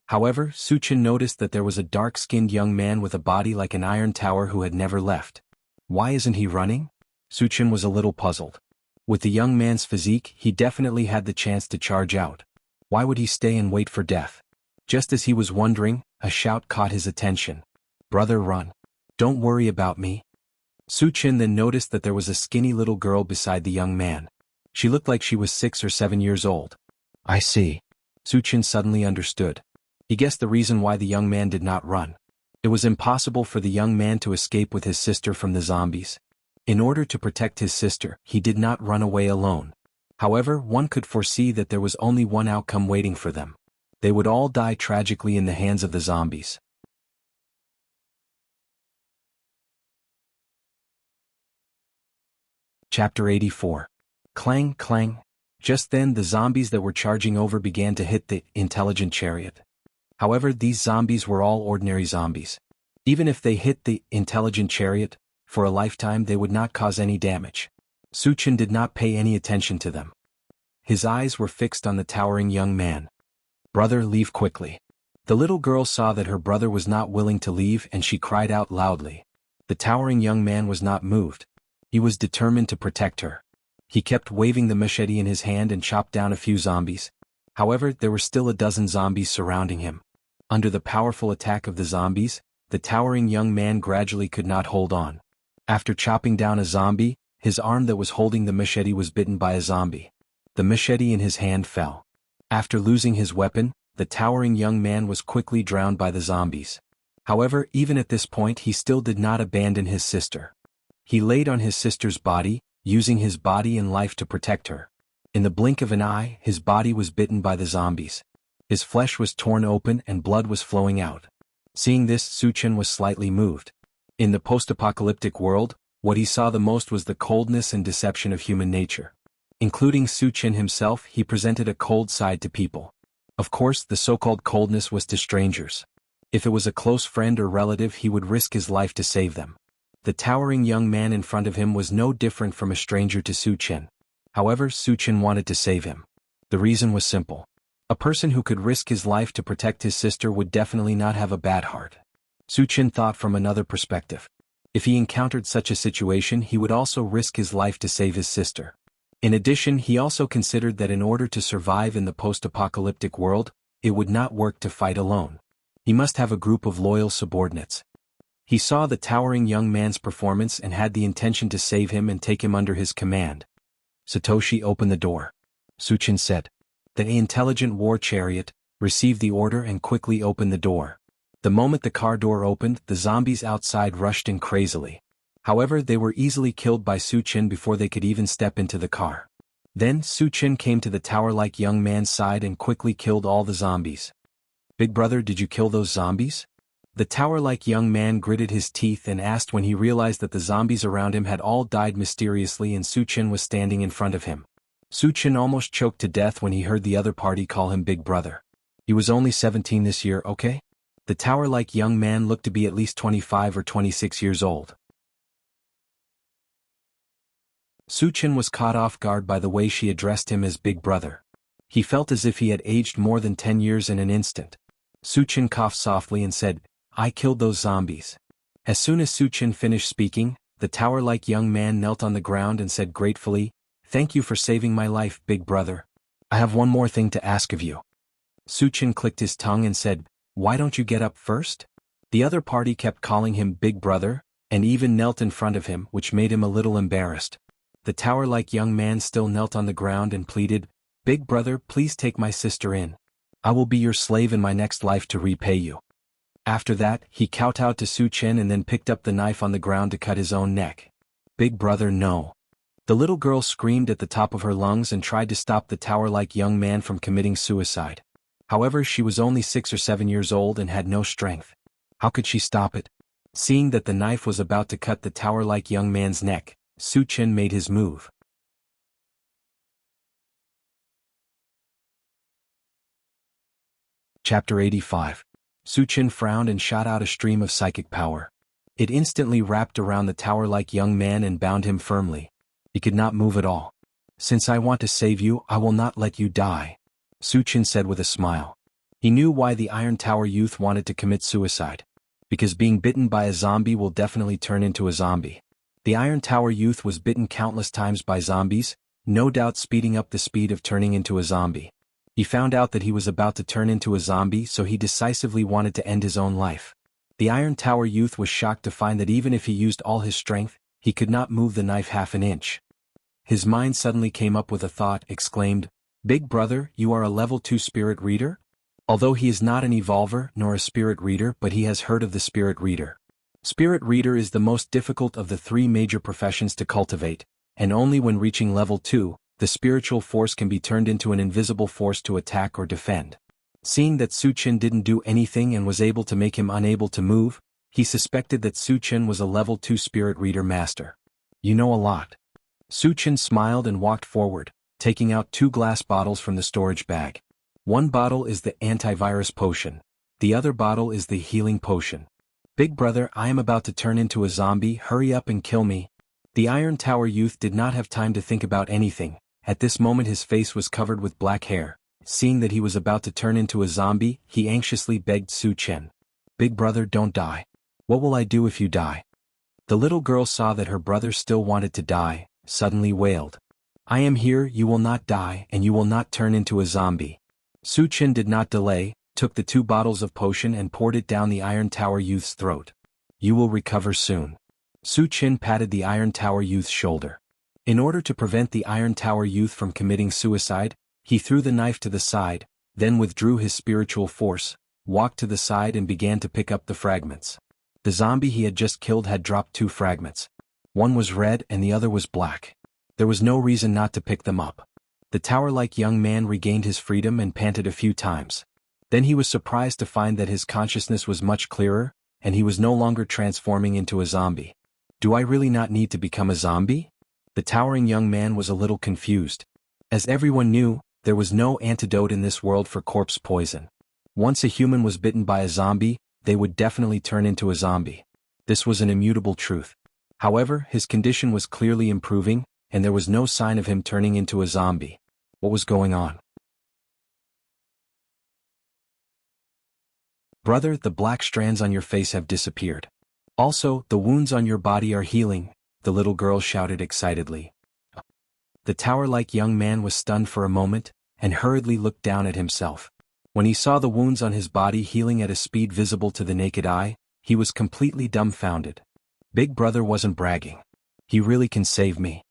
However, Suchin noticed that there was a dark-skinned young man with a body like an iron tower who had never left. Why isn't he running? Suchin was a little puzzled. With the young man's physique, he definitely had the chance to charge out. Why would he stay and wait for death? Just as he was wondering, a shout caught his attention. Brother, run. Don't worry about me. Suchin then noticed that there was a skinny little girl beside the young man. She looked like she was 6 or 7 years old. I see. Suchin suddenly understood. He guessed the reason why the young man did not run. It was impossible for the young man to escape with his sister from the zombies. In order to protect his sister, he did not run away alone. However, one could foresee that there was only one outcome waiting for them. They would all die tragically in the hands of the zombies. Chapter 84. Clang, clang. Just then the zombies that were charging over began to hit the intelligent chariot. However, these zombies were all ordinary zombies. Even if they hit the intelligent chariot, for a lifetime they would not cause any damage. Suchin did not pay any attention to them. His eyes were fixed on the towering young man. Brother, leave quickly. The little girl saw that her brother was not willing to leave and she cried out loudly. The towering young man was not moved. He was determined to protect her. He kept waving the machete in his hand and chopped down a few zombies. However, there were still a dozen zombies surrounding him. Under the powerful attack of the zombies, the towering young man gradually could not hold on. After chopping down a zombie, his arm that was holding the machete was bitten by a zombie. The machete in his hand fell. After losing his weapon, the towering young man was quickly drowned by the zombies. However, even at this point he still did not abandon his sister. He laid on his sister's body, using his body and life to protect her. In the blink of an eye, his body was bitten by the zombies. His flesh was torn open and blood was flowing out. Seeing this, Suchin was slightly moved. In the post-apocalyptic world, what he saw the most was the coldness and deception of human nature. Including Suchin himself, he presented a cold side to people. Of course, the so-called coldness was to strangers. If it was a close friend or relative, he would risk his life to save them. The towering young man in front of him was no different from a stranger to Suchin. However, Suchin wanted to save him. The reason was simple. A person who could risk his life to protect his sister would definitely not have a bad heart. Suchin thought from another perspective. If he encountered such a situation, he would also risk his life to save his sister. In addition, he also considered that in order to survive in the post-apocalyptic world, it would not work to fight alone. He must have a group of loyal subordinates. He saw the towering young man's performance and had the intention to save him and take him under his command. Satoshi opened the door. Suchin said. The intelligent war chariot received the order and quickly opened the door. The moment the car door opened, the zombies outside rushed in crazily. However, they were easily killed by Suchin before they could even step into the car. Then, Suchin came to the tower-like young man's side and quickly killed all the zombies. Big brother, did you kill those zombies? The tower-like young man gritted his teeth and asked when he realized that the zombies around him had all died mysteriously and Suchin was standing in front of him. Suchin almost choked to death when he heard the other party call him Big Brother. He was only 17 this year, okay? The tower-like young man looked to be at least 25 or 26 years old. Suchin was caught off guard by the way she addressed him as Big Brother. He felt as if he had aged more than 10 years in an instant. Suchin coughed softly and said, "I killed those zombies." As soon as Suchin finished speaking, the tower-like young man knelt on the ground and said gratefully, "Thank you for saving my life, Big Brother. I have one more thing to ask of you." Suchin clicked his tongue and said, "Why don't you get up first?" The other party kept calling him Big Brother, and even knelt in front of him, which made him a little embarrassed. The tower-like young man still knelt on the ground and pleaded, "Big Brother, please take my sister in. I will be your slave in my next life to repay you." After that, he kowtowed to Suchin and then picked up the knife on the ground to cut his own neck. "Big Brother, no." The little girl screamed at the top of her lungs and tried to stop the tower-like young man from committing suicide. However, she was only 6 or 7 years old and had no strength. How could she stop it? Seeing that the knife was about to cut the tower-like young man's neck, Suchin made his move. Chapter 85. Suchin frowned and shot out a stream of psychic power. It instantly wrapped around the tower-like young man and bound him firmly. He could not move at all. "Since I want to save you, I will not let you die," Suchin said with a smile. He knew why the Iron Tower youth wanted to commit suicide. Because being bitten by a zombie will definitely turn into a zombie. The Iron Tower youth was bitten countless times by zombies, no doubt speeding up the speed of turning into a zombie. He found out that he was about to turn into a zombie, so he decisively wanted to end his own life. The Iron Tower youth was shocked to find that even if he used all his strength, he could not move the knife half an inch. His mind suddenly came up with a thought, exclaimed, "Big Brother, you are a level 2 spirit reader?" Although he is not an evolver nor a spirit reader, but he has heard of the spirit reader. Spirit reader is the most difficult of the 3 major professions to cultivate, and only when reaching level 2, the spiritual force can be turned into an invisible force to attack or defend. Seeing that Suchin didn't do anything and was able to make him unable to move, he suspected that Suchin was a level 2 spirit reader master. "You know a lot." Suchin smiled and walked forward, taking out 2 glass bottles from the storage bag. One bottle is the antivirus potion. The other bottle is the healing potion. "Big Brother, I am about to turn into a zombie, hurry up and kill me." The Iron Tower youth did not have time to think about anything. At this moment his face was covered with black hair. Seeing that he was about to turn into a zombie, he anxiously begged Suchin, "Big Brother, don't die. What will I do if you die?" The little girl saw that her brother still wanted to die, suddenly wailed, "I am here, you will not die, and you will not turn into a zombie." Suchin did not delay, took the 2 bottles of potion and poured it down the Iron Tower youth's throat. "You will recover soon." Suchin patted the Iron Tower youth's shoulder. In order to prevent the Iron Tower youth from committing suicide, he threw the knife to the side, then withdrew his spiritual force, walked to the side and began to pick up the fragments. The zombie he had just killed had dropped 2 fragments. One was red and the other was black. There was no reason not to pick them up. The tower-like young man regained his freedom and panted a few times. Then he was surprised to find that his consciousness was much clearer, and he was no longer transforming into a zombie. "Do I really not need to become a zombie?" The towering young man was a little confused. As everyone knew, there was no antidote in this world for corpse poison. Once a human was bitten by a zombie, they would definitely turn into a zombie. This was an immutable truth. However, his condition was clearly improving, and there was no sign of him turning into a zombie. What was going on? "Brother, the black strands on your face have disappeared. Also, the wounds on your body are healing," the little girl shouted excitedly. The tower-like young man was stunned for a moment, and hurriedly looked down at himself. When he saw the wounds on his body healing at a speed visible to the naked eye, he was completely dumbfounded. Big Brother wasn't bragging. "He really can save me,"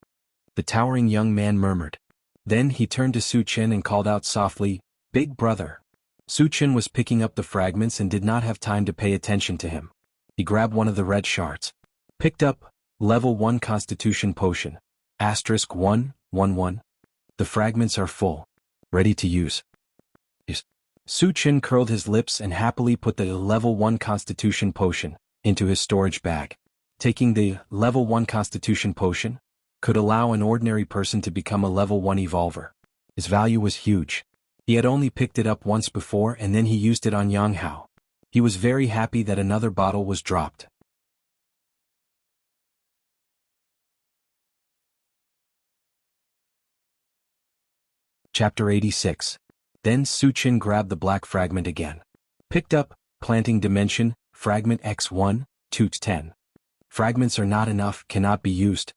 the towering young man murmured. Then he turned to Suchin and called out softly, "Big Brother." Suchin was picking up the fragments and did not have time to pay attention to him. He grabbed one of the red shards. Picked up, level 1 Constitution Potion. *111. The fragments are full. Ready to use. Suchin curled his lips and happily put the level 1 Constitution Potion into his storage bag. Taking the level 1 Constitution Potion could allow an ordinary person to become a level 1 evolver. His value was huge. He had only picked it up once before and then he used it on Yang Hao. He was very happy that another bottle was dropped. Chapter 86. Then Suchin grabbed the black fragment again. Picked up, planting dimension, fragment X1, 2-10. Fragments are not enough, cannot be used.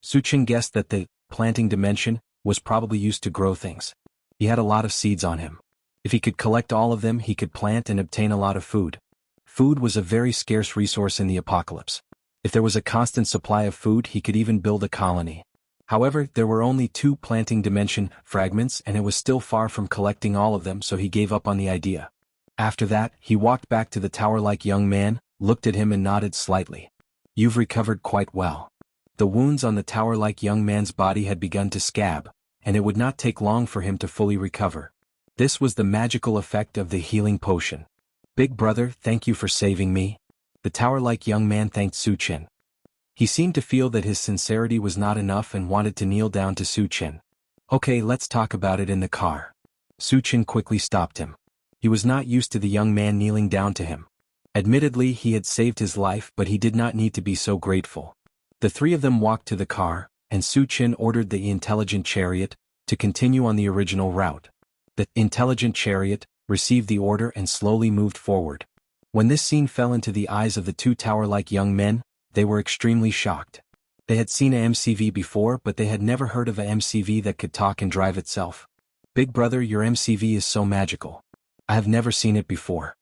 Suchin guessed that the planting dimension was probably used to grow things. He had a lot of seeds on him. If he could collect all of them, he could plant and obtain a lot of food. Food was a very scarce resource in the apocalypse. If there was a constant supply of food, he could even build a colony. However, there were only 2 planting dimension fragments and it was still far from collecting all of them, so he gave up on the idea. After that, he walked back to the tower-like young man, looked at him and nodded slightly. You've recovered quite well. The wounds on the tower-like young man's body had begun to scab, and it would not take long for him to fully recover. This was the magical effect of the healing potion. Big brother, thank you for saving me. The tower-like young man thanked Suchin. He seemed to feel that his sincerity was not enough and wanted to kneel down to Suchin. Okay, let's talk about it in the car. Suchin quickly stopped him. He was not used to the young man kneeling down to him. Admittedly, he had saved his life, but he did not need to be so grateful. The 3 of them walked to the car, and Suchin ordered the intelligent chariot to continue on the original route. The intelligent chariot received the order and slowly moved forward. When this scene fell into the eyes of the 2 tower-like young men, they were extremely shocked. They had seen a MCV before, but they had never heard of a MCV that could talk and drive itself. Big brother, your MCV is so magical. I have never seen it before.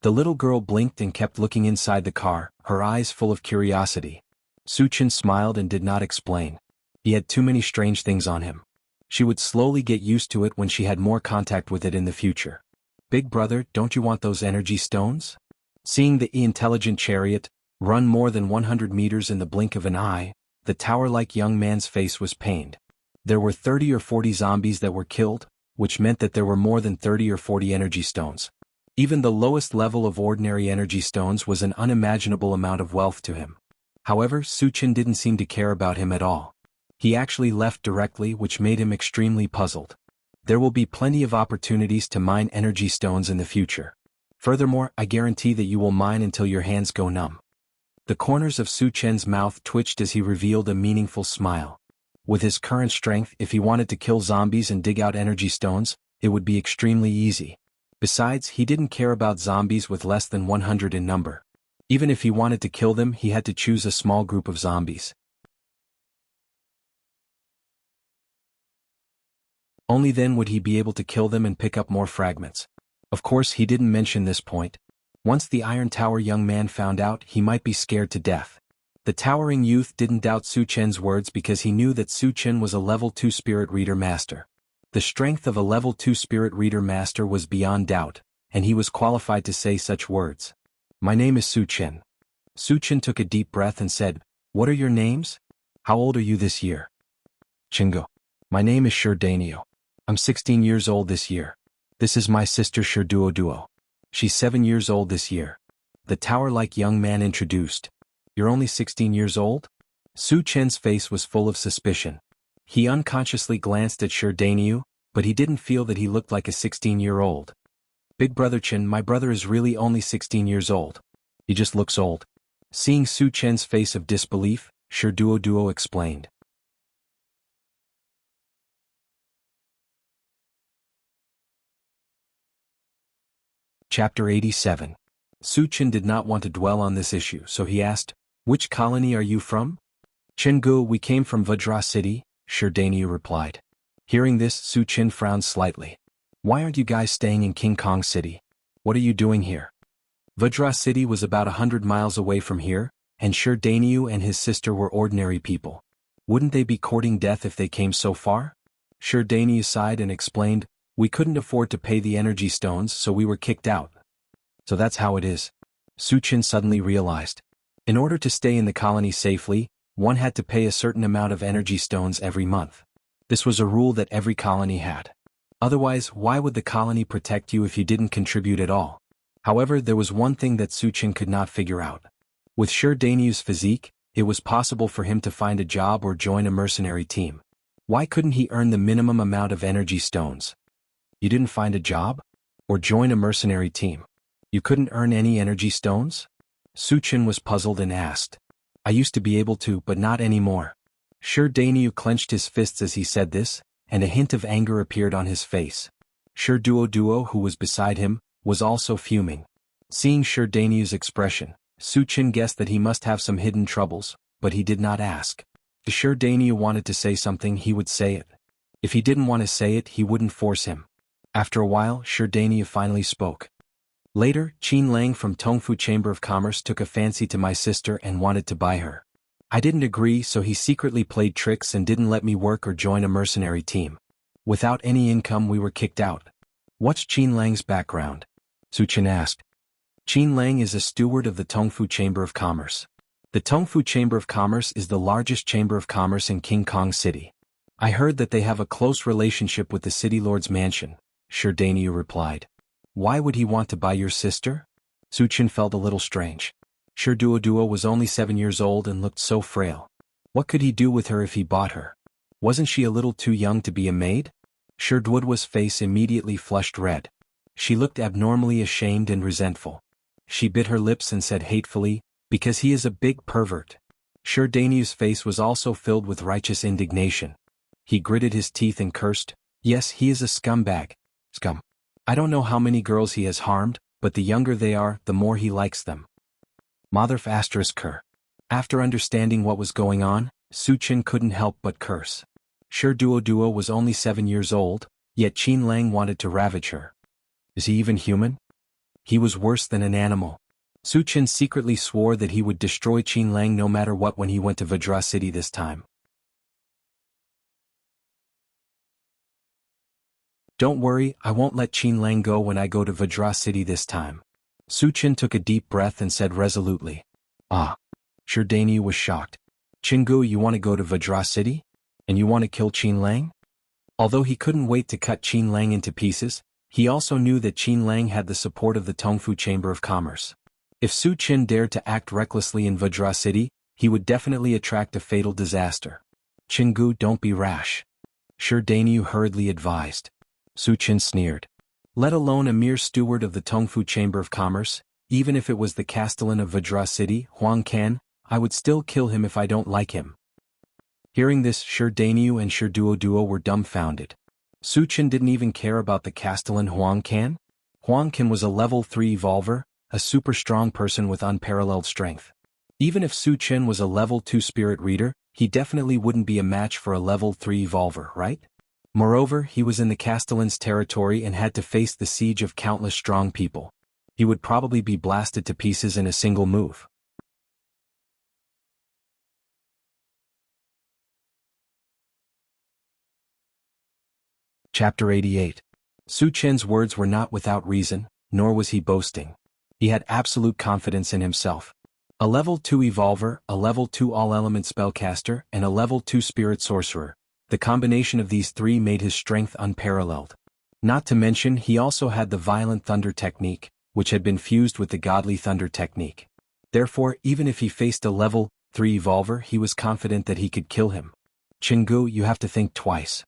The little girl blinked and kept looking inside the car, her eyes full of curiosity. Suchin smiled and did not explain. He had too many strange things on him. She would slowly get used to it when she had more contact with it in the future. Big brother, don't you want those energy stones? Seeing the intelligent chariot run more than 100 meters in the blink of an eye, the tower-like young man's face was pained. There were 30 or 40 zombies that were killed, which meant that there were more than 30 or 40 energy stones. Even the lowest level of ordinary energy stones was an unimaginable amount of wealth to him. However, Suchin didn't seem to care about him at all. He actually left directly, which made him extremely puzzled. There will be plenty of opportunities to mine energy stones in the future. Furthermore, I guarantee that you will mine until your hands go numb. The corners of Suchin's mouth twitched as he revealed a meaningful smile. With his current strength, if he wanted to kill zombies and dig out energy stones, it would be extremely easy. Besides, he didn't care about zombies with less than 100 in number. Even if he wanted to kill them, he had to choose a small group of zombies. Only then would he be able to kill them and pick up more fragments. Of course, he didn't mention this point. Once the Iron Tower young man found out, he might be scared to death. The towering youth didn't doubt Suchin's words because he knew that Suchin was a level 2 spirit reader master. The strength of a level 2 spirit reader master was beyond doubt, and he was qualified to say such words. My name is Suchin. Suchin took a deep breath and said, What are your names? How old are you this year? Chingo. My name is Shurdanio. I'm 16 years old this year. This is my sister Shurduo. She's 7 years old this year. The tower-like young man introduced. You're only 16 years old? Suchin's face was full of suspicion. He unconsciously glanced at Shurdanio, but he didn't feel that he looked like a 16-year-old. Big brother Chin, my brother is really only 16 years old. He just looks old. Seeing Suchin's face of disbelief, Shurduo explained. Chapter 87. Suchin did not want to dwell on this issue, so he asked, Which colony are you from? Chingu, we came from Vajra City, Shurdanio replied. Hearing this, Suchin frowned slightly. Why aren't you guys staying in King Kong City? What are you doing here? Vajra City was about 100 miles away from here, and Shurdanio and his sister were ordinary people. Wouldn't they be courting death if they came so far? Shurdanio sighed and explained, We couldn't afford to pay the energy stones, so we were kicked out. So that's how it is. Suchin suddenly realized. In order to stay in the colony safely, one had to pay a certain amount of energy stones every month. This was a rule that every colony had. Otherwise, why would the colony protect you if you didn't contribute at all? However, there was one thing that Suchin could not figure out. With Shurdanio's physique, it was possible for him to find a job or join a mercenary team. Why couldn't he earn the minimum amount of energy stones? You didn't find a job? Or join a mercenary team? You couldn't earn any energy stones? Suchin was puzzled and asked. I used to be able to, but not anymore. Shurdanio clenched his fists as he said this, and a hint of anger appeared on his face. Duo, who was beside him, was also fuming. Seeing Danu's expression, Suchin guessed that he must have some hidden troubles, but he did not ask. If Danu wanted to say something, he would say it. If he didn't want to say it, he wouldn't force him. After a while, Danu finally spoke. Later, Qin Lang from Tongfu Chamber of Commerce took a fancy to my sister and wanted to buy her. I didn't agree, so he secretly played tricks and didn't let me work or join a mercenary team. Without any income, we were kicked out. What's Qin Lang's background? Suchin asked. Qin Lang is a steward of the Tongfu Chamber of Commerce. The Tongfu Chamber of Commerce is the largest chamber of commerce in King Kong City. I heard that they have a close relationship with the city lord's mansion, Danu replied. Why would he want to buy your sister? Suchin felt a little strange. Duo was only 7 years old and looked so frail. What could he do with her if he bought her? Wasn't she a little too young to be a maid? Duo's face immediately flushed red. She looked abnormally ashamed and resentful. She bit her lips and said hatefully, because he is a big pervert. Danu's face was also filled with righteous indignation. He gritted his teeth and cursed, yes, he is a scumbag. Scum. I don't know how many girls he has harmed, but the younger they are, the more he likes them. Mother****. After understanding what was going on, Suchin couldn't help but curse. Duo was only 7 years old, yet Qin Lang wanted to ravage her. Is he even human? He was worse than an animal. Suchin secretly swore that he would destroy Qin Lang no matter what when he went to Vajra City this time. Don't worry, I won't let Qin Lang go when I go to Vajra City this time. Suchin took a deep breath and said resolutely. Ah. Danu was shocked. Chingu, you want to go to Vajra City? And you want to kill Qin Lang? Although he couldn't wait to cut Qin Lang into pieces, he also knew that Qin Lang had the support of the Tongfu Chamber of Commerce. If Suchin dared to act recklessly in Vajra City, he would definitely attract a fatal disaster. Chingu, don't be rash. Danu hurriedly advised. Suchin sneered. Let alone a mere steward of the Tongfu Chamber of Commerce, even if it was the Castellan of Vajra City, Huang Can, I would still kill him if I don't like him. Hearing this, Danu and Duo were dumbfounded. Suchin didn't even care about the Castellan Huang Can? Huang Can was a level 3 evolver, a super strong person with unparalleled strength. Even if Suchin was a level 2 spirit reader, he definitely wouldn't be a match for a level 3 evolver, right? Moreover, he was in the Castellan's territory and had to face the siege of countless strong people. He would probably be blasted to pieces in a single move. Chapter 88. Suchin's words were not without reason, nor was he boasting. He had absolute confidence in himself. A level 2 evolver, a level 2 all-element spellcaster, and a level 2 spirit sorcerer. The combination of these three made his strength unparalleled. Not to mention he also had the violent thunder technique, which had been fused with the godly thunder technique. Therefore, even if he faced a level 3 evolver, he was confident that he could kill him. Chingu, you have to think twice.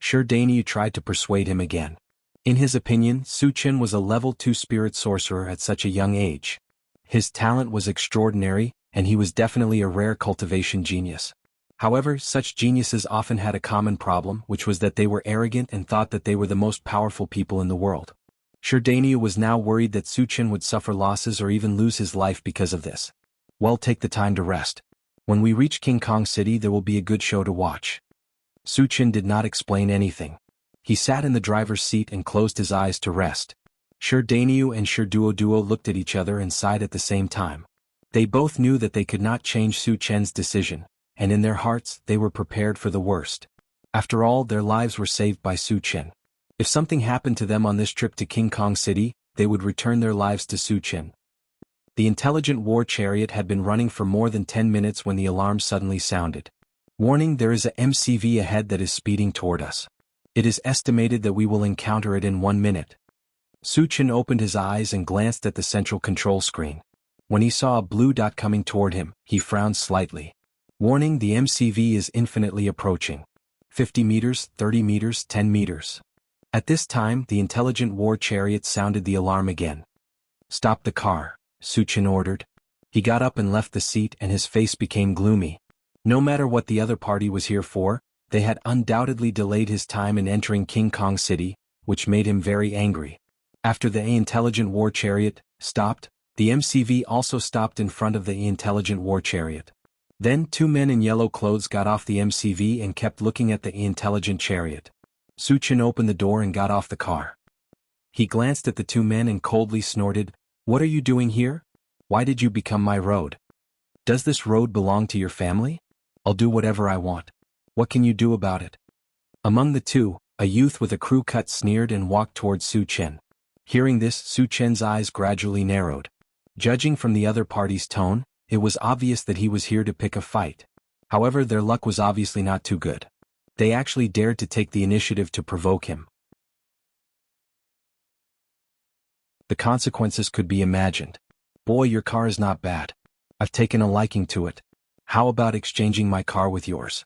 Danu tried to persuade him again. In his opinion, Suchin was a level 2 spirit sorcerer at such a young age. His talent was extraordinary, and he was definitely a rare cultivation genius. However, such geniuses often had a common problem, which was that they were arrogant and thought that they were the most powerful people in the world. Danu was now worried that Suchin would suffer losses or even lose his life because of this. Well, take the time to rest. When we reach King Kong City, there will be a good show to watch. Suchin did not explain anything. He sat in the driver's seat and closed his eyes to rest. Danu and Duo looked at each other and sighed at the same time. They both knew that they could not change Suchin's decision, and in their hearts they were prepared for the worst. After all, their lives were saved by Suchin. If something happened to them on this trip to King Kong City, they would return their lives to Suchin. The intelligent war chariot had been running for more than 10 minutes when the alarm suddenly sounded. Warning, there is a MCV ahead that is speeding toward us. It is estimated that we will encounter it in 1 minute. Suchin opened his eyes and glanced at the central control screen. When he saw a blue dot coming toward him, he frowned slightly. Warning, the MCV is infinitely approaching. 50 meters, 30 meters, 10 meters. At this time, the intelligent war chariot sounded the alarm again. Stop the car, Suchin ordered. He got up and left the seat and his face became gloomy. No matter what the other party was here for, They had undoubtedly delayed his time in entering King Kong City, which made him very angry. After the intelligent war chariot stopped, the MCV also stopped in front of the intelligent war chariot. Then 2 men in yellow clothes got off the MCV and kept looking at the intelligent chariot. Su Chen opened the door and got off the car. He glanced at the 2 men and coldly snorted, "What are you doing here? Why did you become my road? Does this road belong to your family? I'll do whatever I want. What can you do about it?" Among the 2, a youth with a crew cut sneered and walked towards Su Chen. Hearing this, Su Chen's eyes gradually narrowed. Judging from the other party's tone, it was obvious that he was here to pick a fight. However, their luck was obviously not too good. They actually dared to take the initiative to provoke him. The consequences could be imagined. "Boy, your car is not bad. I've taken a liking to it. How about exchanging my car with yours?"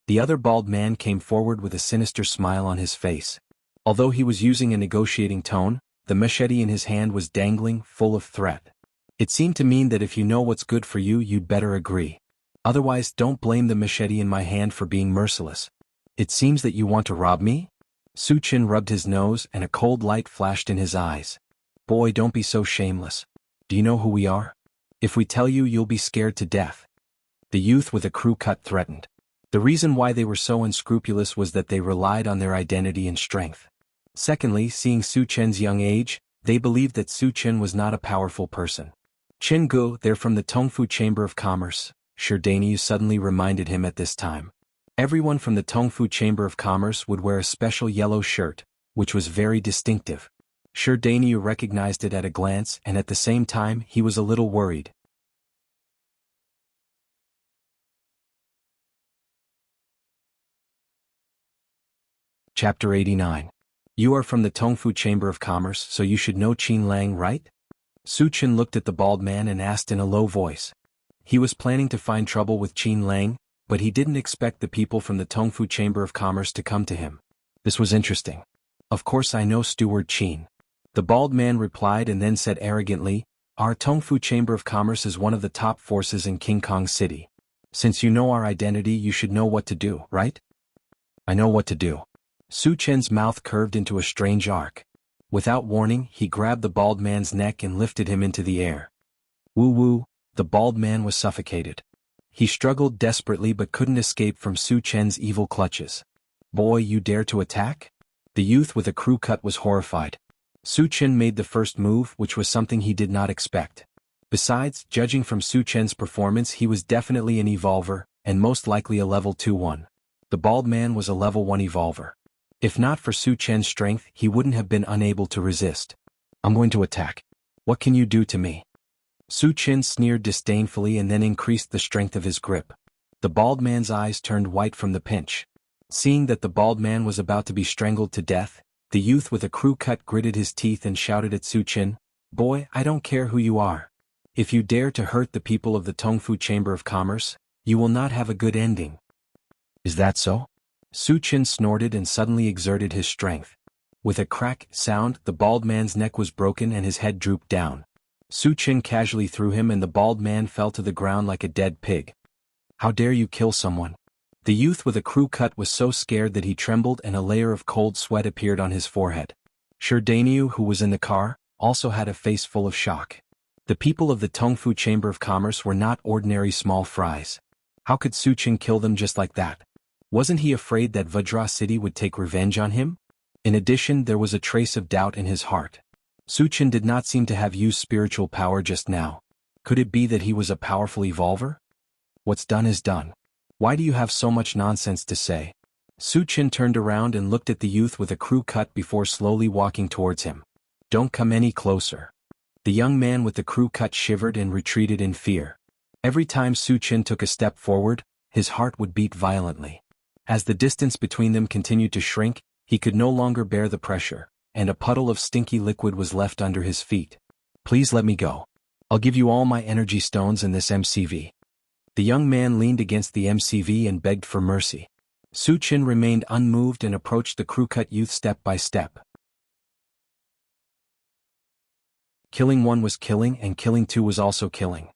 The other bald man came forward with a sinister smile on his face. Although he was using a negotiating tone, the machete in his hand was dangling, full of threat. It seemed to mean that if you know what's good for you, you'd better agree. Otherwise, don't blame the machete in my hand for being merciless. It seems that you want to rob me? Su Chen rubbed his nose and a cold light flashed in his eyes. "Boy, don't be so shameless. Do you know who we are? If we tell you, you'll be scared to death." The youth with a crew cut threatened. The reason why they were so unscrupulous was that they relied on their identity and strength. Secondly, seeing Su Chen's young age, they believed that Su Chen was not a powerful person. "Chen Gu, they're from the Tongfu Chamber of Commerce," Sherdaniu suddenly reminded him at this time. Everyone from the Tongfu Chamber of Commerce would wear a special yellow shirt, which was very distinctive. Sherdaniu recognized it at a glance, and at the same time he was a little worried. Chapter 89. "You are from the Tongfu Chamber of Commerce, so you should know Qin Lang, right?" Su Chen looked at the bald man and asked in a low voice. He was planning to find trouble with Qin Lang, but he didn't expect the people from the Tongfu Chamber of Commerce to come to him. This was interesting. "Of course I know Steward Qin," the bald man replied, and then said arrogantly, "Our Tongfu Chamber of Commerce is one of the top forces in King Kong City. Since you know our identity, you should know what to do, right?" "I know what to do." Su Chen's mouth curved into a strange arc. Without warning, he grabbed the bald man's neck and lifted him into the air. Woo-woo, the bald man was suffocated. He struggled desperately but couldn't escape from Su Chen's evil clutches. "Boy, you dare to attack?" The youth with a crew cut was horrified. Su Chen made the first move, which was something he did not expect. Besides, judging from Su Chen's performance, he was definitely an evolver, and most likely a level 2-1. The bald man was a level 1 evolver. If not for Su Chen's strength, he wouldn't have been unable to resist. "I'm going to attack. What can you do to me?" Su Chen sneered disdainfully and then increased the strength of his grip. The bald man's eyes turned white from the pinch. Seeing that the bald man was about to be strangled to death, the youth with a crew cut gritted his teeth and shouted at Su Chen, "Boy, I don't care who you are. If you dare to hurt the people of the Tongfu Chamber of Commerce, you will not have a good ending." "Is that so?" Su Chen snorted and suddenly exerted his strength. With a crack sound, the bald man's neck was broken and his head drooped down. Su Chen casually threw him and the bald man fell to the ground like a dead pig. "How dare you kill someone?" The youth with a crew cut was so scared that he trembled and a layer of cold sweat appeared on his forehead. Sherdaniu, who was in the car, also had a face full of shock. The people of the Tongfu Chamber of Commerce were not ordinary small fries. How could Su Chen kill them just like that? Wasn't he afraid that Vajra City would take revenge on him? In addition, there was a trace of doubt in his heart. Su Chen did not seem to have used spiritual power just now. Could it be that he was a powerful evolver? What's done is done. Why do you have so much nonsense to say? Su Chen turned around and looked at the youth with a crew cut before slowly walking towards him. "Don't come any closer." The young man with the crew cut shivered and retreated in fear. Every time Su Chen took a step forward, his heart would beat violently. As the distance between them continued to shrink, he could no longer bear the pressure, and a puddle of stinky liquid was left under his feet. "Please let me go. I'll give you all my energy stones in this MCV." The young man leaned against the MCV and begged for mercy. Su Chen remained unmoved and approached the crew-cut youth step by step. Killing one was killing and killing two was also killing.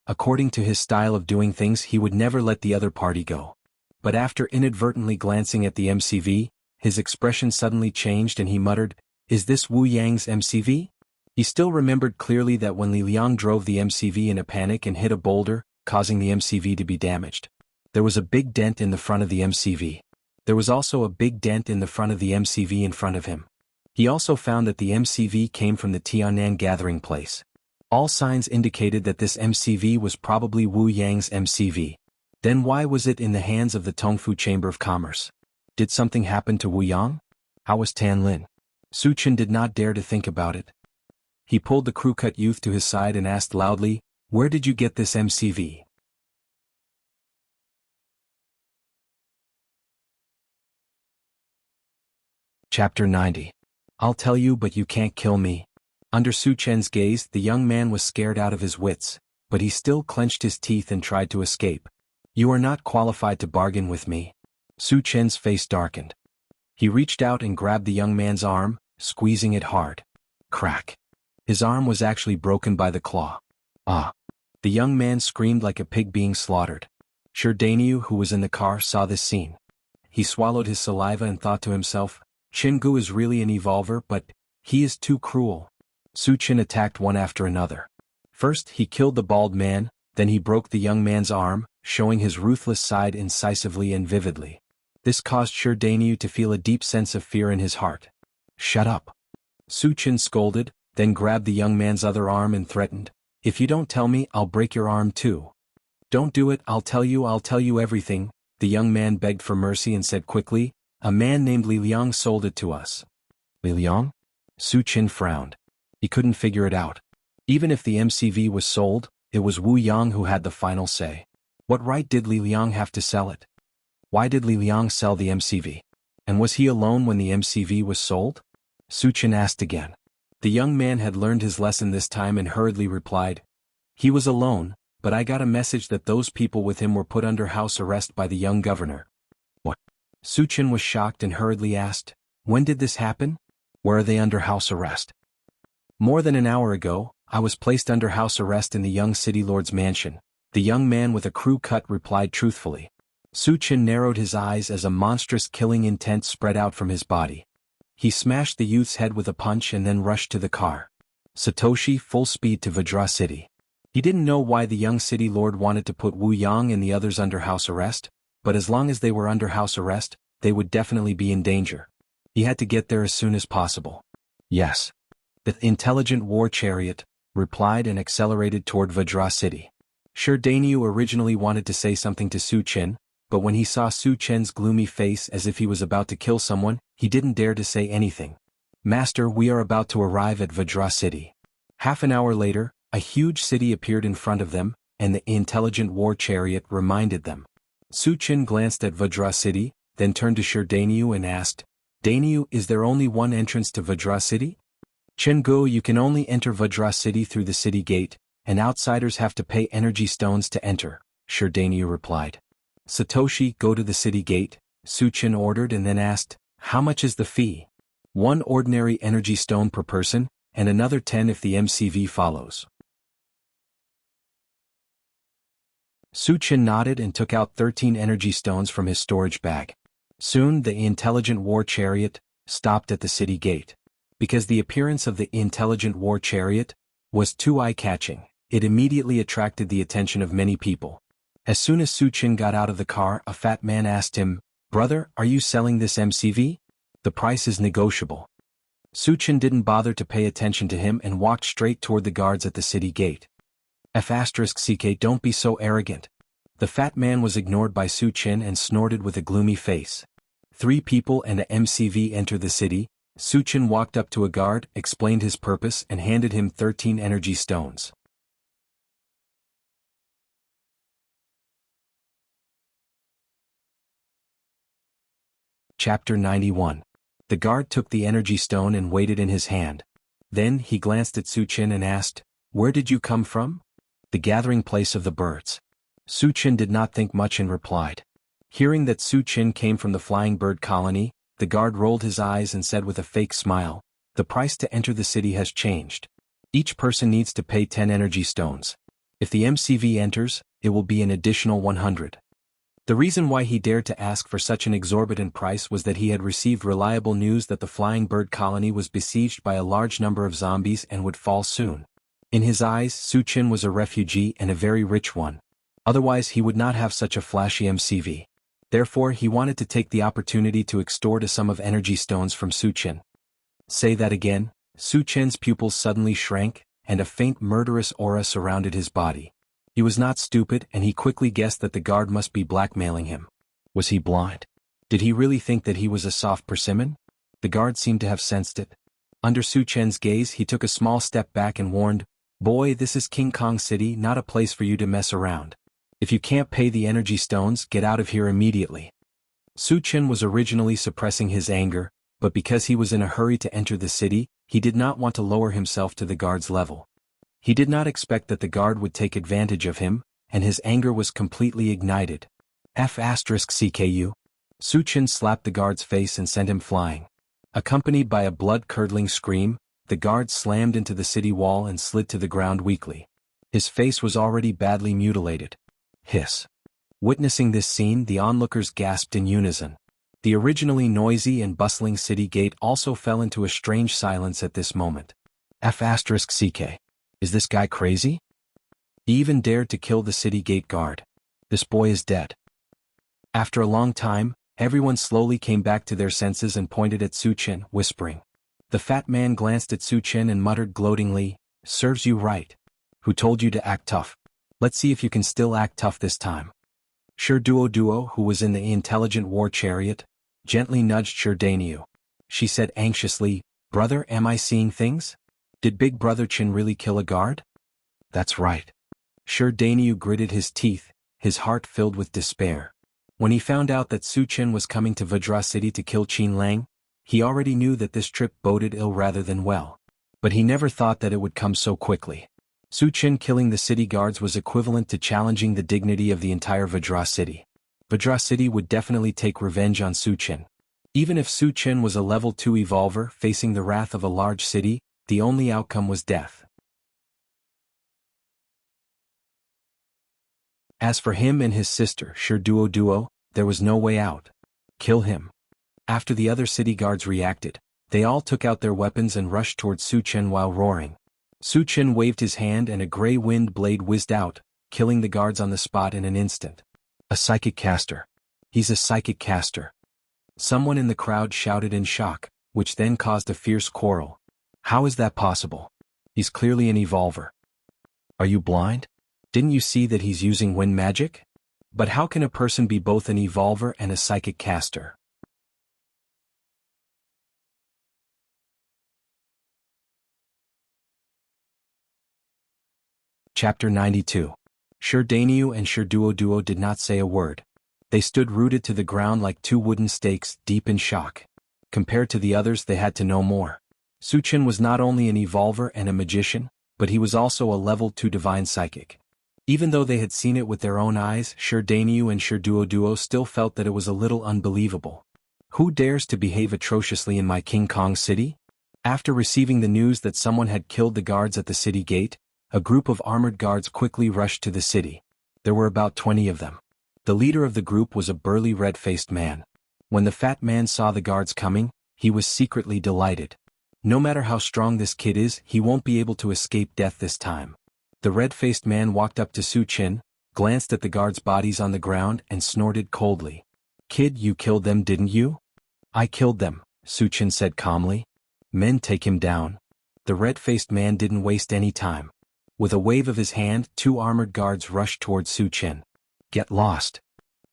According to his style of doing things, he would never let the other party go. but after inadvertently glancing at the MCV, his expression suddenly changed and he muttered, "Is this Wu Yang's MCV?" He still remembered clearly that when Li Liang drove the MCV in a panic and hit a boulder, causing the MCV to be damaged. There was a big dent in the front of the MCV. There was also a big dent in the front of the MCV in front of him. He also found that the MCV came from the Tianan gathering place. All signs indicated that this MCV was probably Wu Yang's MCV. Then why was it in the hands of the Tongfu Chamber of Commerce? Did something happen to Wu Yang? How was Tan Lin? Su Chen did not dare to think about it. He pulled the crew-cut youth to his side and asked loudly, "Where did you get this MCV?" Chapter 90. I'll tell you, but you can't kill me. Under Su Chen's gaze, the young man was scared out of his wits, but he still clenched his teeth and tried to escape. "You are not qualified to bargain with me." Su Chen's face darkened. He reached out and grabbed the young man's arm, squeezing it hard. Crack. His arm was actually broken by the claw. Ah! The young man screamed like a pig being slaughtered. Sherdaniu, who was in the car, saw this scene. He swallowed his saliva and thought to himself, "Chingu is really an evolver, but he is too cruel." Su Chen attacked one after another. First, he killed the bald man, then he broke the young man's arm, showing his ruthless side incisively and vividly. This caused Sherdaniu to feel a deep sense of fear in his heart. "Shut up." Su Chen scolded, then grabbed the young man's other arm and threatened, "If you don't tell me, I'll break your arm too." "Don't do it, I'll tell you everything," the young man begged for mercy and said quickly, "A man named Li Liang sold it to us." Li Liang? Su Chen frowned. He couldn't figure it out. Even if the MCV was sold, it was Wu Yang who had the final say. What right did Li Liang have to sell it? Why did Li Liang sell the MCV? And was he alone when the MCV was sold? Su Chen asked again. The young man had learned his lesson this time and hurriedly replied, "He was alone, but I got a message that those people with him were put under house arrest by the young governor." What? Su Chen was shocked and hurriedly asked, "When did this happen? Where are they under house arrest?" "More than an hour ago, I was placed under house arrest in the young city lord's mansion," the young man with a crew cut replied truthfully. Su Chen narrowed his eyes as a monstrous killing intent spread out from his body. He smashed the youth's head with a punch and then rushed to the car. Satoshi full speed to Vajra City. He didn't know why the young city lord wanted to put Wu Yang and the others under house arrest, but as long as they were under house arrest, they would definitely be in danger. He had to get there as soon as possible. Yes. The intelligent war chariot replied and accelerated toward Vajra City. Sherdaniu originally wanted to say something to Su Chen, but when he saw Su Chen's gloomy face as if he was about to kill someone, he didn't dare to say anything. "Master, we are about to arrive at Vajra City." Half an hour later, a huge city appeared in front of them, and the intelligent war chariot reminded them. Su Chen glanced at Vajra City, then turned to Sherdaniu and asked, "Daniu, is there only one entrance to Vajra City?" "Chengu, you can only enter Vajra City through the city gate, and outsiders have to pay energy stones to enter," Sherdaniu replied. "Satoshi, go to the city gate," Su Chen ordered and then asked, "How much is the fee?" "1 ordinary energy stone per person, and another 10 if the MCV follows." Su Chen nodded and took out 13 energy stones from his storage bag. Soon the intelligent war chariot stopped at the city gate. Because the appearance of the intelligent war chariot was too eye-catching, it immediately attracted the attention of many people. As soon as Su Chen got out of the car, a fat man asked him, "Brother, are you selling this MCV? The price is negotiable." Su Chen didn't bother to pay attention to him and walked straight toward the guards at the city gate. "F***CK, don't be so arrogant." The fat man was ignored by Su Chen and snorted with a gloomy face. 3 people and a MCV entered the city. Su Chen walked up to a guard, explained his purpose and handed him 13 energy stones. Chapter 91. The guard took the energy stone and weighed it in his hand. Then he glanced at Su Chen and asked, "Where did you come from?" "The gathering place of the birds." Su Chen did not think much and replied. Hearing that Su Chen came from the flying bird colony, the guard rolled his eyes and said with a fake smile, "The price to enter the city has changed. Each person needs to pay 10 energy stones. If the MCV enters, it will be an additional 100. The reason why he dared to ask for such an exorbitant price was that he had received reliable news that the flying bird colony was besieged by a large number of zombies and would fall soon. In his eyes, Su Chen was a refugee and a very rich one. Otherwise he would not have such a flashy MCV. Therefore he wanted to take the opportunity to extort a sum of energy stones from Su Chen. Say that again. Su Chen's pupils suddenly shrank, and a faint murderous aura surrounded his body. He was not stupid, and he quickly guessed that the guard must be blackmailing him. Was he blind? Did he really think that he was a soft persimmon? The guard seemed to have sensed it. Under Su Chen's gaze he took a small step back and warned, "Boy, this is King Kong City, not a place for you to mess around. If you can't pay the energy stones, get out of here immediately." Su Chen was originally suppressing his anger, but because he was in a hurry to enter the city, he did not want to lower himself to the guard's level. He did not expect that the guard would take advantage of him, and his anger was completely ignited. F***CKU. Su Chen slapped the guard's face and sent him flying. Accompanied by a blood-curdling scream, the guard slammed into the city wall and slid to the ground weakly. His face was already badly mutilated. Hiss. Witnessing this scene, the onlookers gasped in unison. The originally noisy and bustling city gate also fell into a strange silence at this moment. F***CK. Is this guy crazy? He even dared to kill the city gate guard. This boy is dead. After a long time, everyone slowly came back to their senses and pointed at Su Chen, whispering. The fat man glanced at Su Chen and muttered gloatingly, "Serves you right. Who told you to act tough? Let's see if you can still act tough this time." Sure Duo, who was in the intelligent war chariot, gently nudged Sure Danyu. She said anxiously, "Brother, am I seeing things? Did Big Brother Chin really kill a guard?" "That's right." Sure Danyu gritted his teeth, his heart filled with despair. When he found out that Su Chen was coming to Vajra City to kill Qin Lang, he already knew that this trip boded ill rather than well. But he never thought that it would come so quickly. Su Chen killing the city guards was equivalent to challenging the dignity of the entire Vajra City. Vajra City would definitely take revenge on Su Chen. Even if Su Chen was a level 2 evolver facing the wrath of a large city, the only outcome was death. As for him and his sister, Sure Duo, there was no way out. Kill him. After the other city guards reacted, they all took out their weapons and rushed towards Su Chen while roaring. Su Chen waved his hand and a gray wind blade whizzed out, killing the guards on the spot in an instant. A psychic caster. He's a psychic caster. Someone in the crowd shouted in shock, which then caused a fierce quarrel. How is that possible? He's clearly an evolver. Are you blind? Didn't you see that he's using wind magic? But how can a person be both an evolver and a psychic caster? Chapter 92. Sure Danyu and Sure Duo did not say a word. They stood rooted to the ground like two wooden stakes, deep in shock. Compared to the others, they had to know more. Su Chen was not only an evolver and a magician, but he was also a level 2 divine psychic. Even though they had seen it with their own eyes, Sure Danyu and Sure Duo still felt that it was a little unbelievable. Who dares to behave atrociously in my King Kong city? After receiving the news that someone had killed the guards at the city gate, a group of armored guards quickly rushed to the city. There were about 20 of them. The leader of the group was a burly red-faced man. When the fat man saw the guards coming, he was secretly delighted. No matter how strong this kid is, he won't be able to escape death this time. The red-faced man walked up to Su Chen, glanced at the guards' bodies on the ground and snorted coldly. "Kid, you killed them, didn't you?" "I killed them," Su Chen said calmly. "Men, take him down." The red-faced man didn't waste any time. With a wave of his hand, 2 armored guards rushed towards Su Chen. "Get lost."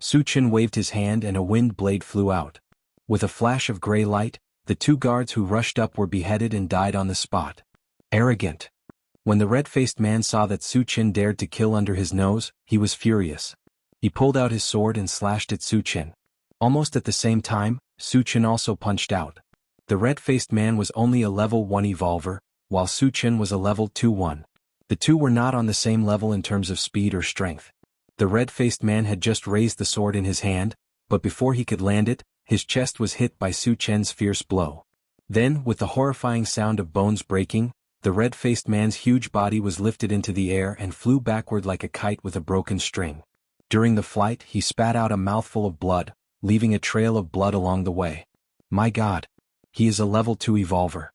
Su Chen waved his hand and a wind blade flew out. With a flash of gray light, the 2 guards who rushed up were beheaded and died on the spot. Arrogant. When the red-faced man saw that Su Chen dared to kill under his nose, he was furious. He pulled out his sword and slashed at Su Chen. Almost at the same time, Su Chen also punched out. The red-faced man was only a level 1 evolver, while Su Chen was a level 2-1. The two were not on the same level in terms of speed or strength. The red-faced man had just raised the sword in his hand, but before he could land it, his chest was hit by Su Chen's fierce blow. Then, with the horrifying sound of bones breaking, the red-faced man's huge body was lifted into the air and flew backward like a kite with a broken string. During the flight, he spat out a mouthful of blood, leaving a trail of blood along the way. My God! He is a level 2 evolver.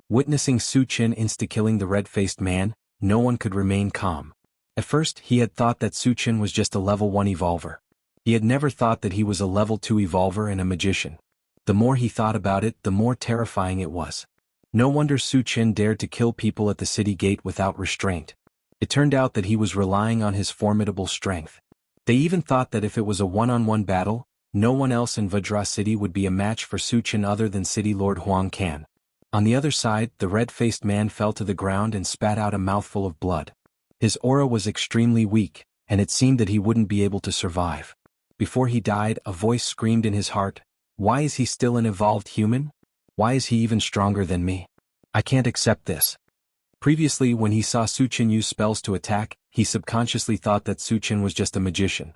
Witnessing Su Chen insta-killing the red-faced man, no one could remain calm. At first, he had thought that Su Chen was just a level 1 evolver. He had never thought that he was a level 2 evolver and a magician. The more he thought about it, the more terrifying it was. No wonder Su Chen dared to kill people at the city gate without restraint. It turned out that he was relying on his formidable strength. They even thought that if it was a one-on-one battle, no one else in Vajra City would be a match for Su Chen other than City Lord Huang Can. On the other side, the red-faced man fell to the ground and spat out a mouthful of blood. His aura was extremely weak, and it seemed that he wouldn't be able to survive. Before he died, a voice screamed in his heart, "Why is he still an evolved human? Why is he even stronger than me? I can't accept this." Previously, when he saw Su Chen use spells to attack, he subconsciously thought that Su Chen was just a magician.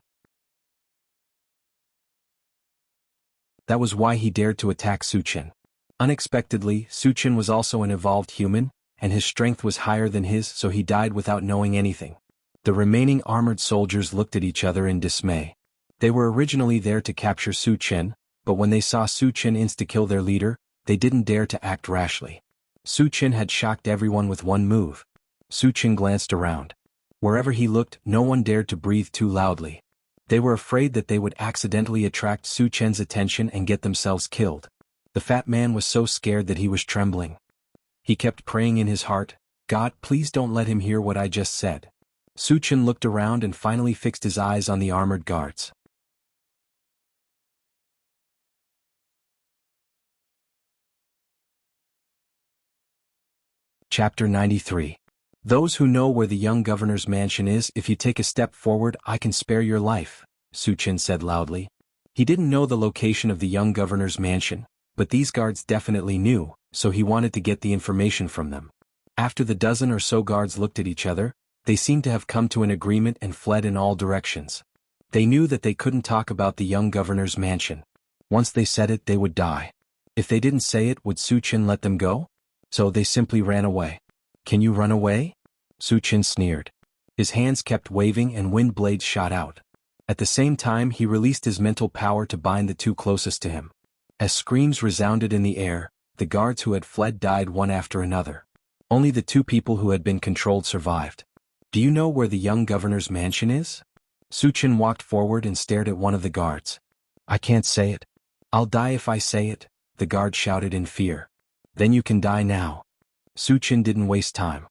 That was why he dared to attack Su Chen. Unexpectedly, Su Chen was also an evolved human, and his strength was higher than his, so he died without knowing anything. The remaining armored soldiers looked at each other in dismay. They were originally there to capture Su Chen, but when they saw Su Chen insta-kill their leader, they didn't dare to act rashly. Su Chen had shocked everyone with one move. Su Chen glanced around. Wherever he looked, no one dared to breathe too loudly. They were afraid that they would accidentally attract Su Chen's attention and get themselves killed. The fat man was so scared that he was trembling. He kept praying in his heart, "God, please don't let him hear what I just said." Su Chen looked around and finally fixed his eyes on the armored guards. Chapter 93. Those who know where the young governor's mansion is, if you take a step forward, I can spare your life, Su Chen said loudly. He didn't know the location of the young governor's mansion, but these guards definitely knew, so he wanted to get the information from them. After the dozen or so guards looked at each other, they seemed to have come to an agreement and fled in all directions. They knew that they couldn't talk about the young governor's mansion. Once they said it, they would die. If they didn't say it, would Su Chen let them go? So they simply ran away. Can you run away? Su Chen sneered. His hands kept waving and wind blades shot out. At the same time, he released his mental power to bind the two closest to him. As screams resounded in the air, the guards who had fled died one after another. Only the two people who had been controlled survived. Do you know where the young governor's mansion is? Su Chen walked forward and stared at one of the guards. I can't say it. I'll die if I say it, the guard shouted in fear. Then you can die now. Su Chen didn't waste time.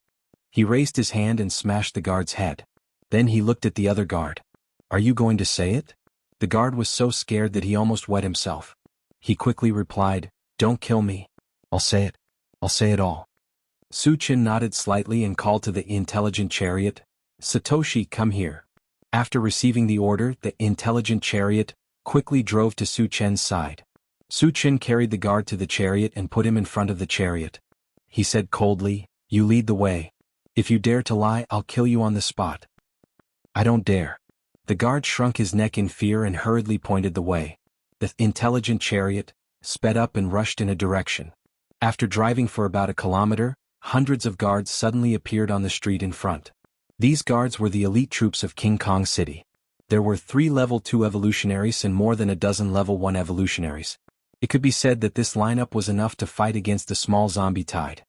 He raised his hand and smashed the guard's head. Then he looked at the other guard. Are you going to say it? The guard was so scared that he almost wet himself. He quickly replied, Don't kill me. I'll say it. I'll say it all. Su Chen nodded slightly and called to the intelligent chariot, Satoshi, come here. After receiving the order, the intelligent chariot quickly drove to Su Chen's side. Su Chen carried the guard to the chariot and put him in front of the chariot. He said coldly, You lead the way. If you dare to lie, I'll kill you on the spot. I don't dare. The guard shrunk his neck in fear and hurriedly pointed the way. The intelligent chariot sped up and rushed in a direction. After driving for about a kilometer, hundreds of guards suddenly appeared on the street in front. These guards were the elite troops of King Kong City. There were 3 level 2 evolutionaries and more than a dozen level 1 evolutionaries. It could be said that this lineup was enough to fight against the small zombie tide.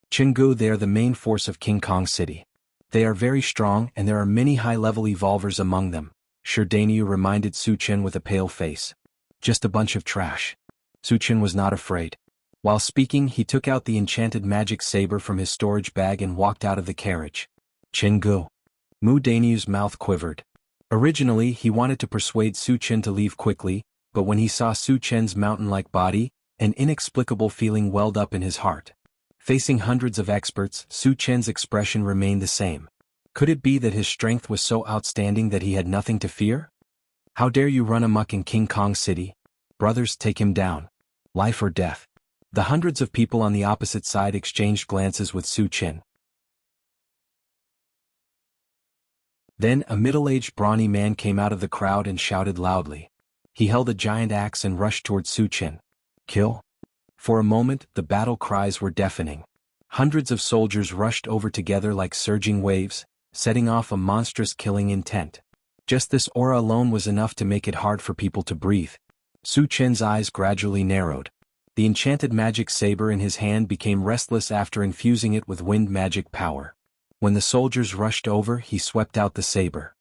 Chingu, they are the main force of King Kong City. They are very strong and there are many high-level evolvers among them, Shirdanyu reminded Su Chen with a pale face. Just a bunch of trash. Su Chen was not afraid. While speaking, he took out the enchanted magic saber from his storage bag and walked out of the carriage. Chingu. Mu Danyu's mouth quivered. Originally, he wanted to persuade Su Chen to leave quickly, but when he saw Su Chen's mountain-like body, an inexplicable feeling welled up in his heart. Facing hundreds of experts, Su Chen's expression remained the same. Could it be that his strength was so outstanding that he had nothing to fear? How dare you run amok in King Kong City? Brothers, take him down. Life or death. The hundreds of people on the opposite side exchanged glances with Su Chen. Then a middle-aged brawny man came out of the crowd and shouted loudly. He held a giant axe and rushed toward Su Chen. Kill? For a moment, the battle cries were deafening. Hundreds of soldiers rushed over together like surging waves, setting off a monstrous killing intent. Just this aura alone was enough to make it hard for people to breathe. Su Chen's eyes gradually narrowed. The enchanted magic saber in his hand became restless after infusing it with wind magic power. When the soldiers rushed over, he swept out the saber.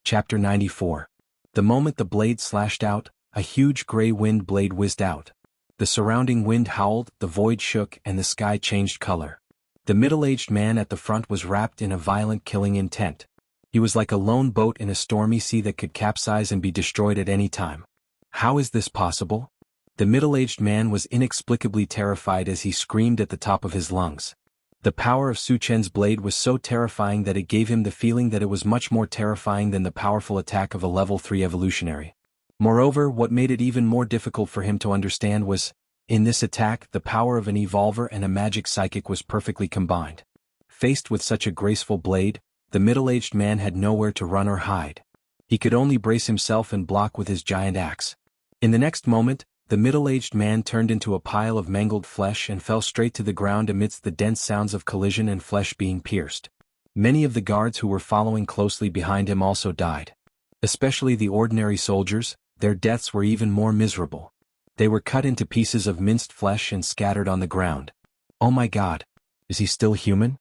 Chapter 94. The moment the blade slashed out, a huge gray wind blade whizzed out. The surrounding wind howled, the void shook, and the sky changed color. The middle-aged man at the front was wrapped in a violent killing intent. He was like a lone boat in a stormy sea that could capsize and be destroyed at any time. How is this possible? The middle-aged man was inexplicably terrified as he screamed at the top of his lungs. The power of Su Chen's blade was so terrifying that it gave him the feeling that it was much more terrifying than the powerful attack of a level 3 evolutionary. Moreover, what made it even more difficult for him to understand was, in this attack, the power of an evolver and a magic psychic was perfectly combined. Faced with such a graceful blade, the middle-aged man had nowhere to run or hide. He could only brace himself and block with his giant axe. In the next moment, the middle-aged man turned into a pile of mangled flesh and fell straight to the ground amidst the dense sounds of collision and flesh being pierced. Many of the guards who were following closely behind him also died. Especially the ordinary soldiers, their deaths were even more miserable. They were cut into pieces of minced flesh and scattered on the ground. Oh my God! Is he still human?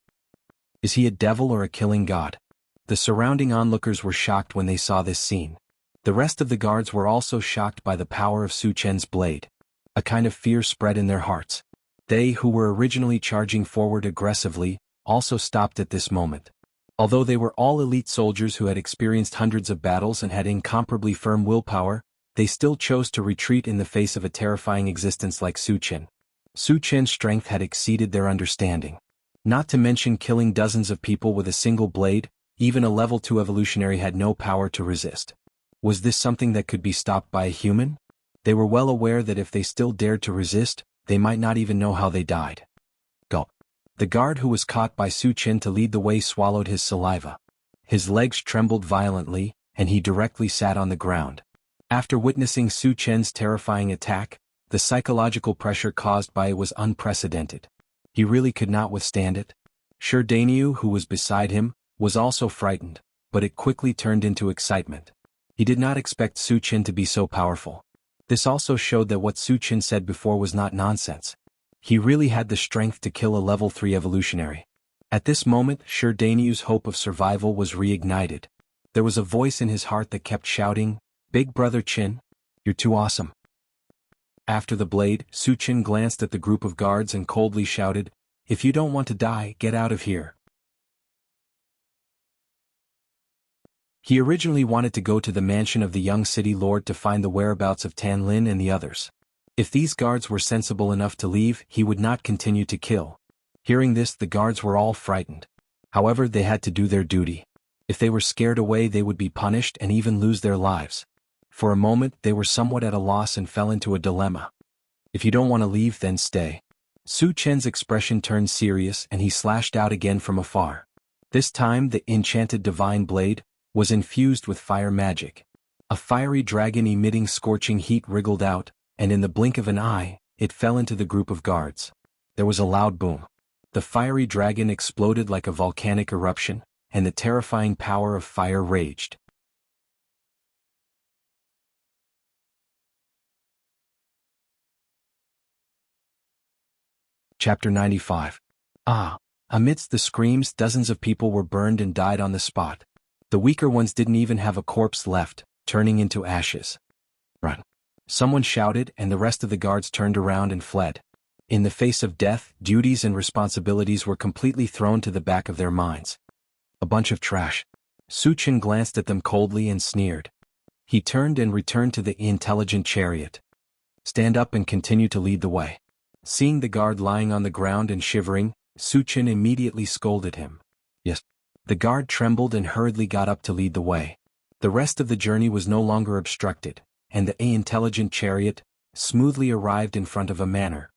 Is he a devil or a killing god? The surrounding onlookers were shocked when they saw this scene. The rest of the guards were also shocked by the power of Su Chen's blade. A kind of fear spread in their hearts. They, who were originally charging forward aggressively, also stopped at this moment. Although they were all elite soldiers who had experienced hundreds of battles and had incomparably firm willpower, they still chose to retreat in the face of a terrifying existence like Su Chen. Su Chen's strength had exceeded their understanding. Not to mention killing dozens of people with a single blade, even a level 2 evolutionary had no power to resist. Was this something that could be stopped by a human? They were well aware that if they still dared to resist, they might not even know how they died. Gulp. The guard who was caught by Su Chen to lead the way swallowed his saliva. His legs trembled violently, and he directly sat on the ground. After witnessing Su Chen's terrifying attack, the psychological pressure caused by it was unprecedented. He really could not withstand it. Shi Dainyu, who was beside him, was also frightened, but it quickly turned into excitement. He did not expect Su Chen to be so powerful. This also showed that what Su Chen said before was not nonsense. He really had the strength to kill a level 3 evolutionary. At this moment, Shi Dainyu's hope of survival was reignited. There was a voice in his heart that kept shouting, "Big brother Chin, you're too awesome." After the blade, Su Chen glanced at the group of guards and coldly shouted, "If you don't want to die, get out of here." He originally wanted to go to the mansion of the young city lord to find the whereabouts of Tan Lin and the others. If these guards were sensible enough to leave, he would not continue to kill. Hearing this, the guards were all frightened. However, they had to do their duty. If they were scared away, they would be punished and even lose their lives. For a moment, they were somewhat at a loss and fell into a dilemma. If you don't want to leave, then stay. Su Chen's expression turned serious and he slashed out again from afar. This time, the enchanted divine blade was infused with fire magic. A fiery dragon emitting scorching heat wriggled out, and in the blink of an eye, it fell into the group of guards. There was a loud boom. The fiery dragon exploded like a volcanic eruption, and the terrifying power of fire raged. Chapter 95. Amidst the screams, dozens of people were burned and died on the spot. The weaker ones didn't even have a corpse left, turning into ashes. Run. Someone shouted, and the rest of the guards turned around and fled. In the face of death, duties and responsibilities were completely thrown to the back of their minds. A bunch of trash. Su Chen glanced at them coldly and sneered. He turned and returned to the intelligent chariot. Stand up and continue to lead the way. Seeing the guard lying on the ground and shivering, Su Chen immediately scolded him. Yes. The guard trembled and hurriedly got up to lead the way. The rest of the journey was no longer obstructed, and the intelligent chariot smoothly arrived in front of a manor.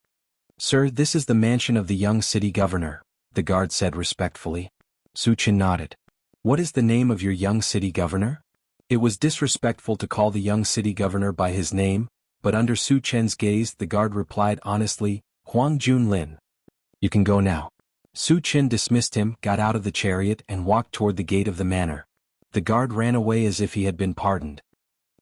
"Sir, this is the mansion of the young city governor," the guard said respectfully. Su Chen nodded. "What is the name of your young city governor?" It was disrespectful to call the young city governor by his name, but under Su Chen's gaze the guard replied honestly, "Huang Junlin." You can go now. Su Chen dismissed him, got out of the chariot and walked toward the gate of the manor. The guard ran away as if he had been pardoned.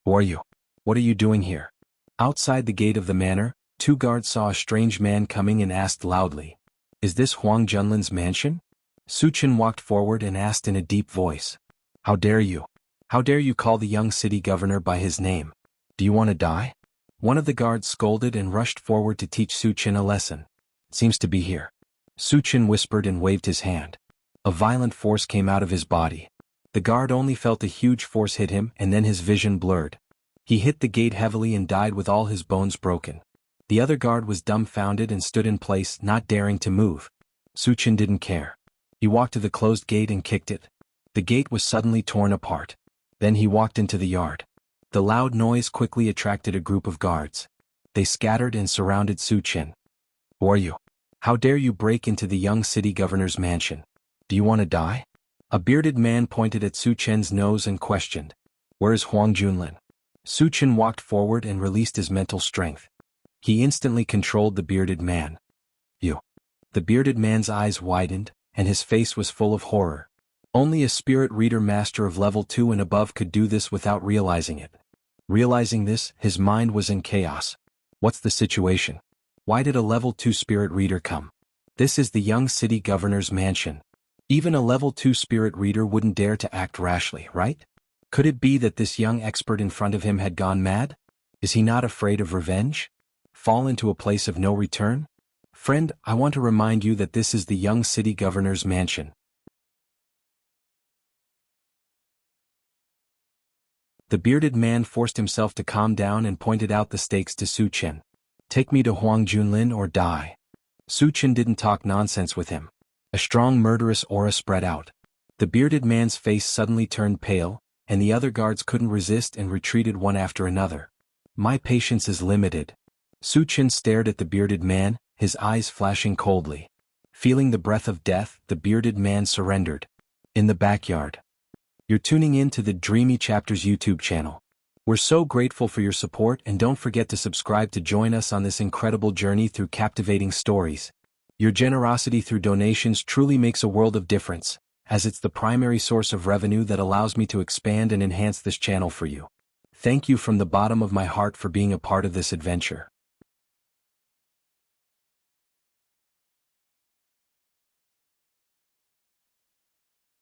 Who are you? What are you doing here? Outside the gate of the manor, 2 guards saw a strange man coming and asked loudly, "Is this Huang Junlin's mansion?" Su Chen walked forward and asked in a deep voice, "How dare you? How dare you call the young city governor by his name? Do you want to die?" One of the guards scolded and rushed forward to teach Su Chen a lesson. "Seems to be here." Su Chen whispered and waved his hand. A violent force came out of his body. The guard only felt a huge force hit him and then his vision blurred. He hit the gate heavily and died with all his bones broken. The other guard was dumbfounded and stood in place, not daring to move. Su Chen didn't care. He walked to the closed gate and kicked it. The gate was suddenly torn apart. Then he walked into the yard. The loud noise quickly attracted a group of guards. They scattered and surrounded Su Chen. "Who are you? How dare you break into the young city governor's mansion? Do you want to die?" A bearded man pointed at Su Chen's nose and questioned, "Where is Huang Junlin?" Su Chen walked forward and released his mental strength. He instantly controlled the bearded man. "You." The bearded man's eyes widened, and his face was full of horror. Only a spirit reader master of level 2 and above could do this without realizing it. Realizing this, his mind was in chaos. What's the situation? Why did a level 2 spirit reader come? This is the young city governor's mansion. Even a level 2 spirit reader wouldn't dare to act rashly, right? Could it be that this young expert in front of him had gone mad? Is he not afraid of revenge? Fall into a place of no return? Friend, I want to remind you that this is the young city governor's mansion. The bearded man forced himself to calm down and pointed out the stakes to Su Chen. "Take me to Huang Junlin or die." Su Chen didn't talk nonsense with him. A strong murderous aura spread out. The bearded man's face suddenly turned pale, and the other guards couldn't resist and retreated one after another. "My patience is limited." Su Chen stared at the bearded man, his eyes flashing coldly. Feeling the breath of death, the bearded man surrendered. In the backyard. You're tuning in to the Dreamy Chapters YouTube channel. We're so grateful for your support, and don't forget to subscribe to join us on this incredible journey through captivating stories. Your generosity through donations truly makes a world of difference, as it's the primary source of revenue that allows me to expand and enhance this channel for you. Thank you from the bottom of my heart for being a part of this adventure.